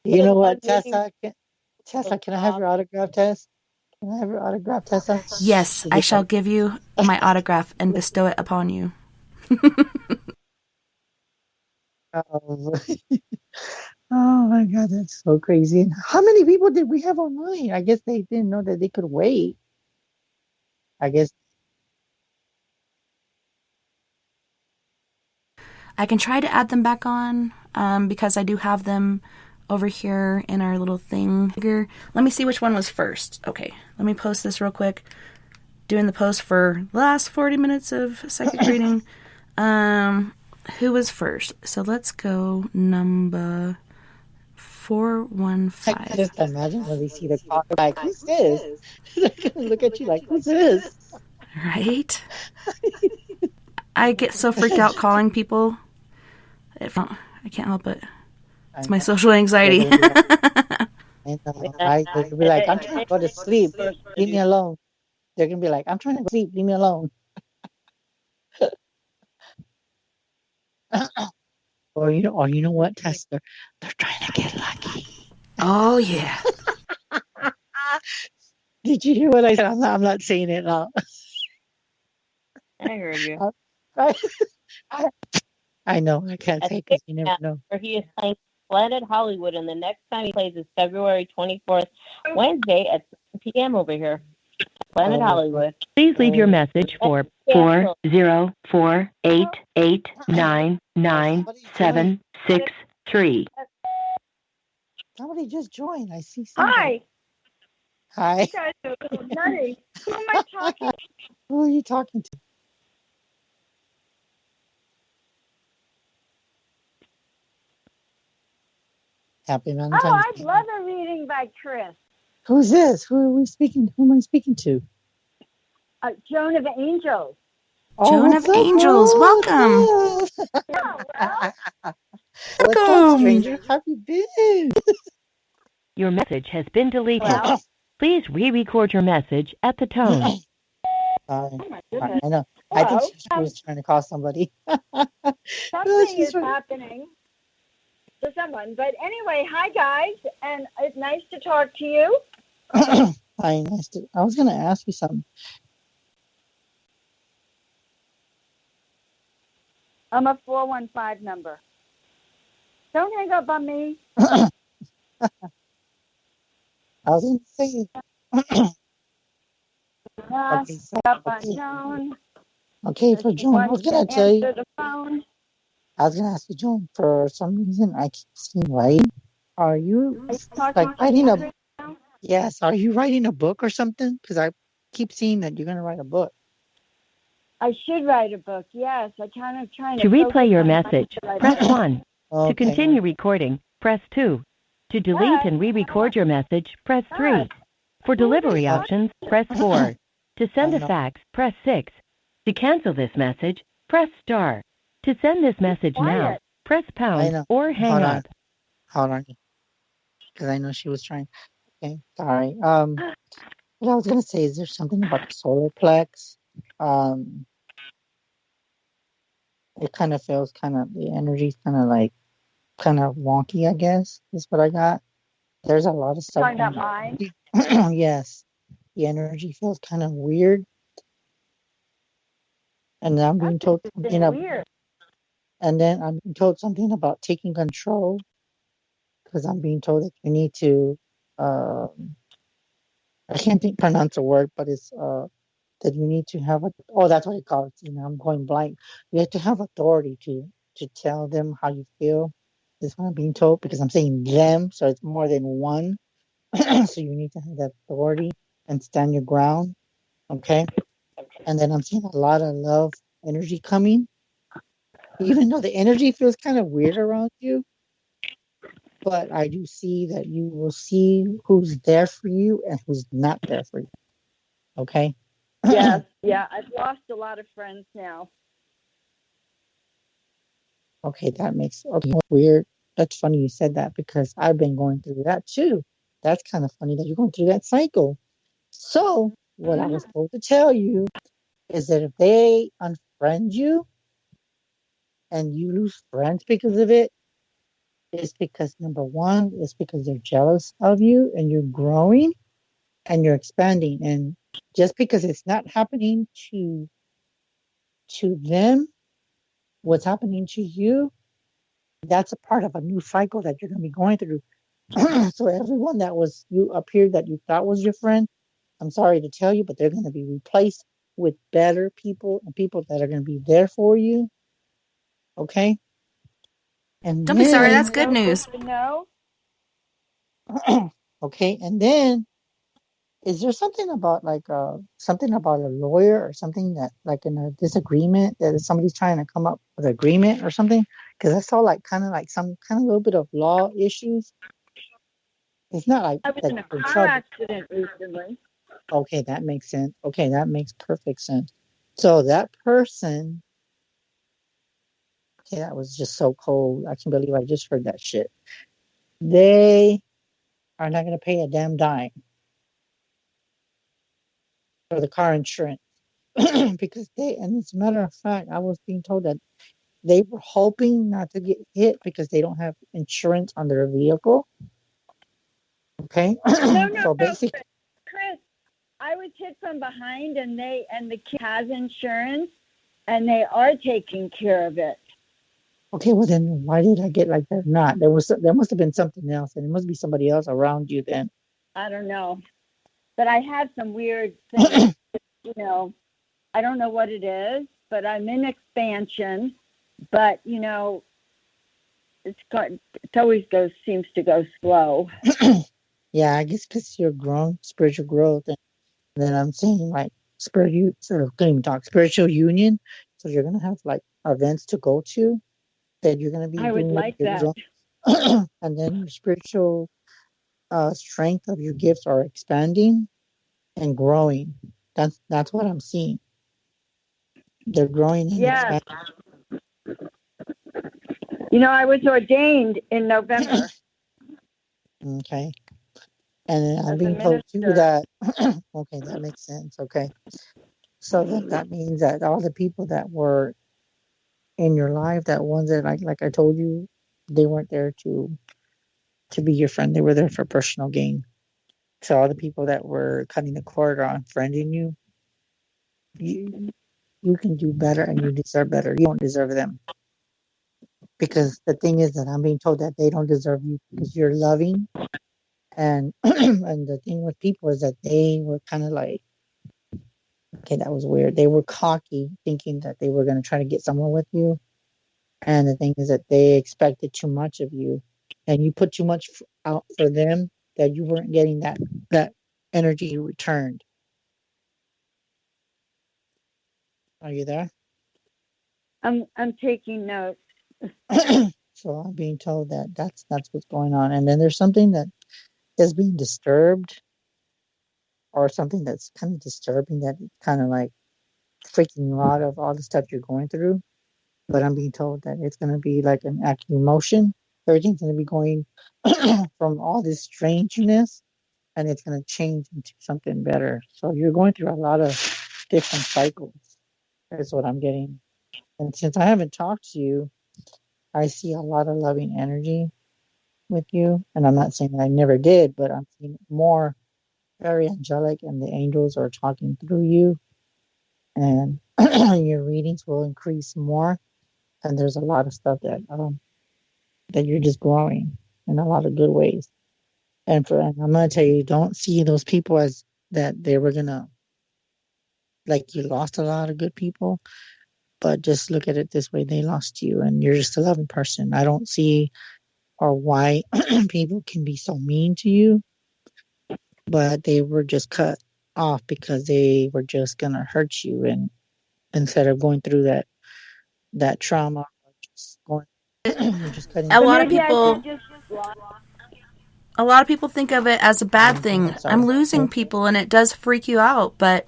You know what, Tessa? Tessa, can I have your autograph, Tess? Can I have your autograph, Tessa? Yes, I shall give you my autograph and bestow it upon you. Oh my God, that's so crazy. And how many people did we have online? I guess they didn't know that they could wait. I guess. I can try to add them back on because I do have them over here in our little thing. Let me see which one was first. Okay, let me post this real quick. Doing the post for the last 40 minutes of psychic reading. Who was first? So let's go number 415. I can just imagine when they see the clock, like, who's this? They're gonna look at you like, who's this? Right? I get so freaked out calling people. I can't help it. It's my social anxiety. Right? They'll be like, I'm trying to go to sleep. Leave me alone. They're going to be like, I'm trying to go to sleep. Leave me alone. Or you know what, Tess? They're trying to get lucky. Oh, yeah. Did you hear what I said? I'm not saying it now. I heard you. I know. I can't say because you never know. He is playing Planet Hollywood, and the next time he plays is February 24th, Wednesday at 7 p.m. over here. Planet Hollywood. Please leave your message for 404-889-9763. Somebody just joined. I see somebody. Hi. Hi. You guys are a little nutty. Who am I talking to? Who are you talking to? Happy Valentine's Oh, I'd love a reading by Chris. Who's this? Who are we speaking? Who am I speaking to? Joan of Angels. Joan of Angels, welcome. What's up, stranger? How have you been? Your message has been deleted. Please re-record your message at the tone. I know. I think she was trying to call somebody. Something is happening to someone. But anyway, hi, guys. And it's nice to talk to you. Hi, nice to. I was going to ask you something. I'm a 415 number. Don't hang up on me. I was going to say. Okay, for Joan, I was going to tell you. I was going to ask you, Joan, for some reason, I keep seeing writing. Are you like writing a... Yes, are you writing a book or something? Because I keep seeing that you're going to write a book. I should write a book, yes. I kind of trying to replay your message, press 1. To continue recording, press 2. To delete and re-record your message, press 3. For delivery options, press 4. To send a fax, press 6. To cancel this message, press star. To send this message now, press pound or hang up. Hold on. Because I know she was trying. Okay, sorry. What I was going to say, is there something about the solar plex? It kind of feels the energy's kind of wonky, I guess, is what I got. There's a lot of stuff. Talking about mine? Yes. The energy feels kind of weird. And I'm being told something weird. And then I'm being told something about taking control. Because I'm being told that you need to, I can't pronounce the word, but it's that you need to have that's what it calls. I'm going blank. You have to have authority to tell them how you feel. That's what I'm being told, because I'm saying them, so it's more than one. So you need to have that authority and stand your ground. Okay. And then I'm seeing a lot of love energy coming. Even though the energy feels kind of weird around you. But I do see that you will see who's there for you and who's not there for you. Okay? Yes, yeah. I've lost a lot of friends now. Okay, weird. That's funny you said that, because I've been going through that too. That's kind of funny that you're going through that cycle. So, what I was told to tell you is that if they unfriend you and you lose friends because of it, it's because, number one, it's because they're jealous of you and you're growing and you're expanding. And just because it's not happening to them, what's happening to you, that's a part of a new cycle that you're going to be going through. So everyone that was you up here that you thought was your friend, I'm sorry to tell you, but they're going to be replaced with better people and people that are going to be there for you. Okay? And don't be sorry, that's good news. No. Okay, and then Is there something about something about a lawyer or something that like in a disagreement that somebody's trying to come up with agreement or something? Because I saw like kind of like some kind of little bit of law issues. It's not like I was that in a you're in car trouble. accident recently. Okay, that makes sense. Okay, that makes perfect sense. So that person, okay, that was just so cold. I can't believe I just heard that shit. They are not going to pay a damn dime for the car insurance because and as a matter of fact, I was being told that they were hoping not to get hit because they don't have insurance on their vehicle. Okay. No, So basically, Chris, I was hit from behind, and the kid has insurance, and they are taking care of it. okay, well then why did I get like that? Not there must have been something else, and it must be somebody else around you then. I don't know, but I have some weird things. I don't know what it is, but I'm in expansion. But it always seems to go slow. Yeah, I guess because you're growing, spiritual growth, and then I'm saying like spiritual union. So you're gonna have like events to go to that you're gonna be I would doing like your that. and then your spiritual strength of your gifts are expanding and growing. That's what I'm seeing. They're growing and expanding. I was ordained in November. Okay. And I'm being told too that okay, that makes sense. Okay. So then that means that all the people that were in your life, that ones that like I told you, they weren't there to be your friend. They were there for personal gain. So all the people that were cutting the cord on friending you, you can do better and you deserve better. You don't deserve them. Because the thing is that I'm being told that they don't deserve you because you're loving. And and the thing with people is that they were kind of like, okay, that was weird. They were cocky, thinking that they were going to try to get somewhere with you. And the thing is that they expected too much of you, and you put too much out for them that you weren't getting that energy returned. Are you there? I'm taking notes. So I'm being told that that's what's going on, and then there's something that is being disturbed, or something that's kind of disturbing that kind of like freaking you out of all the stuff you're going through. But I'm being told that it's going to be like an active emotion. Everything's going to be going from all this strangeness, and it's going to change into something better. So you're going through a lot of different cycles. That's what I'm getting. And since I haven't talked to you, I see a lot of loving energy with you. And I'm not saying that I never did, but I'm seeing more very angelic, and the angels are talking through you. And your readings will increase more. And there's a lot of stuff that you're just growing in a lot of good ways. And I'm gonna tell you, don't see those people as that they were gonna, like, you lost a lot of good people, but just look at it this way: they lost you, and you're just a loving person. I don't see or why people can be so mean to you, but they were just cut off because they were just gonna hurt you, and instead of going through that trauma, just going, just cutting. A lot of people think of it as a bad thing. I'm losing people, and it does freak you out, but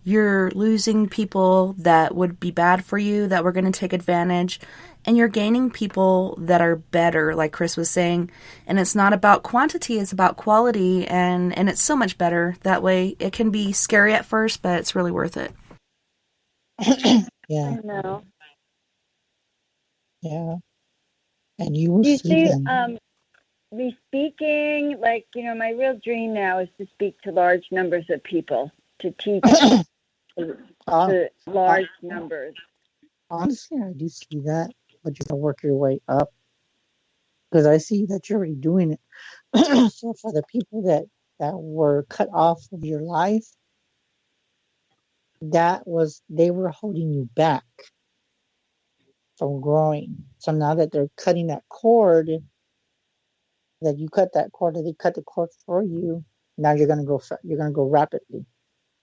you're losing people that would be bad for you, that were going to take advantage, and you're gaining people that are better, like Chris was saying. And it's not about quantity, it's about quality, and it's so much better that way. It can be scary at first, but it's really worth it. Yeah. I know. Yeah. And you will see them. Me speaking, like, my real dream now is to speak to large numbers of people, to teach to large numbers. Honestly, I do see that, but you gotta work your way up, because I see that you're already doing it. So for the people that were cut off of your life, they were holding you back from growing. So now that they're cutting that cord, that you cut that cord, or they cut the cord for you, Now you're gonna go rapidly,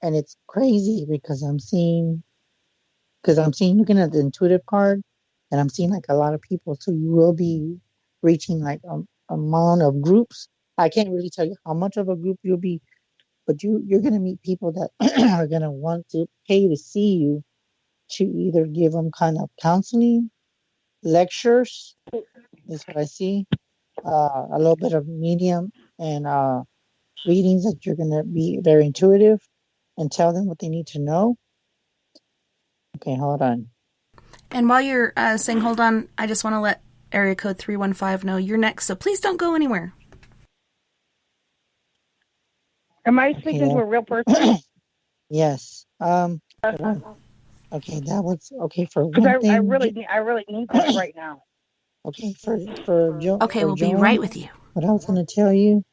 and it's crazy because I'm seeing looking at the intuitive card, and I'm seeing like a lot of people. So you will be reaching like amount of groups. I can't really tell you how much of a group you'll be, but you're gonna meet people that are gonna want to pay to see you to either give them kind of counseling, lectures, is what I see, a little bit of medium and readings that you're gonna be very intuitive and tell them what they need to know. Okay, hold on. And while you're saying hold on, I just want to let area code 315 know you're next, so please don't go anywhere. Am I speaking to a real person? Yes. Okay, that was okay for one thing. I really need that right now. Okay, for Joe. Okay, we'll be right with you. What I was going to tell you.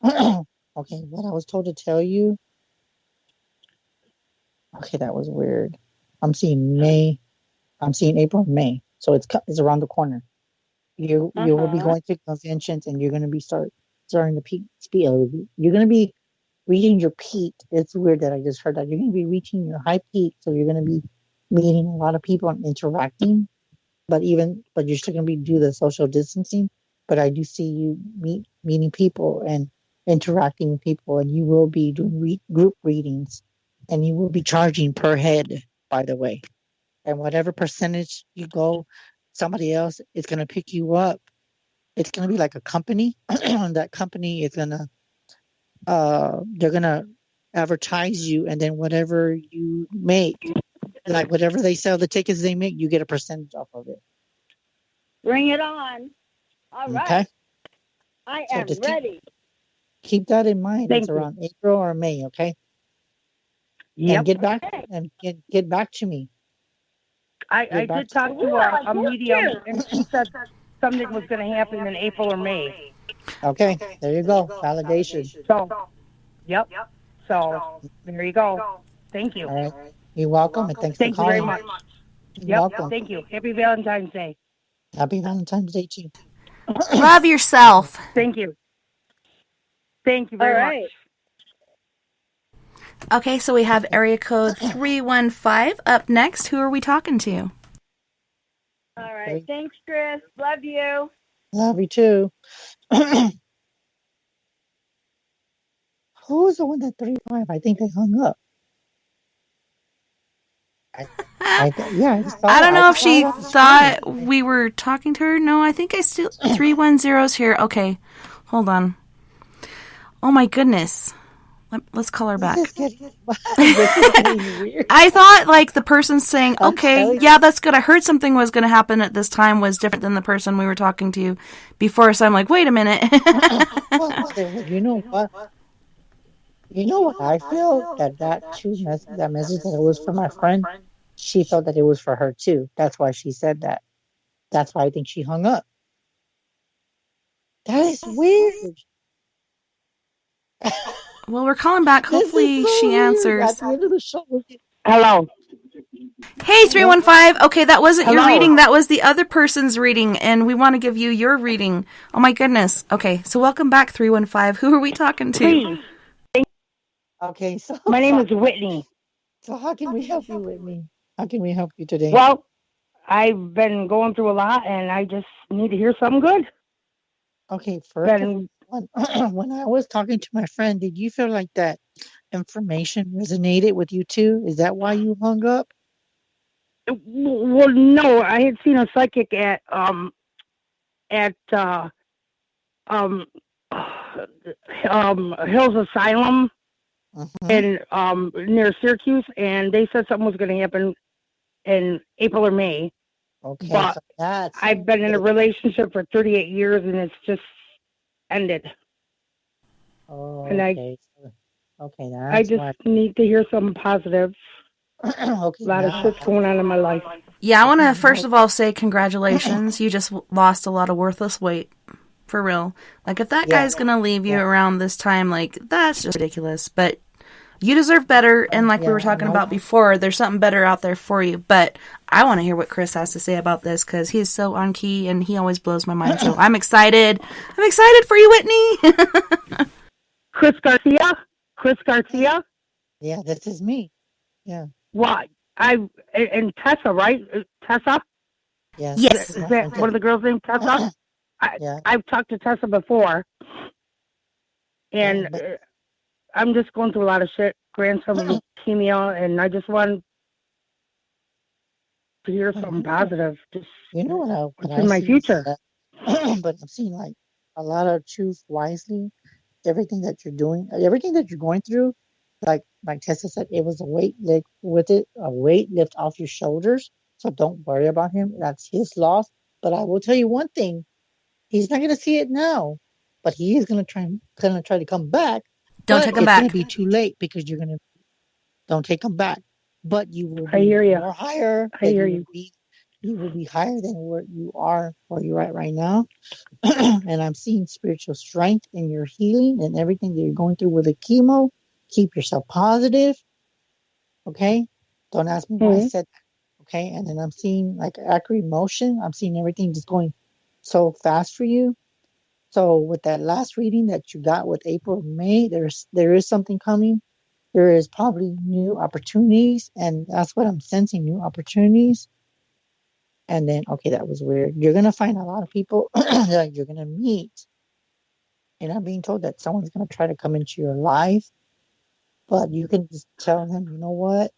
Okay, what I was told to tell you. Okay, that was weird. I'm seeing May. I'm seeing April and May. So it's around the corner. You will be going to conventions and you're going to be starting to peak. You're going to be reaching your peak. It's weird that I just heard that. You're going to be reaching your high peak. So you're going to be meeting a lot of people and interacting. But you're still going to do the social distancing. But I do see you meeting people and interacting with people. And you will be doing group readings. And you will be charging per head, by the way. And whatever percentage you go, somebody else is going to pick you up. It's going to be like a company. That company is going to, they're going to advertise you. And then whatever you make, like whatever they sell, the tickets they make, you get a percentage off of it. Bring it on. All right. Okay. I am ready. Keep that in mind. It's around April or May, okay? Yep. And get back to me. I did talk to a medium, and she said something was going to happen in April or May. Okay, there you go. Validation. So, yep. So, there you go. Thank you. All right. You're welcome, and thanks for calling. Thank you very much. You're welcome. Thank you. Happy Valentine's Day. Happy Valentine's Day, too. Love yourself. Thank you. Thank you very much. Okay, so we have area code 315 up next. Who are we talking to? All right. Thanks, Chris. Love you. Love you, too. Who was the one that 35? I think they hung up. I don't know if she thought we were talking to her. No, I think I still 310's here. Okay, hold on. Oh my goodness. Let's call her back. I thought like the person saying, okay, yeah, that's good. I heard something was going to happen at this time was different than the person we were talking to before. So I'm like, wait a minute. You know what? You know what I feel? That message that it was for my friend, she felt that it was for her too. That's why she said that. That's why I think she hung up. That is weird. Well, we're calling back. Hopefully she answers. At the end of the show. Hello. Hey, 315. Okay, that wasn't your reading. That was the other person's reading, and we want to give you your reading. Oh, my goodness. Okay, so welcome back, 315. Who are we talking to? Please. Okay, so my name is Whitney. So how can we help you, Whitney? How can we help you today? Well, I've been going through a lot, and I just need to hear something good. Okay, first, when I was talking to my friend, did you feel like that information resonated with you too? Is that why you hung up? Well, no, I had seen a psychic at Hills Asylum in near Syracuse, and they said something was going to happen in April or May. Okay, but so I've been in a relationship for 38 years, and it's just ended. Oh, and okay. I just need to hear something positive. Okay, a lot of shit's going on in my life. Yeah, I want to first of all say congratulations. You just lost a lot of worthless weight. For real. Like, if that guy's going to leave you around this time, like, that's just ridiculous. But you deserve better. And like we were talking about before, there's something better out there for you. But I want to hear what Chris has to say about this because he's so on key and he always blows my mind. So I'm excited. I'm excited for you, Whitney. Chris Garcia? Chris Garcia? Yeah, this is me. Yeah. Why? And Tessa, right? Tessa? Yes. Yes. Is that one of the girls named Tessa? Yeah. I've talked to Tessa before, and I'm just going through a lot of shit, grandson with leukemia, and I just want to hear something positive. Just you know what in my future. But I'm seeing like a lot of choose wisely. Everything that you're doing, everything that you're going through, like Tessa said, it was a weight lift off your shoulders. So don't worry about him. That's his loss. But I will tell you one thing: he's not going to see it now, but he is going to try to come back. Don't take him back. It's going to back. be too late because you're going to don't take him back. But you will I be hear you. more higher. I hear you. You will be higher than where you're at right now. And I'm seeing spiritual strength in your healing and everything that you're going through with the chemo. Keep yourself positive. Okay? Don't ask me why I said that. Okay? And then I'm seeing like accurate motion. I'm seeing everything just going so fast for you. So with that last reading that you got with April and May, there is something coming. There is probably new opportunities, and that's what I'm sensing, new opportunities. And then, okay, that was weird. You're going to find a lot of people that you're going to meet. And I'm being told that someone's going to try to come into your life. But you can just tell them, you know what?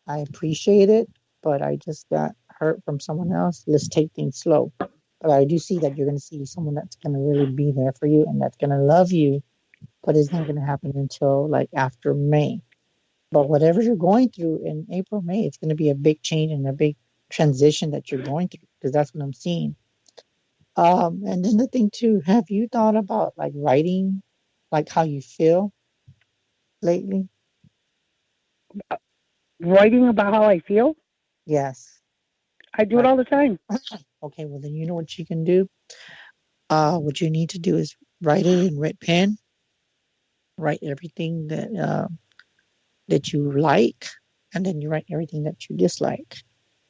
I appreciate it, but I just got hurt from someone else. Let's take things slow. But I do see that you're going to see someone that's going to really be there for you and that's going to love you. But it's not going to happen until like after May. But whatever you're going through in April, May, it's going to be a big change and a big transition that you're going through, because that's what I'm seeing. And then the thing too, have you thought about like writing, like how you feel lately? Writing about how I feel? Yes. I do it all the time. Okay, well then you know what you can do. What you need to do is write it in red pen. Write everything that you like, and then you write everything that you dislike.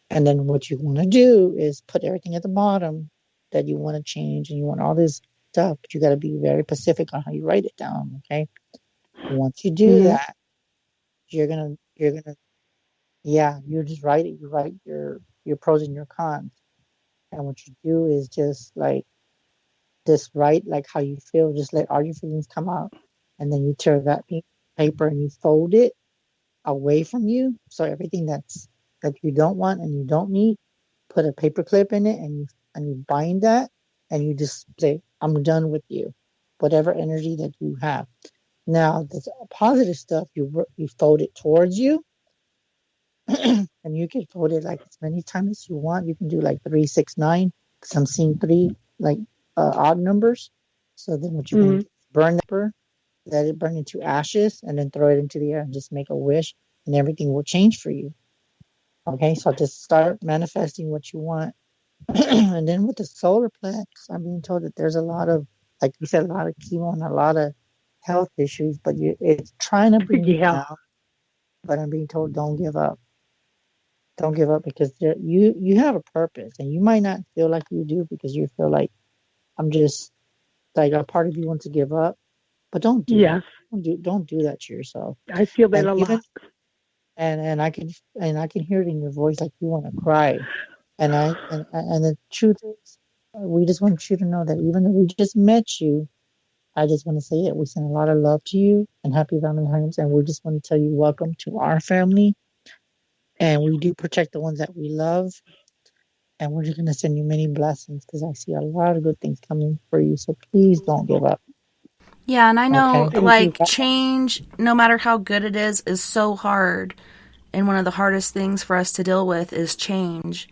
And then what you want to do is put everything at the bottom that you want to change, and you want all this stuff, but you got to be very specific on how you write it down. Okay. Once you do that, you're gonna, you just write it. You write your pros and your cons, and what you do is just write like how you feel. Just let all your feelings come out, and then you tear that paper and you fold it away from you. So everything that you don't want and you don't need, put a paper clip in it, and you bind that, and you just say, I'm done with you, whatever energy that you have. Now the positive stuff, you fold it towards you, and you can fold it like as many times as you want. You can do like 3, 6, 9, because I'm seeing 3 like odd numbers. So then what you're going to do is burn that paper, let it burn into ashes, and then throw it into the air and just make a wish, and everything will change for you. Okay, so just start manifesting what you want. And then with the solar plex, I'm being told that there's a lot of, like you said, a lot of chemo and a lot of health issues, but it's trying to bring you down. But I'm being told, don't give up. Don't give up, because you have a purpose, and you might not feel like you do because you feel like, I'm just, like a part of you wants to give up. But don't do that. Don't do that to yourself. I feel that a lot. And I can hear it in your voice, like you want to cry. And the truth is, we just want you to know that even though we just met you, I just want to say it. We send a lot of love to you and happy Valentine's, and we just want to tell you welcome to our family. And we do protect the ones that we love. And we're just going to send you many blessings, because I see a lot of good things coming for you. So please don't give up. Yeah, and I know, change, no matter how good it is so hard. And one of the hardest things for us to deal with is change.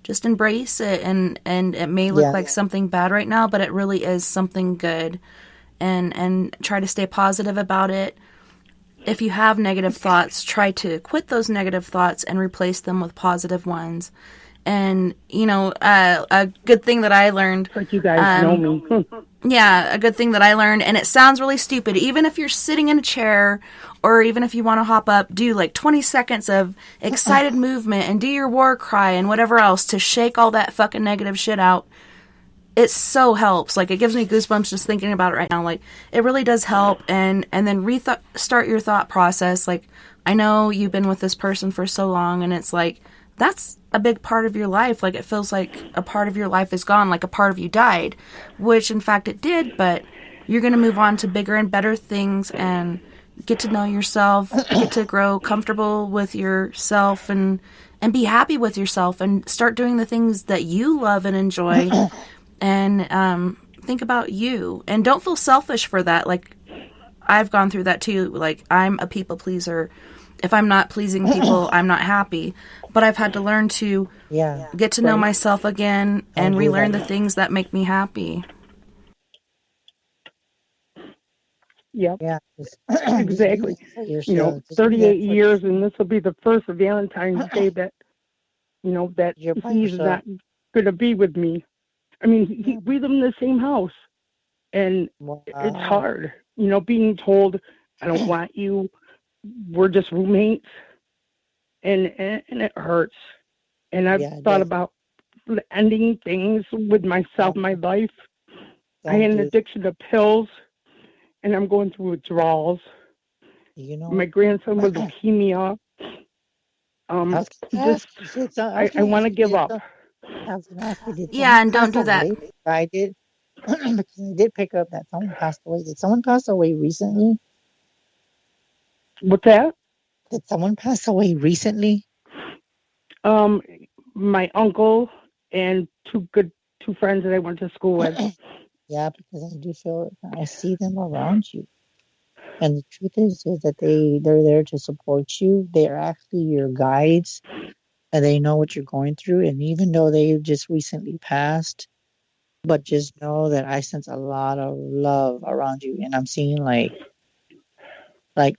Just embrace it, and it may look like something bad right now, but it really is something good. And try to stay positive about it. If you have negative thoughts, try to quit those negative thoughts and replace them with positive ones. And, a good thing that I learned... Like you guys know me. Yeah, a good thing that I learned, and it sounds really stupid, even if you're sitting in a chair, or even if you want to hop up, do like 20 seconds of excited movement, and do your war cry and whatever else to shake all that fucking negative shit out. it so helps. Like, it gives me goosebumps just thinking about it right now. Like, it really does help. And then start your thought process. Like, I know you've been with this person for so long, and it's like, that's a big part of your life. Like, it feels like a part of your life is gone, like a part of you died, which in fact it did, but you're going to move on to bigger and better things and get to know yourself, get to grow comfortable with yourself, and be happy with yourself, and start doing the things that you love and enjoy. And think about you, and don't feel selfish for that. Like, I've gone through that too. Like, I'm a people pleaser. If I'm not pleasing people, I'm not happy. But I've had to learn to get to know myself again and relearn the things that make me happy. Yep. Yeah. Exactly. 38 years, and this will be the first Valentine's Day that, that he's not going to be with me. I mean, we live in the same house, and it's hard, being told, I don't want you, we're just roommates, and it hurts. And I've thought about ending things with myself, my life. I had an addiction to pills, and I'm going through withdrawals. My grandson with leukemia. I want to give up. Yeah, and don't do that. I did, because I did pick up that someone passed away. Did someone pass away recently? What's that? Did someone pass away recently? My uncle and two friends that I went to school with. Yeah, because I do feel I see them around you. And the truth is that they're there to support you. They are actually your guides, and they know what you're going through. And even though they just recently passed, but just know that I sense a lot of love around you, and I'm seeing like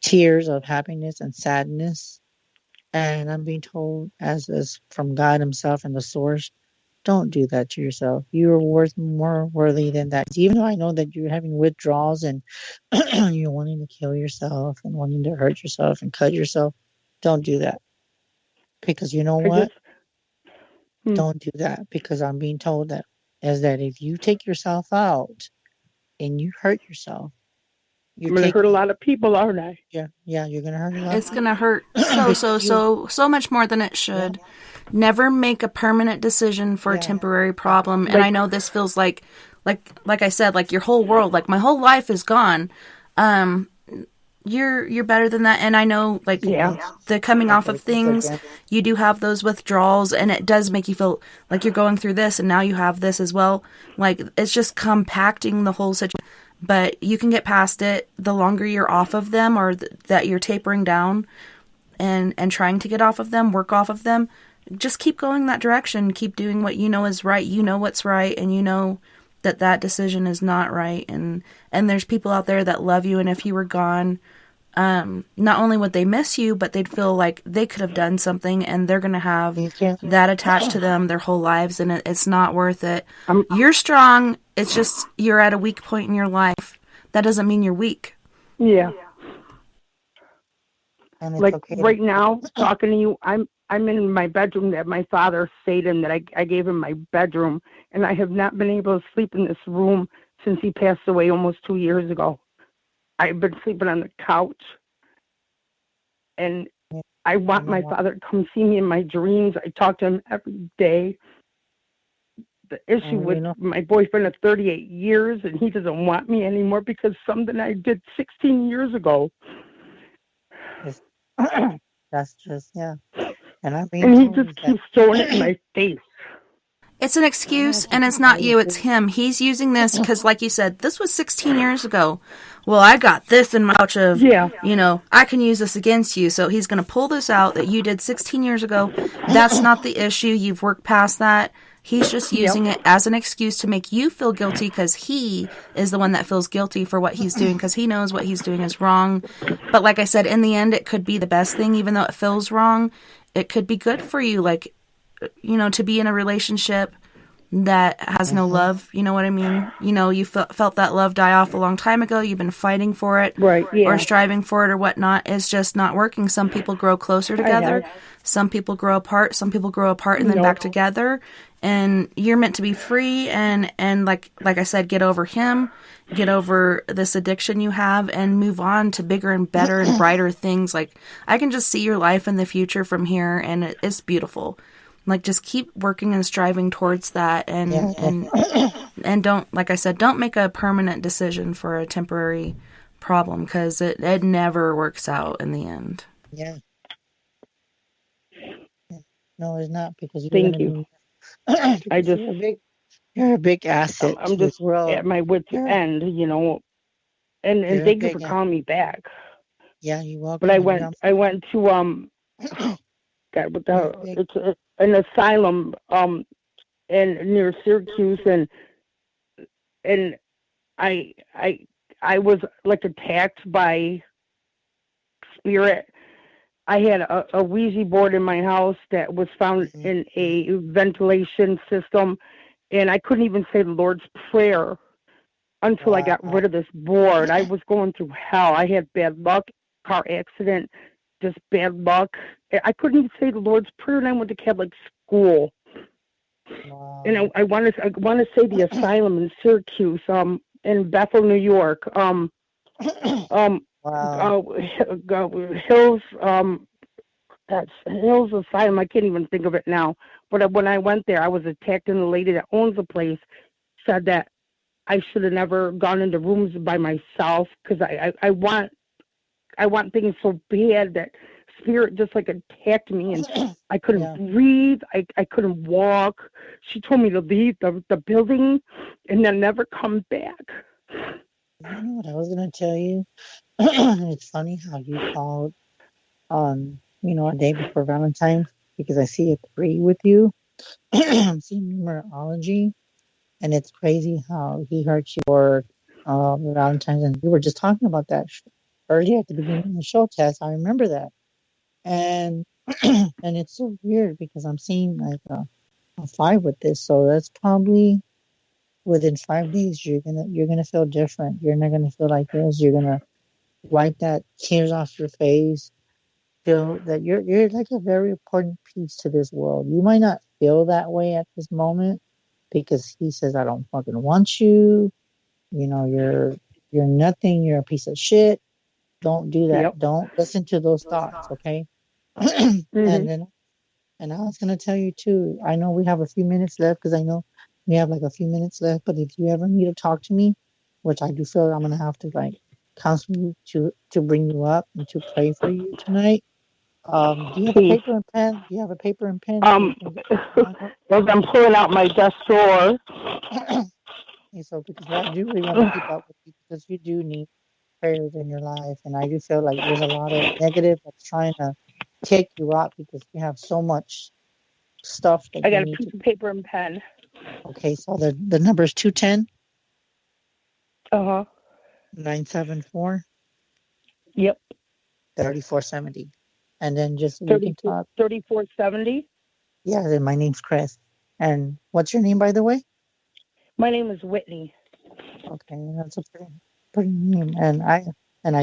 tears of happiness and sadness. And I'm being told, as from God Himself and the Source, don't do that to yourself. You are more worthy than that. Even though I know that you're having withdrawals and you're wanting to kill yourself and wanting to hurt yourself and cut yourself, don't do that. Because you know what? Don't do that. Because I'm being told that if you take yourself out and you hurt yourself, I'm going to hurt a lot of people, aren't I? Yeah, you're going to hurt a lot. It's going to hurt so much more than it should. Yeah. Never make a permanent decision for a temporary problem. And I know this feels like I said, like your whole world, like my whole life is gone. You're better than that. And I know, like, the coming off of things, you do have those withdrawals, and it does make you feel like you're going through this, and now you have this as well. Like, it's just compacting the whole situation. But you can get past it the longer you're off of them, or that you're tapering down and trying to get off of them, work off of them. Just keep going that direction. Keep doing what you know is right. You know what's right, and you know that decision is not right. And there's people out there that love you, and if you were gone, not only would they miss you, but they'd feel like they could have done something, and they're going to have that attached to them their whole lives, and it's not worth it. You're strong. It's just you're at a weak point in your life. That doesn't mean you're weak. Yeah. And like right now, talking to you, I'm in my bedroom that my father stayed in, that I gave him my bedroom, and I have not been able to sleep in this room since he passed away almost 2 years ago. I've been sleeping on the couch, and I want my father to come see me in my dreams. I talk to him every day. The issue with my boyfriend of 38 years, and he doesn't want me anymore because something I did 16 years ago. That's just, and he just keeps throwing it in my face. It's an excuse, and it's not you, it's him. He's using this because, like you said, this was 16 years ago. Well, I got this in my pouch of, I can use this against you. So he's going to pull this out that you did 16 years ago. That's not the issue. You've worked past that. He's just using it as an excuse to make you feel guilty because he is the one that feels guilty for what he's doing because he knows what he's doing is wrong. But like I said, in the end, it could be the best thing, even though it feels wrong. It could be good for you, like, to be in a relationship that has no love. You know what I mean? You felt that love die off a long time ago. You've been fighting for it or striving for it or whatnot. It's just not working. Some people grow closer together. Some people grow apart. Some people grow apart and then back together. and you're meant to be free and like I said, get over him, get over this addiction you have, and move on to bigger and better and brighter things. Like, I can just see your life in the future from here, and it's beautiful. Like, just keep working and striving towards that, and don't, like I said, don't make a permanent decision for a temporary problem, because it never works out in the end. Yeah. No, it's not, because you're Thank gonna you. be you're a big asset I'm to this just world. at my wit's end, you know. And thank you for calling me back. Yeah, you're welcome. But I went to God, what the, it's an asylum in near Syracuse, and I was like attacked by spirit. I had a Ouija board in my house that was found in a ventilation system, and I couldn't even say the Lord's Prayer until I got rid of this board. I was going through hell. I had bad luck, car accident, just bad luck. I couldn't even say the Lord's Prayer, and I went to Catholic school. Wow. And I want to say the asylum in Syracuse, in Bethel, New York. Hills, that's Hills Asylum. I can't even think of it now. But when I went there, I was attacked, and the lady that owns the place said that I should have never gone into rooms by myself, because I want things so bad that spirit just like attacked me, and I couldn't breathe. I couldn't walk. She told me to leave the building and then never come back. You know what I was gonna tell you? It's funny how you called on, a day before Valentine's, because I see a 3 with you. I'm seeing numerology, and it's crazy how he hurt you for Valentine's, and we were just talking about that earlier at the beginning of the show, Tess. I remember that, and and it's so weird because I'm seeing like a 5 with this, so that's probably within 5 days you're gonna feel different. You're not gonna feel like this. You're gonna wipe that tears off your face. Feel that you're like a very important piece to this world. You might not feel that way at this moment because he says, I don't fucking want you. You're nothing. You're a piece of shit. Don't do that. Yep. Don't listen to those thoughts. Okay. And I was gonna tell you too. I know we have a few minutes left, because I know we have like a few minutes left. But if you ever need to talk to me, which I do feel I'm gonna have to like counsel you to bring you up and to pray for you tonight. Do you have a paper and pen? Do you have a paper and pen? Well, I'm pulling out my desk drawer. So because I do really want to keep up with you, because you do need prayers in your life, and I do feel like there's a lot of negative that's trying to take you out, because you have so much stuff that I got a piece of paper and pen. Okay, so the number is 210. 974. Yep. 3470. And then just we can talk. 3470. Yeah, then my name's Chris. And what's your name, by the way? My name is Whitney. Okay, that's a pretty name. And I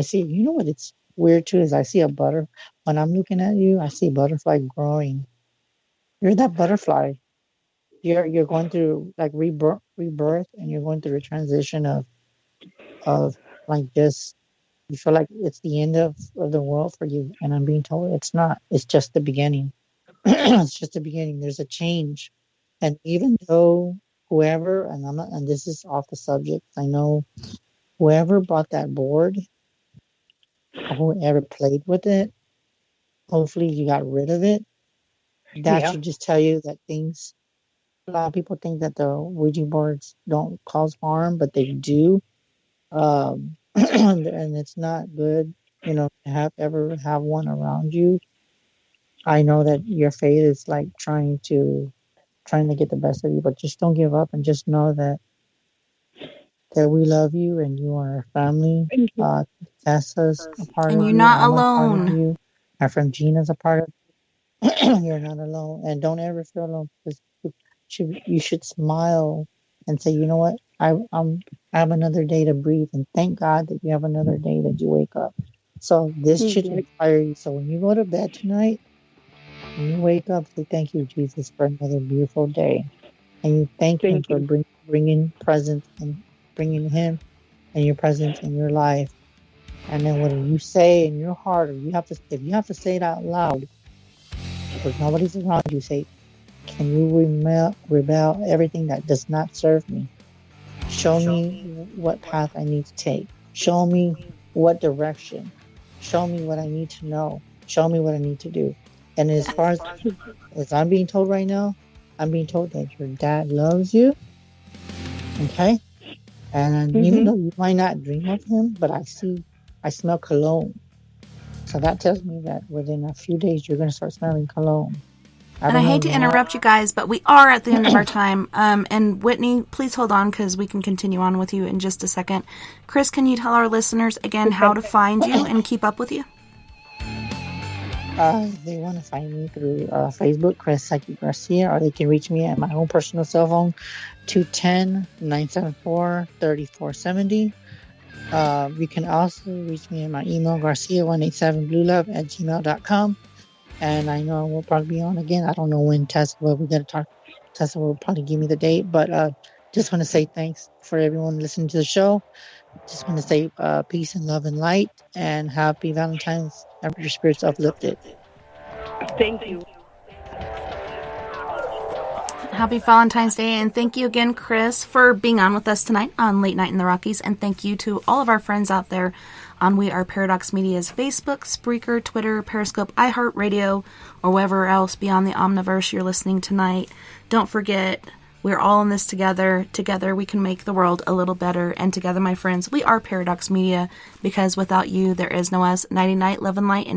see, you know what it's weird too, is I see a butter. When I'm looking at you, I see a butterfly growing. You're that butterfly. You're going through like rebirth, and you're going through a transition of like this. You feel like it's the end of the world for you, and I'm being told it's not. It's just the beginning. It's just the beginning. There's a change, and even though whoever, and I'm not, and this is off the subject, I know whoever bought that board, or whoever played with it, hopefully you got rid of it. That should just tell you that things. A lot of people think that the Ouija boards don't cause harm, but they do. And it's not good, to ever have one around you. I know that your faith is like trying to get the best of you, but just don't give up, and just know that we love you and you are our family. Tessa's a part and of you're you. not I'm alone. a part of you. Our friend Gina's a part of you. You're not alone, and don't ever feel alone, because you should smile and say, you know what, I have another day to breathe, and thank God that you have another day that you wake up. So this should inspire you. So when you go to bed tonight, when you wake up, say thank you, Jesus, for another beautiful day. and you thank him for bringing presence and bringing him and your presence in your life. And then what you say in your heart, or if you have to say it out loud, because nobody's around you, say, can you rebel everything that does not serve me? Show me what path I need to take. Show me what direction. Show me what I need to know. Show me what I need to do. And as far as I'm being told right now, I'm being told that your dad loves you. Okay? And even though you might not dream of him, but I smell cologne. So that tells me that within a few days, you're going to start smelling cologne. And I hate to interrupt you guys, but we are at the end of our time. And Whitney, please hold on because we can continue on with you in just a second. Chris, can you tell our listeners again how to find you and keep up with you? They want to find me through Facebook, Chris Psychic Garcia, or they can reach me at my own personal cell phone, 210-974-3470. You can also reach me at my email, garcia187bluelove@gmail.com. And I know we'll probably be on again. I don't know when Tessa will. We got to talk. Tessa will probably give me the date. But just want to say thanks for everyone listening to the show. Just want to say peace and love and light. And happy Valentine's. Have your spirits uplifted. Thank you. Happy Valentine's Day. And thank you again, Chris, for being on with us tonight on Late Night in the Rockies. And thank you to all of our friends out there on We Are Paradox Media's Facebook, Spreaker, Twitter, Periscope, iHeartRadio, or wherever else beyond the Omniverse you're listening tonight. Don't forget, we're all in this together. Together we can make the world a little better. And together, my friends, we are Paradox Media, because without you, there is no us. Nighty night, love and light, and